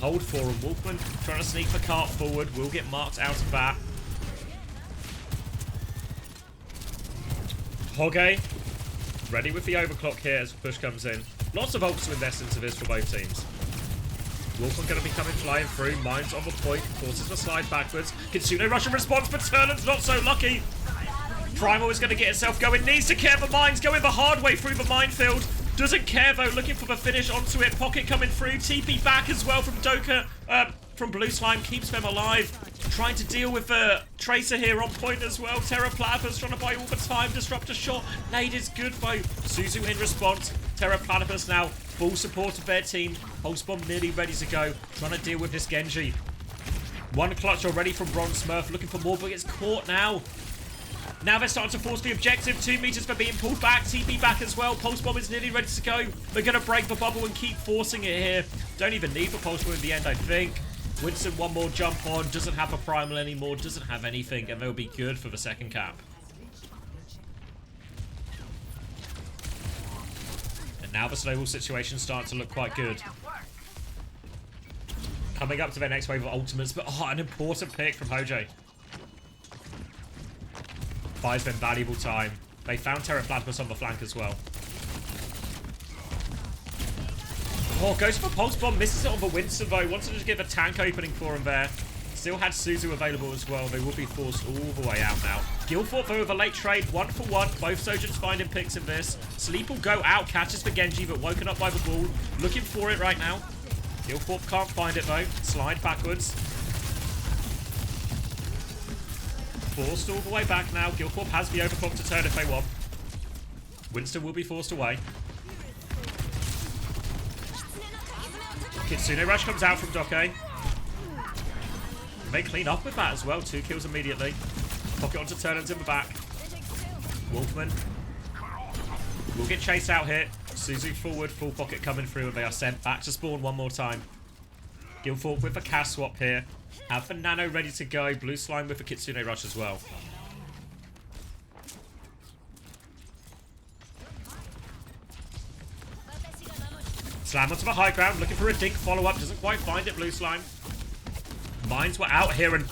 hold for him. Wolfman trying to sneak the cart forward. Will get marked out of that. Hoge ready with the overclock here as the push comes in. Lots of ults to invest into this for both teams. Wolfman going to be coming flying through. Mines on the point. Forces the slide backwards. Kitsune Russian response, but Turner's not so lucky. Primal is going to get itself going. Needs to care the mines. Going the hard way through the minefield. Doesn't care though. Looking for the finish onto it. Pocket coming through. TP back as well from Doka. From Blue Slime. Keeps them alive. Trying to deal with the Tracer here on point as well. Terra Platypus trying to buy all the time. Disrupt a shot. Nade is good though. Suzu in response. Terra Platypus now full support of their team. Pulse Bomb nearly ready to go. Trying to deal with this Genji. One clutch already from Bronze Smurf. Looking for more, but it's caught now. Now they're starting to force the objective. 2 meters for being pulled back. TP back as well. Pulse Bomb is nearly ready to go. They're going to break the bubble and keep forcing it here. Don't even need the Pulse Bomb in the end, I think. Winston one more jump on. Doesn't have a primal anymore. Doesn't have anything. And they'll be good for the second cap. And now the snowball situation starting to look quite good. Coming up to their next wave of ultimates. But an important pick from Hoje. Buys them valuable time. They found Terra Platypus on the flank as well. Oh, goes for Pulse Bomb. Misses it on the Winston though. Wanted to just give a tank opening for him there. Still had Suzu available as well. They will be forced all the way out now. Guildfort though with a late trade. 1 for 1. Both Sojans finding picks in this. Sleep will go out. Catches for Genji but woken up by the ball. Looking for it right now. Guildfort can't find it though. Slide backwards. Forced all the way back now. Guildfort has the overclock to turn if they want. Winston will be forced away. Kitsune Rush comes out from Doke. They clean up with that as well. 2 kills immediately. Pocket onto Turnins in the back. Wolfman will get chased out here. Suzu forward. Full pocket coming through and they are sent back to spawn one more time. Guildfort with a cast swap here. Have the Nano ready to go. Blue Slime with a Kitsune Rush as well. Slam onto the high ground. Looking for a dink follow-up. Doesn't quite find it, Blue Slime. Mines were out here and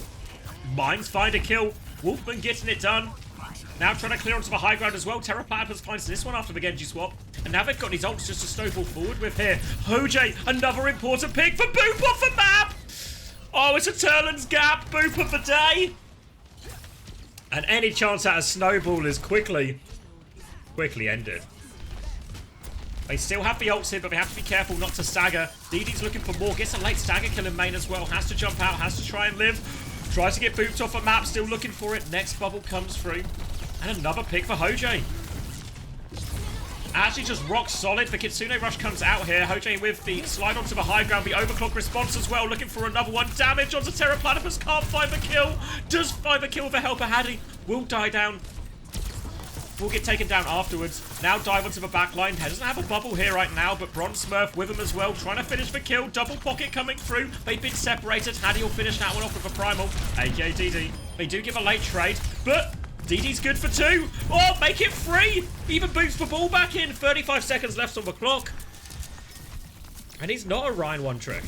Mines find a kill. Wolfman getting it done. Now trying to clear onto the high ground as well. Terra Platypus finds this one after the Genji swap. And now they've got these ults just to snowball forward with here. Hoje, another important pick for Boop off the map. Oh, it's a Turlan's Gap. Boop of the day. And any chance at a snowball is quickly ended. They still have the ults here, but they have to be careful not to stagger. DD's looking for more. Gets a late stagger kill in main as well. Has to jump out. Has to try and live. Tries to get booped off a map. Still looking for it. Next bubble comes through. And another pick for Hoje. actually just rock solid. The Kitsune Rush comes out here. Hojay with the slide onto the high ground. The overclock response as well. Looking for another one. Damage onto Terra Platypus. Can't find the kill. Does find the kill with a helper. Hattie will die down. Will get taken down afterwards. Now dive onto the back line. Doesn't have a bubble here right now, but Bronze Smurf with him as well. Trying to finish the kill. Double pocket coming through. They've been separated. Hattie will finish that one off with a primal. aka DD. They do give a late trade, but DD's good for 2. Oh, make it 3. Even boots the ball back in. 35 seconds left on the clock. And he's not a Ryan one trick.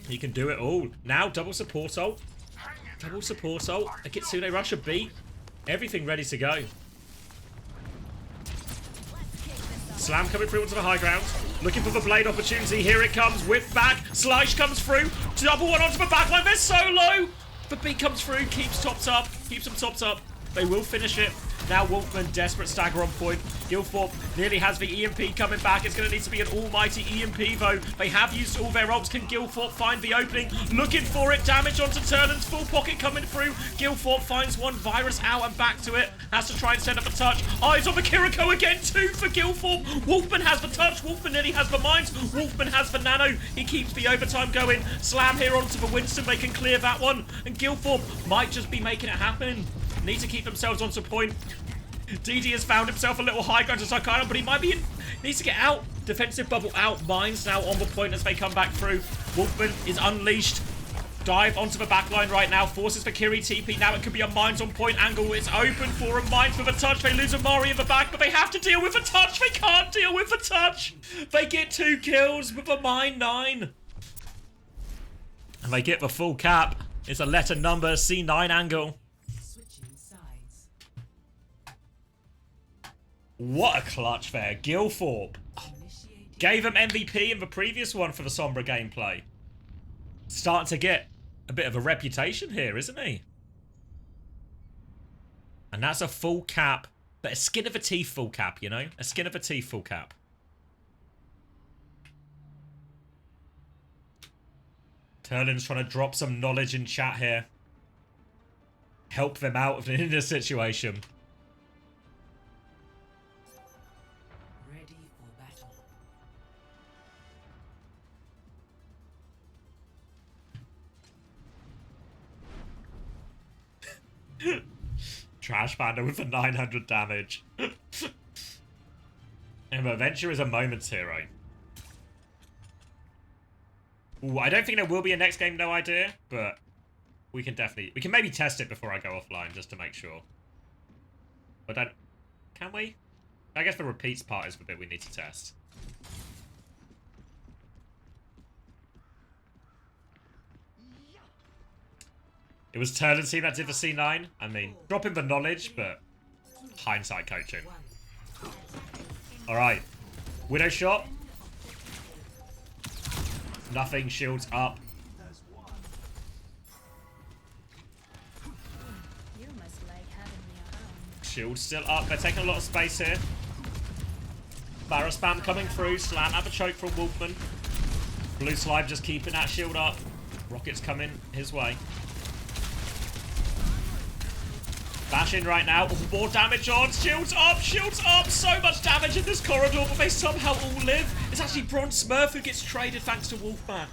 He can do it all. Now double support ult. Double support ult. A Kitsune Rush a beat. Everything ready to go. Slam coming through onto the high ground. Looking for the blade opportunity. Here it comes. Whip back. Slice comes through. Double one onto the back line. They're so low. The beat comes through. Keeps topped up. Keeps them topped up. They will finish it. Now Wolfman, desperate stagger on point. Gilthorpe nearly has the EMP coming back. It's going to need to be an almighty EMP though. They have used all their ults. Can Gilthorpe find the opening? Looking for it. Damage onto Turlan's full pocket coming through. Gilthorpe finds one. Virus out and back to it. Has to try and send up a touch. Eyes on the Kiriko again. 2 for Gilthorpe. Wolfman has the touch. Wolfman nearly has the mines. Wolfman has the nano. He keeps the overtime going. Slam here onto the Winston. They can clear that one. And Gilthorpe might just be making it happen. Need to keep themselves onto point. DD has found himself a little high ground to Sarkano, but he might be needs to get out. Defensive bubble out. Mines now on the point as they come back through. Wolfman is unleashed. Dive onto the back line right now. Forces for Kiri TP. Now it could be a Mines on point angle. It's open for a Mines with a touch. They lose Amari in the back, but they have to deal with a touch. They can't deal with a touch. They get 2 kills with a Mine 9. And they get the full cap. It's a letter number C9 angle. What a clutch there. Gilthorpe gave him MVP in the previous one for the Sombra gameplay. Starting to get a bit of a reputation here, isn't he? And that's a full cap. But a skin of a teeth full cap, you know? A skin of a teeth full cap. Turlin's trying to drop some knowledge in chat here. Help them out in this situation. Trash Panda with a 900 damage. And Adventure is a moment's hero. Ooh, I don't think there will be a next game, no idea, but we can maybe test it before I go offline just to make sure. But can we? I guess the repeats part is the bit we need to test. It was Turlan's team that did the C9. I mean, dropping the knowledge, but hindsight coaching. Alright. Widow shot. Nothing. Shields up. Shields still up. They're taking a lot of space here. Barra spam coming through. Slam. Have a choke from Wolfman. Blue Slime just keeping that shield up. Rockets coming his way. Bash in right now. Oh, more damage on. Shields up. Shields up. So much damage in this corridor, but they somehow all live. It's actually Bronze Smurf who gets traded thanks to Wolfman.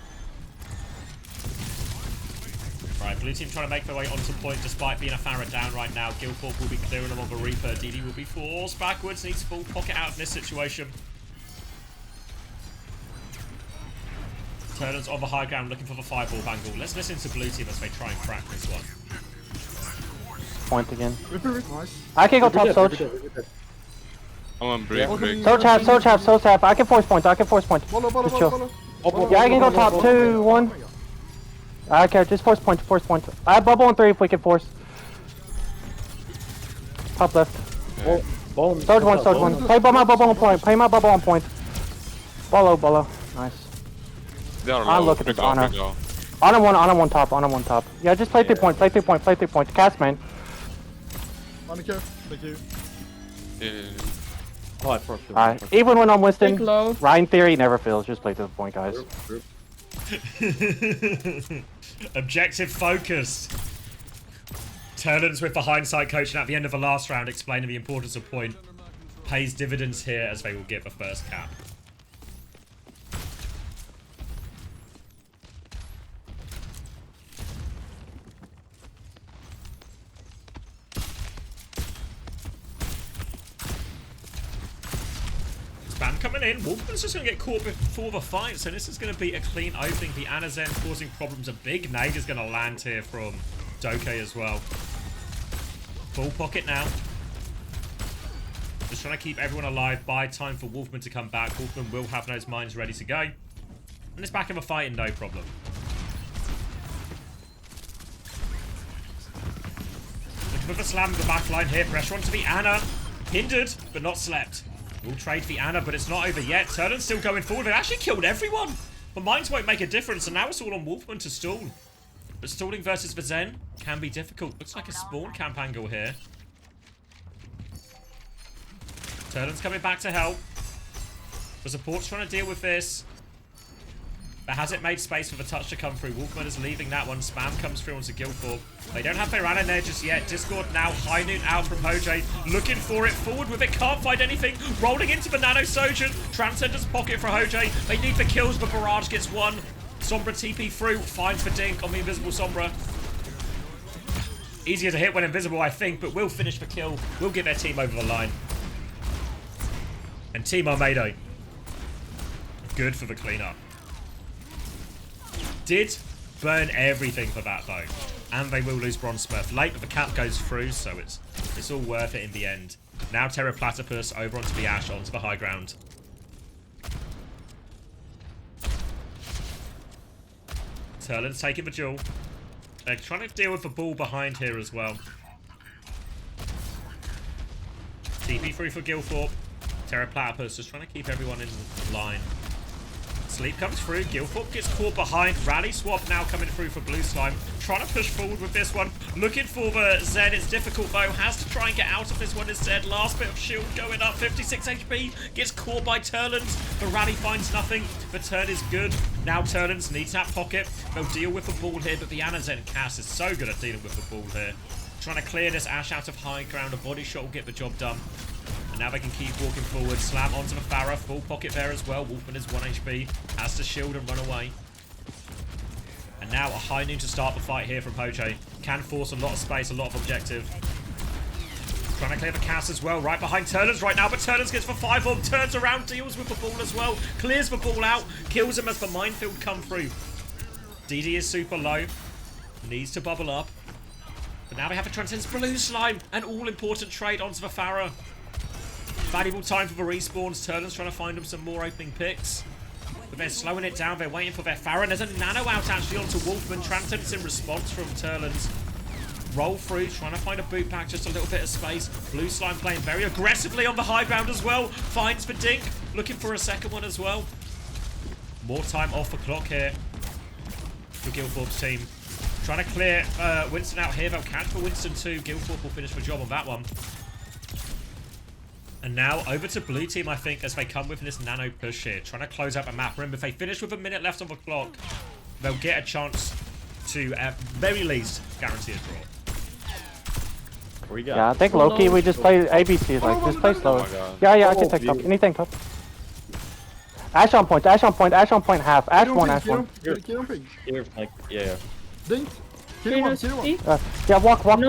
Right, blue team trying to make their way onto point despite being a Farad down right now. Gilthorpe will be clearing them on the Reaper. DD will be forced backwards. Needs full pocket out of this situation. Turner's on the high ground looking for the fireball angle. Let's listen to blue team as they try and crack this one. Point again. I can go top Soch. I'm on break. Soch half. I can force point. Just chill. Yeah, I can go top 2, 1. I don't care, just force point. I have bubble on 3 if we can force. Top left. Soch 1. Play my bubble on point. Bolo. Nice. I'll look at this honor. Honor one top. Yeah, just play 3 point. Cast main. Thank you. Alright, even when I'm Winston, Ryan theory never fails. Just play to the point, guys. Objective focused. Turlan's with the hindsight coaching at the end of the last round, explaining the importance of point. pays dividends here as they will get the first cap. Spam coming in. Wolfman's just going to get caught before the fight, so this is going to be a clean opening. The Ana Zen causing problems. A big nade is going to land here from Doke as well. Full pocket now. Just trying to keep everyone alive. Buy time for Wolfman to come back. Wolfman will have those mines ready to go. And it's back in the fight, no problem. Looking for the slam in the back line here. Pressure onto the Ana. Hindered, but not slept. We'll trade the Ana, but it's not over yet. Turner's still going forward. They actually killed everyone. The mines won't make a difference, and now it's all on Wolfman to stall. But stalling versus the Zen can be difficult. Looks like a spawn camp angle here. Turner's coming back to help. The support's trying to deal with this. But has it made space for the touch to come through? Wolfman is leaving that one. Spam comes through onto Guildford. They don't have their Ana in there just yet. Discord now. High noon out from Hoj. Looking for it. Forward with it. Can't find anything. Rolling into the Nano Sojourn. Transcender's pocket for Hoj. They need the kills, but Barrage gets one. Sombra TP through. Finds for Dink on the invisible Sombra. Easier to hit when invisible, I think, but will finish the kill. Will get their team over the line. And Team Armado. Good for the cleanup. Did burn everything for that though. And they will lose Bronze Smurf late, but the cap goes through, so it's all worth it in the end. Now Terra Platypus over onto the Ash, onto the high ground. Turlin's taking the duel. They're trying to deal with the ball behind here as well. TP through for Guildthorpe. Terra Platypus just trying to keep everyone in line. Sleep comes through. Guildthorpe gets caught behind. Rally swap now coming through for Blue Slime. Trying to push forward with this one. Looking for the Zen. It's difficult though. Has to try and get out of this one instead. Last bit of shield going up. 56 HP. Gets caught by Turlins. The Rally finds nothing. The turn is good. Now Turlins needs that pocket. They'll deal with the ball here, but the Ana Zen Cass is so good at dealing with the ball here. Trying to clear this Ash out of high ground. A body shot will get the job done. And now they can keep walking forward. Slam onto the Farah. Full pocket there as well. Wolfman is 1 HP. Has to shield and run away. And now a high noon to start the fight here from Hojo. Can force a lot of space, a lot of objective. Trying to clear the Cass as well. Right behind Turners right now, but Turners gets for 5 on. Turns around, deals with the ball as well. Clears the ball out. Kills him as the minefield come through. DD is super low. Needs to bubble up. But now they have a Transcendence Blue Slime. An all-important trade onto the Farah. Valuable time for the respawns. Turner's trying to find them some more opening picks. But they're slowing it down. They're waiting for their Farah. There's a nano out actually onto Wolfman. Transcendence in response from Turlins. Roll through, trying to find a boot pack, just a little bit of space. Blue Slime playing very aggressively on the high ground as well. Finds for Dink. Looking for a second one as well. More time off the clock here for Guildthorpe's team. Trying to clear Winston out here. They'll catch for Winston too. Guildthorpe will finish the job on that one. And now over to blue team, I think, as they come with this nano push here. Trying to close out the map. Remember, if they finish with a minute left on the clock, they'll get a chance to, at very least, guarantee a draw. Yeah, I think low-key we just play ABCs, like, just play slow. Yeah, I can take top. Anything top. Ash on point, Ash on point, Ash on point half. Ash one, Ash one. Yeah. Dink. Yeah, walk point.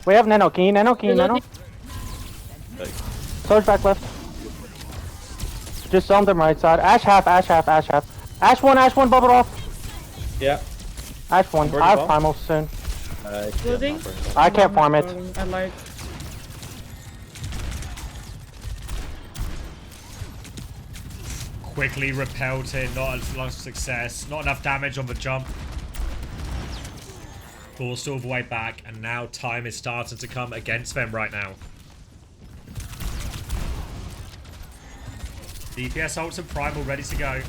We have nano, key, nano. Surge back left. Just on them right side. Ash half. Ash one, bubble off. Yeah. Ash one. I have primal soon. I can't farm it. I like. Quickly repelled here, not a lot of success. Not enough damage on the jump. Forced all the way back, and now time is starting to come against them right now. DPS ults and primal ready to go.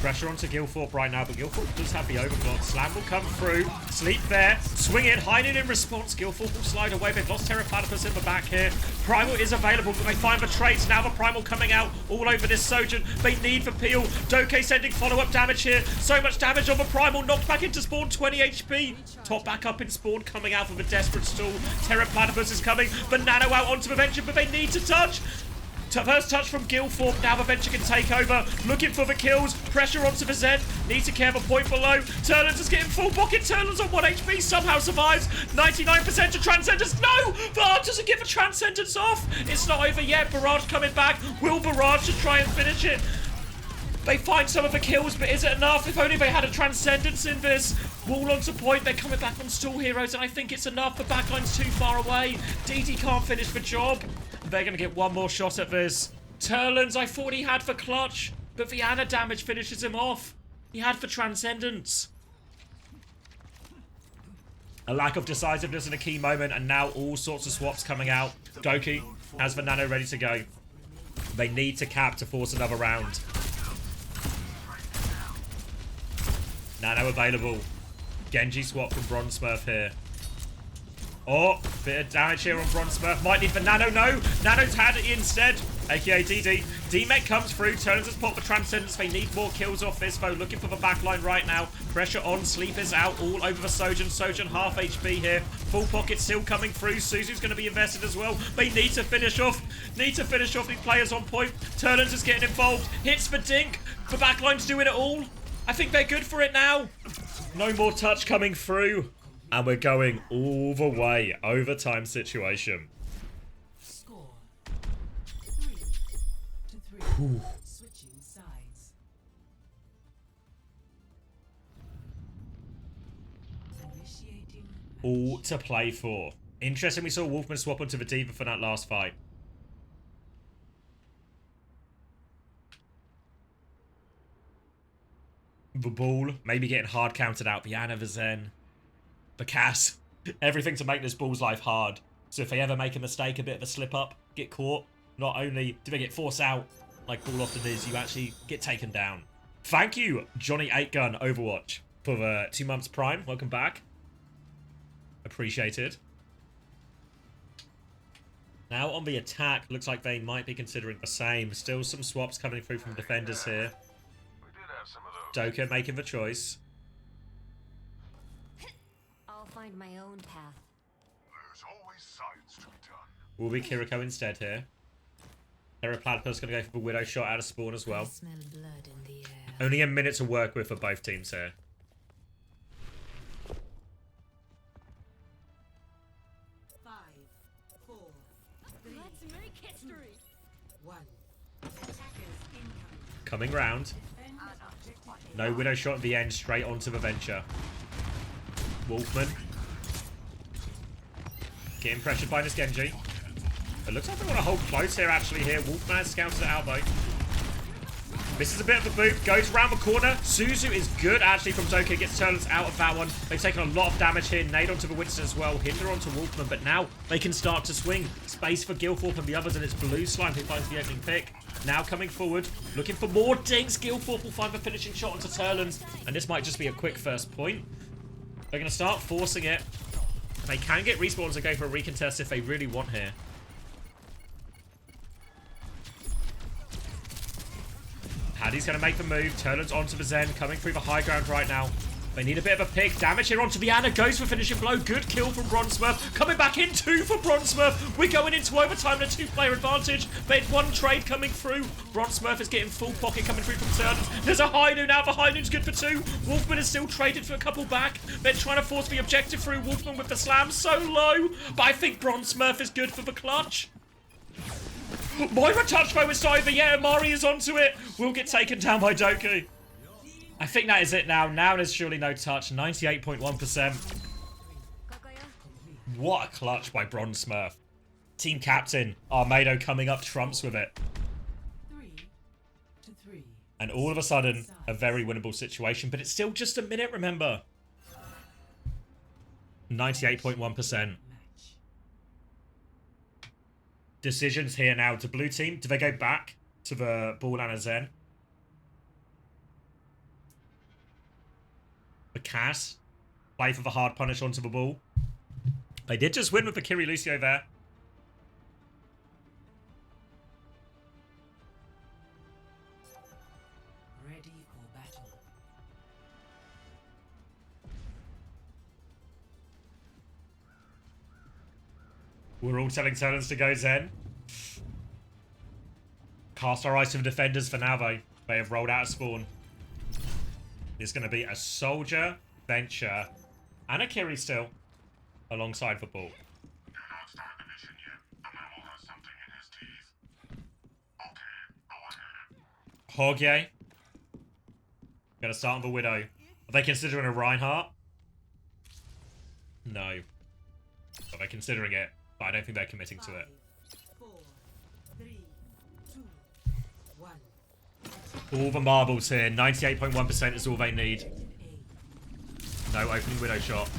Pressure onto Guilthorpe right now, but Guilthorpe does have the overclock. Slam will come through. Sleep there. Swing it. Hiding in response. Guilthorpe will slide away. They've lost Terra Platypus in the back here. Primal is available, but they find the traits. Now the Primal coming out all over this Sojourn. They need the peel. Doke sending follow-up damage here. So much damage on the Primal. Knocked back into spawn. 20 HP. Top back up in spawn. Coming out of a desperate stall. Terra Platypus is coming. The Nano out onto the Venture, but they need to touch. First touch from Guilthorpe, now the Venture can take over. Looking for the kills, pressure onto the Zen. Need to care the point below. Turlens is getting full pocket. Turlens on 1 HP, somehow survives. 99% to Transcendence. No! Barrage doesn't get the Transcendence off. It's not over yet. Barrage coming back. Will Barrage to try and finish it? They find some of the kills, but is it enough? If only they had a Transcendence in this. Wall onto point, they're coming back on Stall Heroes, and I think it's enough. The backline's too far away. DD can't finish the job. They're going to get one more shot at this. Turlens, I thought he had for clutch, but the Ana damage finishes him off. He had for Transcendence. A lack of decisiveness in a key moment, and now all sorts of swaps coming out. Doki has the Nano ready to go. They need to cap to force another round. Nano available. Genji swap from Bronze Smurf here. Oh, bit of damage here on Bronze Smurf. Might need the Nano. No, Nano's had it instead. AKA DD. D-Mech comes through. Turns his pot for Transcendence. They need more kills off this foe. Looking for the backline right now. Pressure on. Sleep is out all over the Sojourn. Sojourn half HP here. Full pocket still coming through. Suzu's going to be invested as well. They need to finish off. Need to finish off these players on point. Turlens is getting involved. Hits the dink. The backline's doing it all. I think they're good for it now. No more touch coming through. And we're going all the way. Overtime situation. Score 3-3. Switching sides. Initiating. All to play for. Interesting, we saw Wolfman swap onto the D.Va for that last fight. The ball, maybe getting hard counted out. The Ana, the Zen, the Cass. Everything to make this ball's life hard. So if they ever make a mistake, a bit of a slip up, get caught, not only do they get forced out, like ball often is, you actually get taken down. Thank you, Johnny 8gun Overwatch, for the 2 months Prime. Welcome back. Appreciated. Now on the attack, looks like they might be considering the same. Still some swaps coming through from defenders here. Doka making the choice. I'll find my own path. There's always science to be done. Will be Kiriko instead here. Terra Platypus going to go for the Widow shot out of spawn as well. Smell blood in the air. Only a minute to work with for both teams here. Let's make history. 1. Attackers incoming. Coming round. No Widow shot at the end, straight onto the Venture. Wolfman. Getting pressured by this Genji. It looks like they want to hold close here, actually, here. Wolfman has scouted it out, though. Misses a bit of a boot. Goes around the corner. Suzu is good, actually, from Doka. Gets Turlens out of that one. They've taken a lot of damage here. Nade onto the Winston as well. Hinder onto Wolfman, but now they can start to swing. Space for Guilthorpe and the others, and it's Blue Slime who finds the opening pick. Now coming forward, looking for more dinks. Guilthorpe will find the finishing shot onto Turlens, and this might just be a quick first point. They're going to start forcing it. They can get respawns and go for a recontest if they really want here. Paddy's going to make the move. Turlens onto the Zen, coming through the high ground right now. They need a bit of a pick. Damage here onto the Ana. Goes for finishing blow. Good kill from Bronze Smurf. Coming back in 2 for Bronze Smurf. We're going into overtime and a 2-player advantage. They had 1 trade coming through. Bronze Smurf is getting full pocket coming through from Turlens. There's a high noon now. The high noon's good for 2. Wolfman is still traded for a couple back. They're trying to force the objective through. Wolfman with the slam so low. But I think Bronze Smurf is good for the clutch. Moira touch though, it's over. Yeah, Mari is onto it. Will get taken down by Doku. I think that is it now. Now there's surely no touch. 98.1%. What a clutch by Bronze Smurf. Team captain, Armado coming up trumps with it. 3-3. And all of a sudden, a very winnable situation. But it's still just a minute, remember. 98.1%. Decisions here now to blue team. Do they go back to the ball and a Zen? could cast, play for the hard punish onto the ball. They did just win with the Kiri Lucio there. Ready for battle. We're all telling Talons to go Zen. Cast our eyes to the defenders for now, though. They have rolled out a spawn. It's going to be a Soldier, Venture, and a Kiri still, alongside the ball. Hogye. Gonna start on the Widow. Are they considering a Reinhardt? No. But they're considering it, but I don't think they're committing to it. 4, 3, 2, 1. All the marbles here. 98.1% is all they need. No opening Widow shot.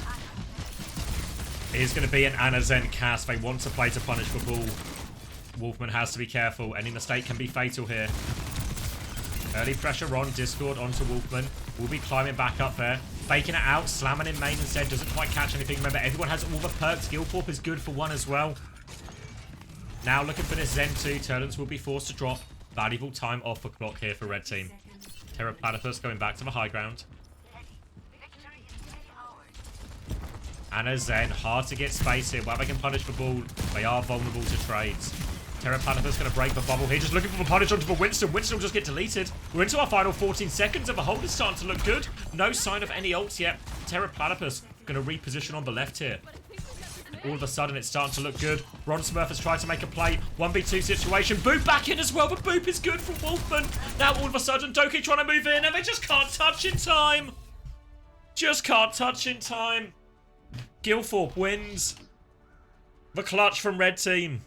It is going to be an Ana Zen cast. They want to play to punish the ball. Wolfman has to be careful. Any mistake can be fatal here. Early pressure on. Discord onto Wolfman. Will be climbing back up there. Faking it out. Slamming in main instead. Doesn't quite catch anything. Remember, everyone has all the perks. Gilthorpe is good for one as well. Now looking for this Zen 2. Turtles will be forced to drop. Valuable time off the clock here for red team. Terra Platypus going back to the high ground. Ana Zen, hard to get space here. While they can punish the ball, they are vulnerable to trades. Terra Platypus going to break the bubble here. Just looking for the punish onto the Winston. Winston will just get deleted. We're into our final 14 seconds and the hold is starting to look good. No sign of any ults yet. Terra Platypus going to reposition on the left here. All of a sudden, it's starting to look good. Ron Smurf has tried to make a play. 1v2 situation. Boop back in as well, but Boop is good from Wolfman. Now, all of a sudden, Doki trying to move in, and they just can't touch in time. Just can't touch in time. Gilthorpe wins. The clutch from red team.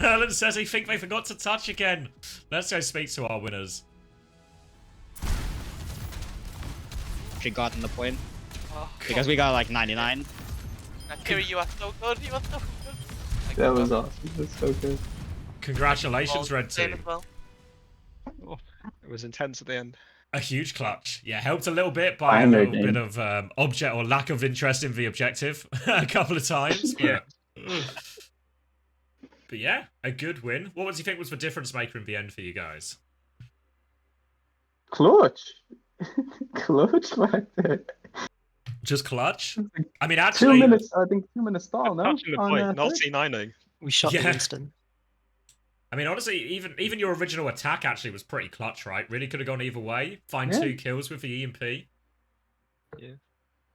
Erlen says he think they forgot to touch again. Let's go speak to our winners. She got in the point. Oh, Because we got like 99. Kiri, you are so good. You are so good. That was awesome. That's so good. Congratulations, red team. Oh, it was intense at the end. A huge clutch. Yeah, helped a little bit by a little bit of object or lack of interest in the objective a couple of times. But, but yeah, a good win. What do you think was the difference maker in the end for you guys? Clutch. Clutch back there. Just clutch? I mean, actually... 2 minutes, I think 2 minutes stall, no? Touching the point, not C9ing. We shot Yeah. Winston. I mean, honestly, even your original attack actually was pretty clutch, right? Really could have gone either way. Find Yeah. 2 kills with the EMP. Yeah.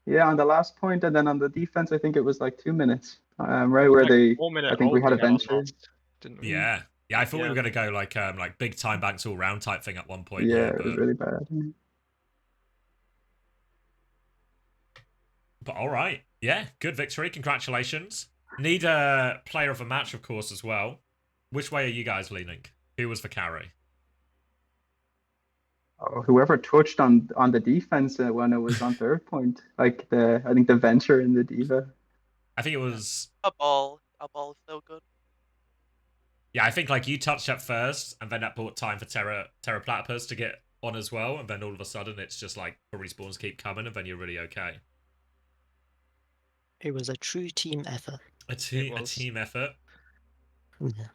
Yeah, on the last point, and then on the defense, I think it was like 2 minutes. Right where they, 4 minute I think we had a hold venture. last, didn't we? Yeah. Yeah, I thought we Yeah. were going to go like big time banks all round type thing at one point. Yeah, there, it was but- really bad. But all right. Yeah, good victory. Congratulations. Need a player of the match, of course, as well. Which way are you guys leaning? Who was the carry? Oh, whoever touched on the defense when it was on third point, like I think the venture in the diva. I think it was... A ball is so good. Yeah, I think like you touched up first, and then that bought time for Terra Platypus to get on as well, and then all of a sudden it's just like the respawns keep coming, and then you're really okay. It was a true team effort. A team effort. Yeah.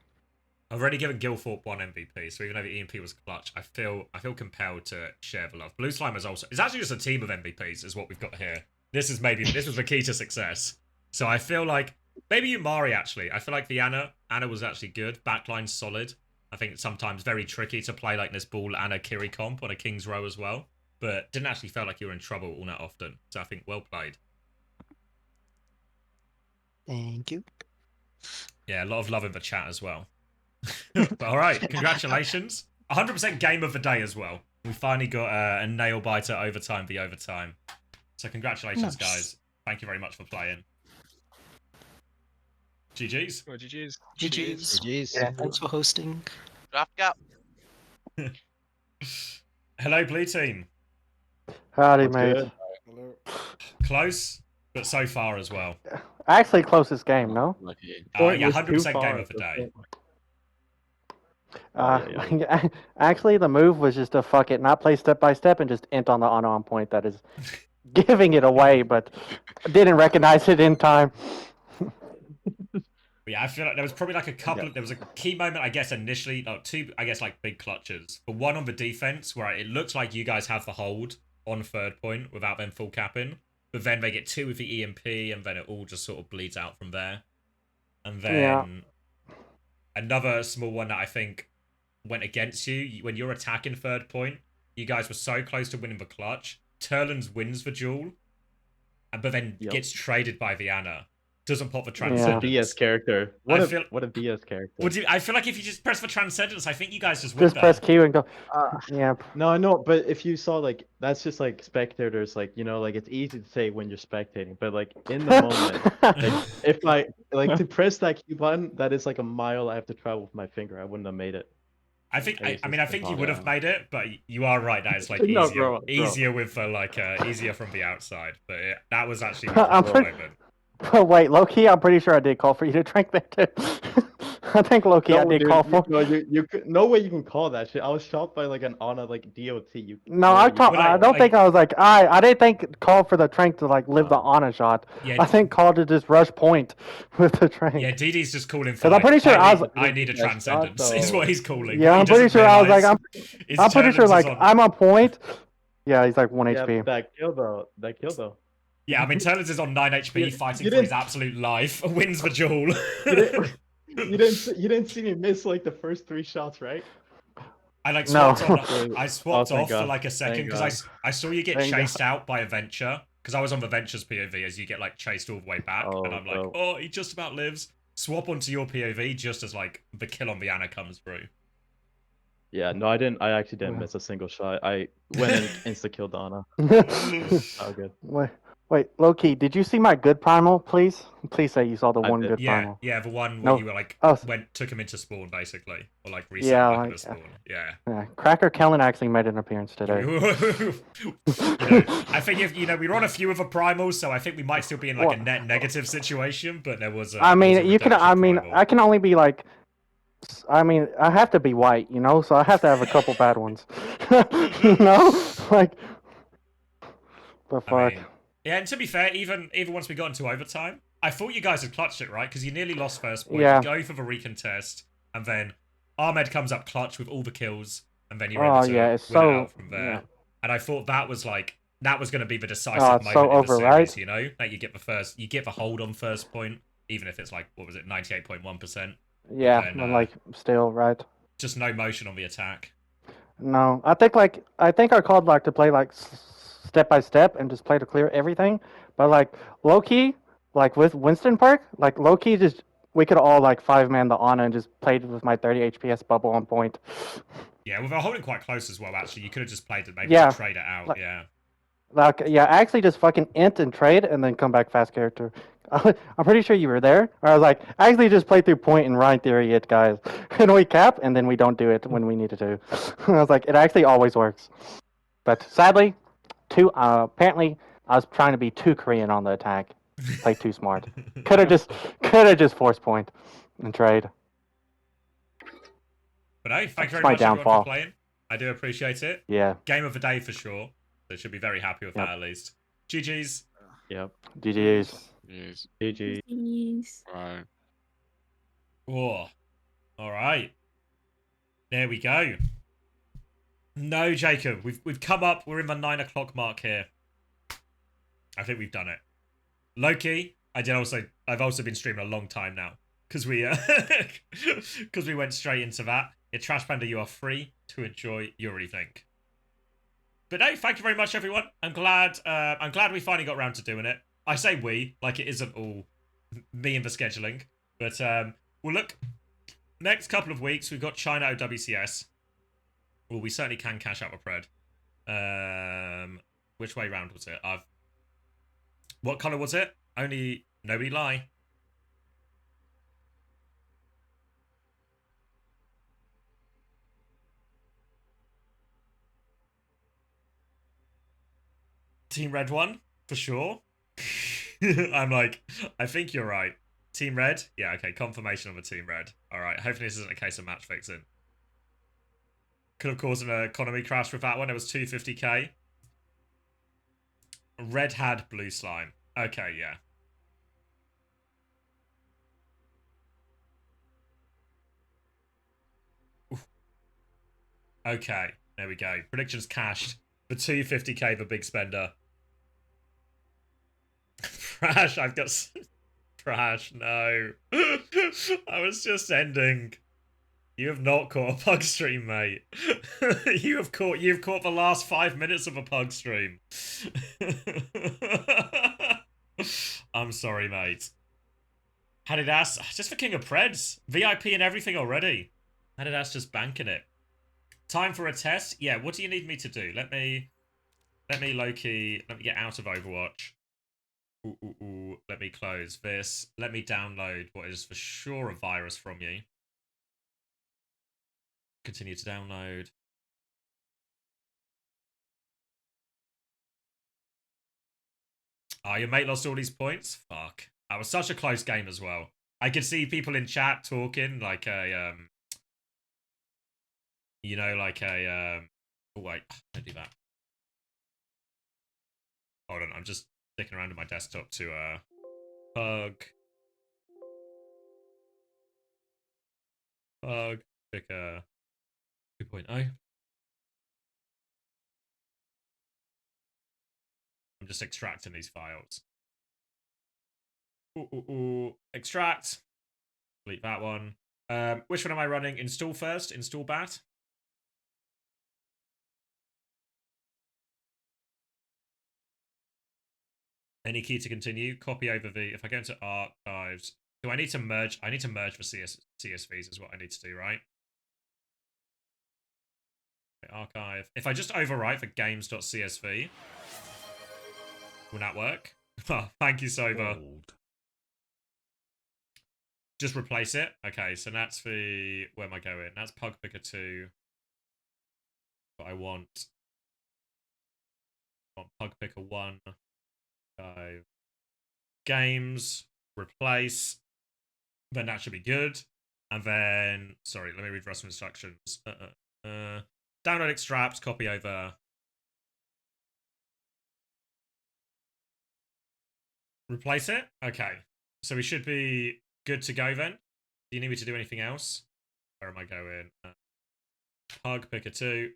I've already given Gilthorpe 1 MVP, so even though the EMP was clutch, I feel compelled to share the love. Blue Slime is also... It's actually just a team of MVPs is what we've got here. This was the key to success. So I feel like... Maybe Umari, actually. I feel like the Ana was actually good. Backline solid. I think it's sometimes very tricky to play like this ball Ana Kiri comp on a King's Row as well. But didn't actually feel like you were in trouble all that often. So I think well played. Thank you. Yeah, a lot of love in the chat as well. But all right, congratulations. 100% game of the day as well. We finally got a nail biter overtime, the overtime. So congratulations, Nice. guys. Thank you very much for playing. GG's. Oh, GG's. GG's. GG's. Yeah, thanks for hosting. Draft gap. Hello, Blue Team. Howdy, What's mate. good? Close, but so far as well. Actually, closest game, no? Yeah, 100% game of the day. Actually, the move was just to fuck it, not play step by step, and just int on the on point that is giving it away, but didn't recognize it in time. But yeah, I feel like there was probably like a couple. There was a key moment, I guess, initially, like two, I guess, like big clutches. But one on the defense where it looks like you guys have the hold on third point without them full capping. But then they get two with the EMP, and then it all just sort of bleeds out from there. And then another small one that I think went against you when you're attacking third point. You guys were so close to winning the clutch. Turlands wins the duel, but then gets traded by Viana. Doesn't pop the Transcendence. It's a BS character. What a BS character. I feel like if you just press for Transcendence, I think you guys just win Just press Q and go. Yeah. No, I know, but if you saw like that's just like spectators, like like it's easy to say when you're spectating, but like in the moment, like, if I like to press that Q button, that is like a mile I have to travel with my finger. I wouldn't have made it. I think I think you would have made it, but you are right. That is like No, easier, bro. easier with easier from the outside. But that was actually I'm a pretty- moment. Oh wait, low-key, I'm pretty sure I did call for you to drink there too. I think low-key I did call for. You could, no way you can call that shit. I was shot by like an Ana like DOT. No, I don't think I was like I didn't think call for the trank to like live the Ana shot. Yeah. I think call to just rush point with the trank. Yeah, DD's just calling for. Because I'm pretty sure I need a Transcendence. Is what he's calling. Yeah, What he I'm pretty doesn't sure I was like realise is I'm pretty sure Turlands is like on- I'm on point. Yeah, he's like 1 Yeah, HP. that kill though. Yeah, I mean Turlands is on 9 HP, fighting you for his didn't- absolute life. Wins the duel. You didn't see me miss like the first 3 shots, right? I like No. swapped on. I swapped thank off for God. like a second Thank because I saw you get Thank chased out by a Venture because I was on the Venture's POV as you get like chased all the way back, and I'm like, no. oh, he just about lives. Swap onto your POV just as like the kill on Viana comes through. Yeah, no, I didn't. I actually didn't miss a single shot. I went and insta killed Ana. Oh, good. Wait, low-key, did you see my good primal, please? Please say you saw the one good Yeah, primal. yeah, the one where No. you were like took him into spawn basically, or like reset Yeah, back like, into spawn. Yeah. Yeah, Cracker Kellen actually made an appearance today. I think if we were on a few of the primals, so I think we might still be in like a net negative situation. But there was. I mean, I can only be like. I mean, I have to be white, so I have to have a couple bad ones. Like. But fuck. Yeah, and to be fair, even once we got into overtime, I thought you guys had clutched it, right? Because you nearly lost first point. Yeah. You go for the recontest, and then Ahmed comes up clutch with all the kills, and then you're able to win it out from there. Yeah. And I thought that was going to be the decisive Oh, it's moment so in the over, series, right? that you get the hold on first point, even if it's like, what was it, 98.1%. Yeah, And, but like still right. just no motion on the attack. No, I think I called like to play like step by step and just play to clear everything. But like low key, like with Winston Park, like low key, just we could all like 5-man the Ana and just played with my 30 HPS bubble on point. Yeah, well, they're holding quite close as well. Actually, you could have just played it, maybe Yeah, to trade it out. like- Yeah. Like yeah, actually just fucking int and trade and then come back fast character. I'm pretty sure you were there. I was like, actually just play through point and Ryan theory it, guys. And we cap and then we don't do it when we needed to. I was like, it actually always works. But sadly, apparently I was trying to be too Korean on the attack. Play too smart. Could have just force point and trade. But hey, thank you very my much everyone downfall. for playing. I do appreciate it. Yeah. Game of the day for sure. They should be very happy with that at least. GG's. Yep. GG's. GG. Right. Whoa. All right. There we go. No, Jacob. We've come up. We're in the 9 o'clock mark here. I think we've done it. Loki. I've also been streaming a long time now because we went straight into that. Yeah, Trash Panda, you are free to enjoy your rethink. But no, thank you very much, everyone. I'm glad we finally got around to doing it. I say we, like it isn't all me and the scheduling. But well, look, next couple of weeks we've got China OWCS. Well, we certainly can cash out a pred. Which way round was it? What color was it? Only nobody lie. Team Red one, for sure. I'm like, I think you're right. Team Red? Yeah, okay, confirmation on the Team Red. Alright, hopefully this isn't a case of match fixing. Could have caused an economy crash with that one. It was 250k. Red had blue slime. Okay, yeah. Oof. Okay, there we go. Predictions cashed for 250k for big spender. Trash, I've got... Trash, no. I was just ending. You have not caught a pug stream, mate. You've caught the last 5 minutes of a pug stream. I'm sorry, mate. Hadidas, just for King of Preds. VIP and everything already. Hadidas just banking it. Time for a test? Yeah, what do you need me to do? Let me low-key, let me get out of Overwatch. Let me close this. Let me download what is for sure a virus from you. Continue to download. Oh, your mate lost all these points? Fuck. That was such a close game as well. I could see people in chat talking like a, you know, like a, oh wait, don't do that. Hold on, I'm just sticking around on my desktop to, Pug, pick a 2.0. I'm just extracting these files. Extract. Delete that one. Which one am I running? Install first? Install bat? Any key to continue? Copy over the... If I go into archives... Do I need to merge? I need to merge the CSVs is what I need to do, right? Okay, archive. If I just overwrite for games.csv, will that work? Oh, thank you, Sober. Just replace it. Okay, so that's the... Where am I going? That's Pug Picker 2. But I want Pug Picker 1. Go. Games. Replace. Then that should be good. And then... Sorry, let me read the rest of instructions. Download extract, copy over. Replace it? Okay. So we should be good to go then. Do you need me to do anything else? Where am I going? Pug Picker 2.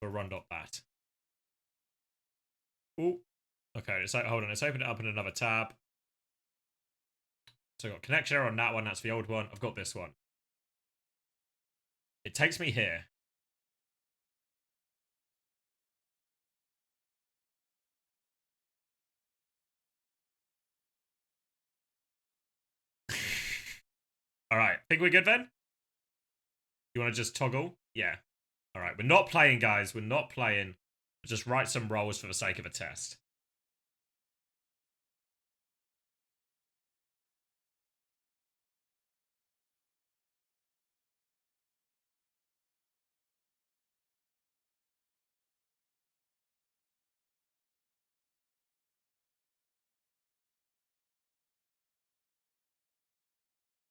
For run.bat. Oh. Okay, so hold on. Let's open it up in another tab. So I've got connection error on that one. That's the old one. I've got this one. It takes me here. All right. Think we're good then? You want to just toggle? Yeah. All right. We're not playing, guys. We're not playing. Just write some roles for the sake of a test.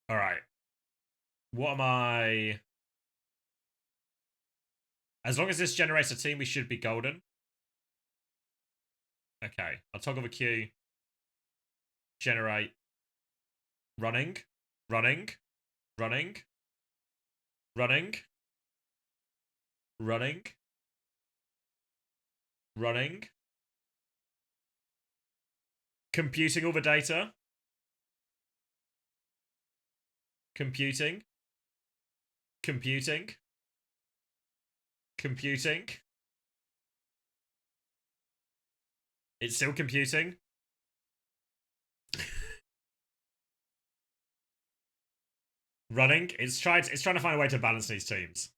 All right. What am I... As long as this generates a team, we should be golden. Okay. I'll toggle the queue. Generate. Running. Running. Running. Running. Running. Running. Computing all the data. Computing. Computing. Computing. It's still computing. Running. It's trying to find a way to balance these teams.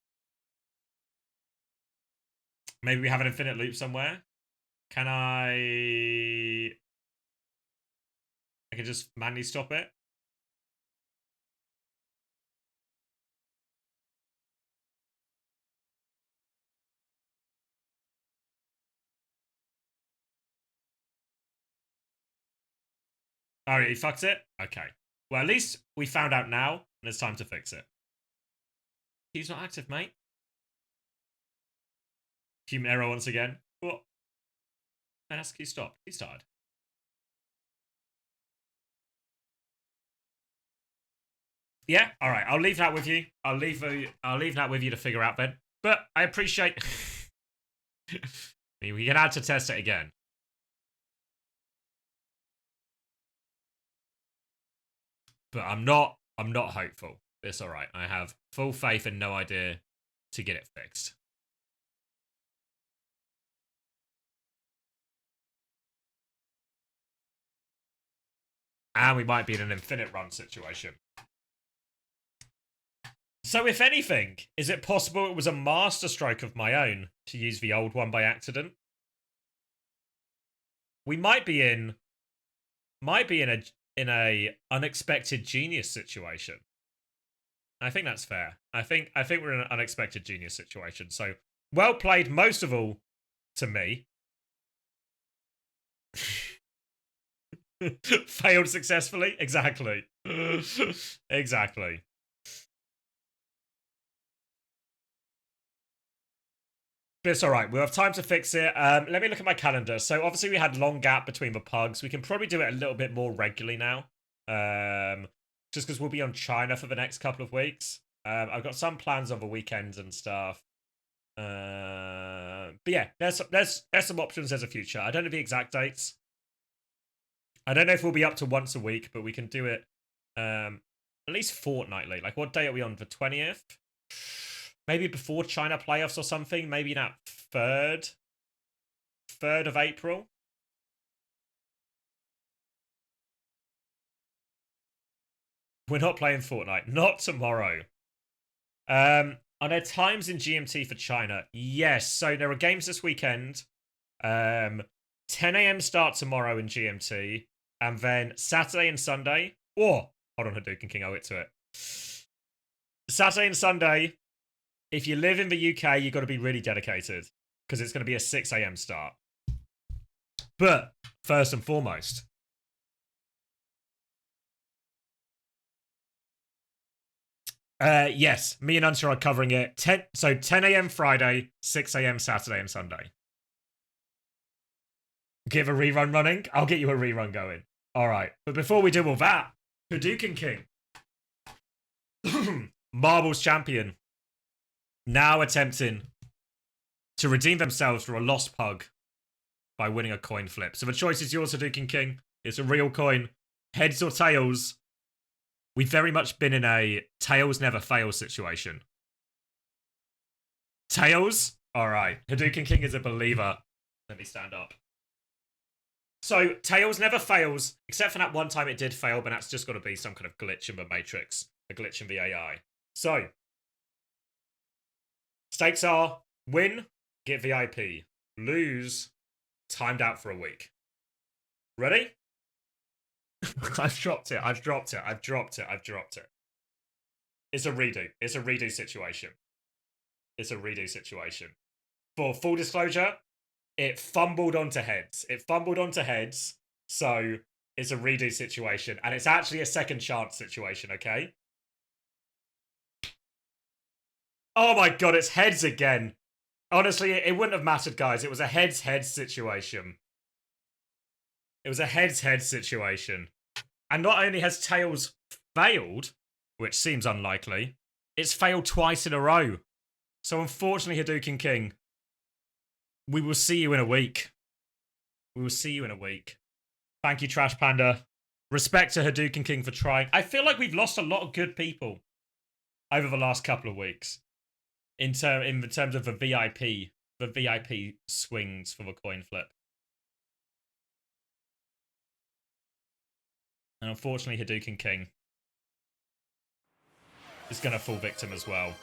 Maybe we have an infinite loop somewhere. Can I can just manually stop it. Oh, he fucked it? Okay. Well, at least we found out now, and it's time to fix it. Q's not active, mate. Human error once again. What? And that's Q stopped. Q started. Yeah, all right. I'll leave that with you. I'll leave that with you to figure out then. But I appreciate. I mean, we can add to test it again. But I'm not hopeful. It's all right. I have full faith and no idea to get it fixed. And we might be in an infinite run situation. So if anything, is it possible it was a masterstroke of my own to use the old one by accident? We might be in a unexpected genius situation. I think that's fair. I think we're in an unexpected genius situation. So well played, most of all, to me. Failed successfully? Exactly. Exactly. But it's all right. We'll have time to fix it. Let me look at my calendar. So obviously we had long gap between the pugs. We can probably do it a little bit more regularly now. Just because we'll be on China for the next couple of weeks. I've got some plans on the weekends and stuff. But yeah, there's some options as a future. I don't know the exact dates. I don't know if we'll be up to once a week, but we can do it at least fortnightly. Like, what day are we on? The 20th? Maybe before China playoffs or something. Maybe that 3rd of April. We're not playing Fortnite. Not tomorrow. Are there times in GMT for China? Yes. So there are games this weekend. 10 a.m. start tomorrow in GMT. And then Saturday and Sunday. Oh, hold on, Hadouken King. I'll get to it. Saturday and Sunday. If you live in the UK, you've got to be really dedicated. Because it's going to be a 6 a.m. start. But, first and foremost, yes, me and Unser are covering it. 10 a.m. Friday, 6 a.m. Saturday and Sunday. Give a rerun running? I'll get you a rerun going. All right. But before we do all that, Hadouken King. Marbles champion. Now attempting to redeem themselves for a lost pug by winning a coin flip. So the choice is yours, Hadouken King. It's a real coin. Heads or tails? We've very much been in a tails never fail situation. Tails? All right. Hadouken King is a believer. Let me stand up. So, tails never fails, except for that one time it did fail, but that's just got to be some kind of glitch in the matrix. A glitch in the AI. So, stakes are win, get VIP. Lose, timed out for a week. Ready? I've dropped it. It's a redo situation. For full disclosure, it fumbled onto heads. So it's a redo situation. And it's actually a second chance situation, okay? Oh my god, it's heads again. Honestly, it wouldn't have mattered, guys. It was a heads-heads situation. And not only has tails failed, which seems unlikely, it's failed twice in a row. So unfortunately, Hadouken King, we will see you in a week. Thank you, Trash Panda. Respect to Hadouken King for trying. I feel like we've lost a lot of good people over the last couple of weeks. In terms of the VIP swings for the coin flip. And unfortunately, Hadouken King is going to fall victim as well.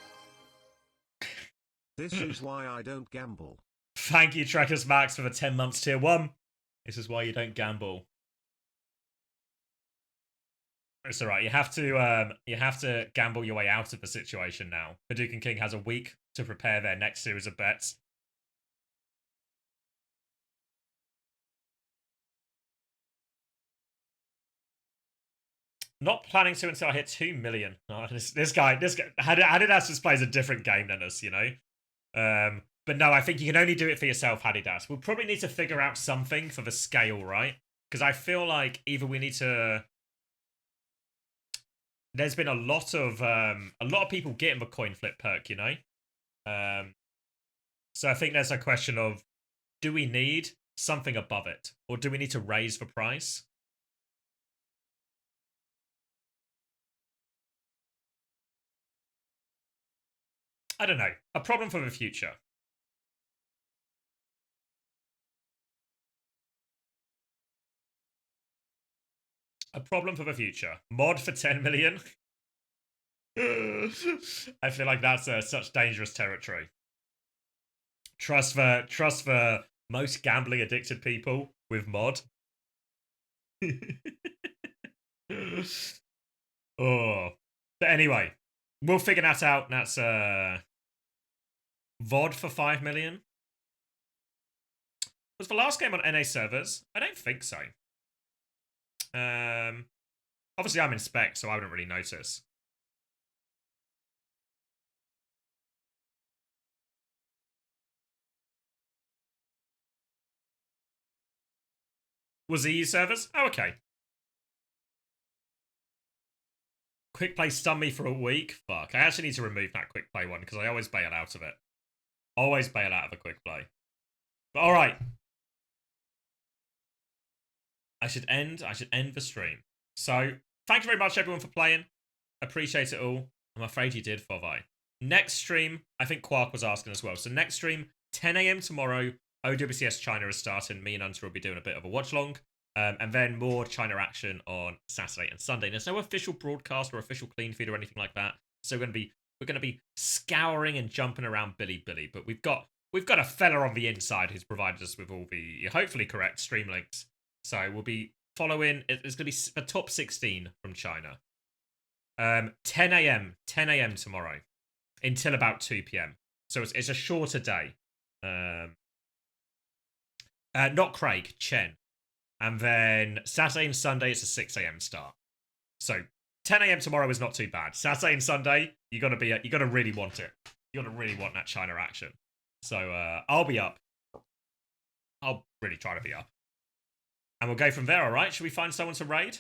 This is why I don't gamble. Thank you, Trekkers Max, for the 10 months tier 1. This is why you don't gamble. It's alright, you have to gamble your way out of the situation now. Hadouken King has a week to prepare their next series of bets. Not planning to until I hit 2 million. Oh, this guy, Hadidas just plays a different game than us, you know? But no, I think you can only do it for yourself, Hadidas. We'll probably need to figure out something for the scale, right? Because I feel like either we need to... There's been a lot of people getting the coin flip perk, you know? So I think there's a question of, do we need something above it? Or do we need to raise the price? I don't know. A problem for the future. A problem for the future. Mod for 10 million? I feel like that's such dangerous territory. Trust the most gambling addicted people with mod. Oh. But anyway, we'll figure that out. That's VOD for 5 million. Was the last game on NA servers? I don't think so. Obviously I'm in spec, so I wouldn't really notice. Was EU servers? Oh, okay. Quick play stunned me for a week. Fuck. I actually need to remove that quick play one because I always bail out of it. Always bail out of a quick play. But alright. I should end the stream. So, thank you very much everyone for playing. Appreciate it all. I'm afraid you did, Fovai. Next stream, I think Quark was asking as well. So next stream, 10 AM tomorrow, OWCS China is starting. Me and Hunter will be doing a bit of a watch long. And then more China action on Saturday and Sunday. There's no official broadcast or official clean feed or anything like that. So we're gonna be scouring and jumping around Billy, but we've got a fella on the inside who's provided us with all the hopefully correct stream links. So we'll be following. It's gonna be the top 16 from China. 10 AM tomorrow until about 2 PM. So it's a shorter day. Not Craig, Chen. And then Saturday and Sunday, it's a 6 AM start. So 10 AM tomorrow is not too bad. Saturday and Sunday, you gotta really want it. You gotta really want that China action. So I'll be up. I'll really try to be up. And we'll go from there, alright? Should we find someone to raid?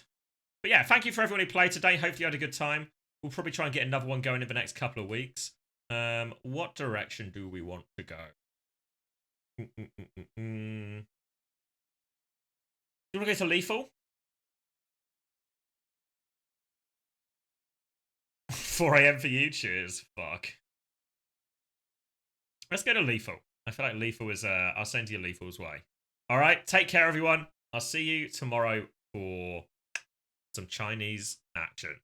But yeah, thank you for everyone who played today. Hopefully you had a good time. We'll probably try and get another one going in the next couple of weeks. What direction do we want to go? Do you want to go to lethal? 4 AM for you? Cheers. Fuck. Let's go to lethal. I feel like lethal is, I'll send you lethal's way. Alright, take care everyone. I'll see you tomorrow for some Chinese action.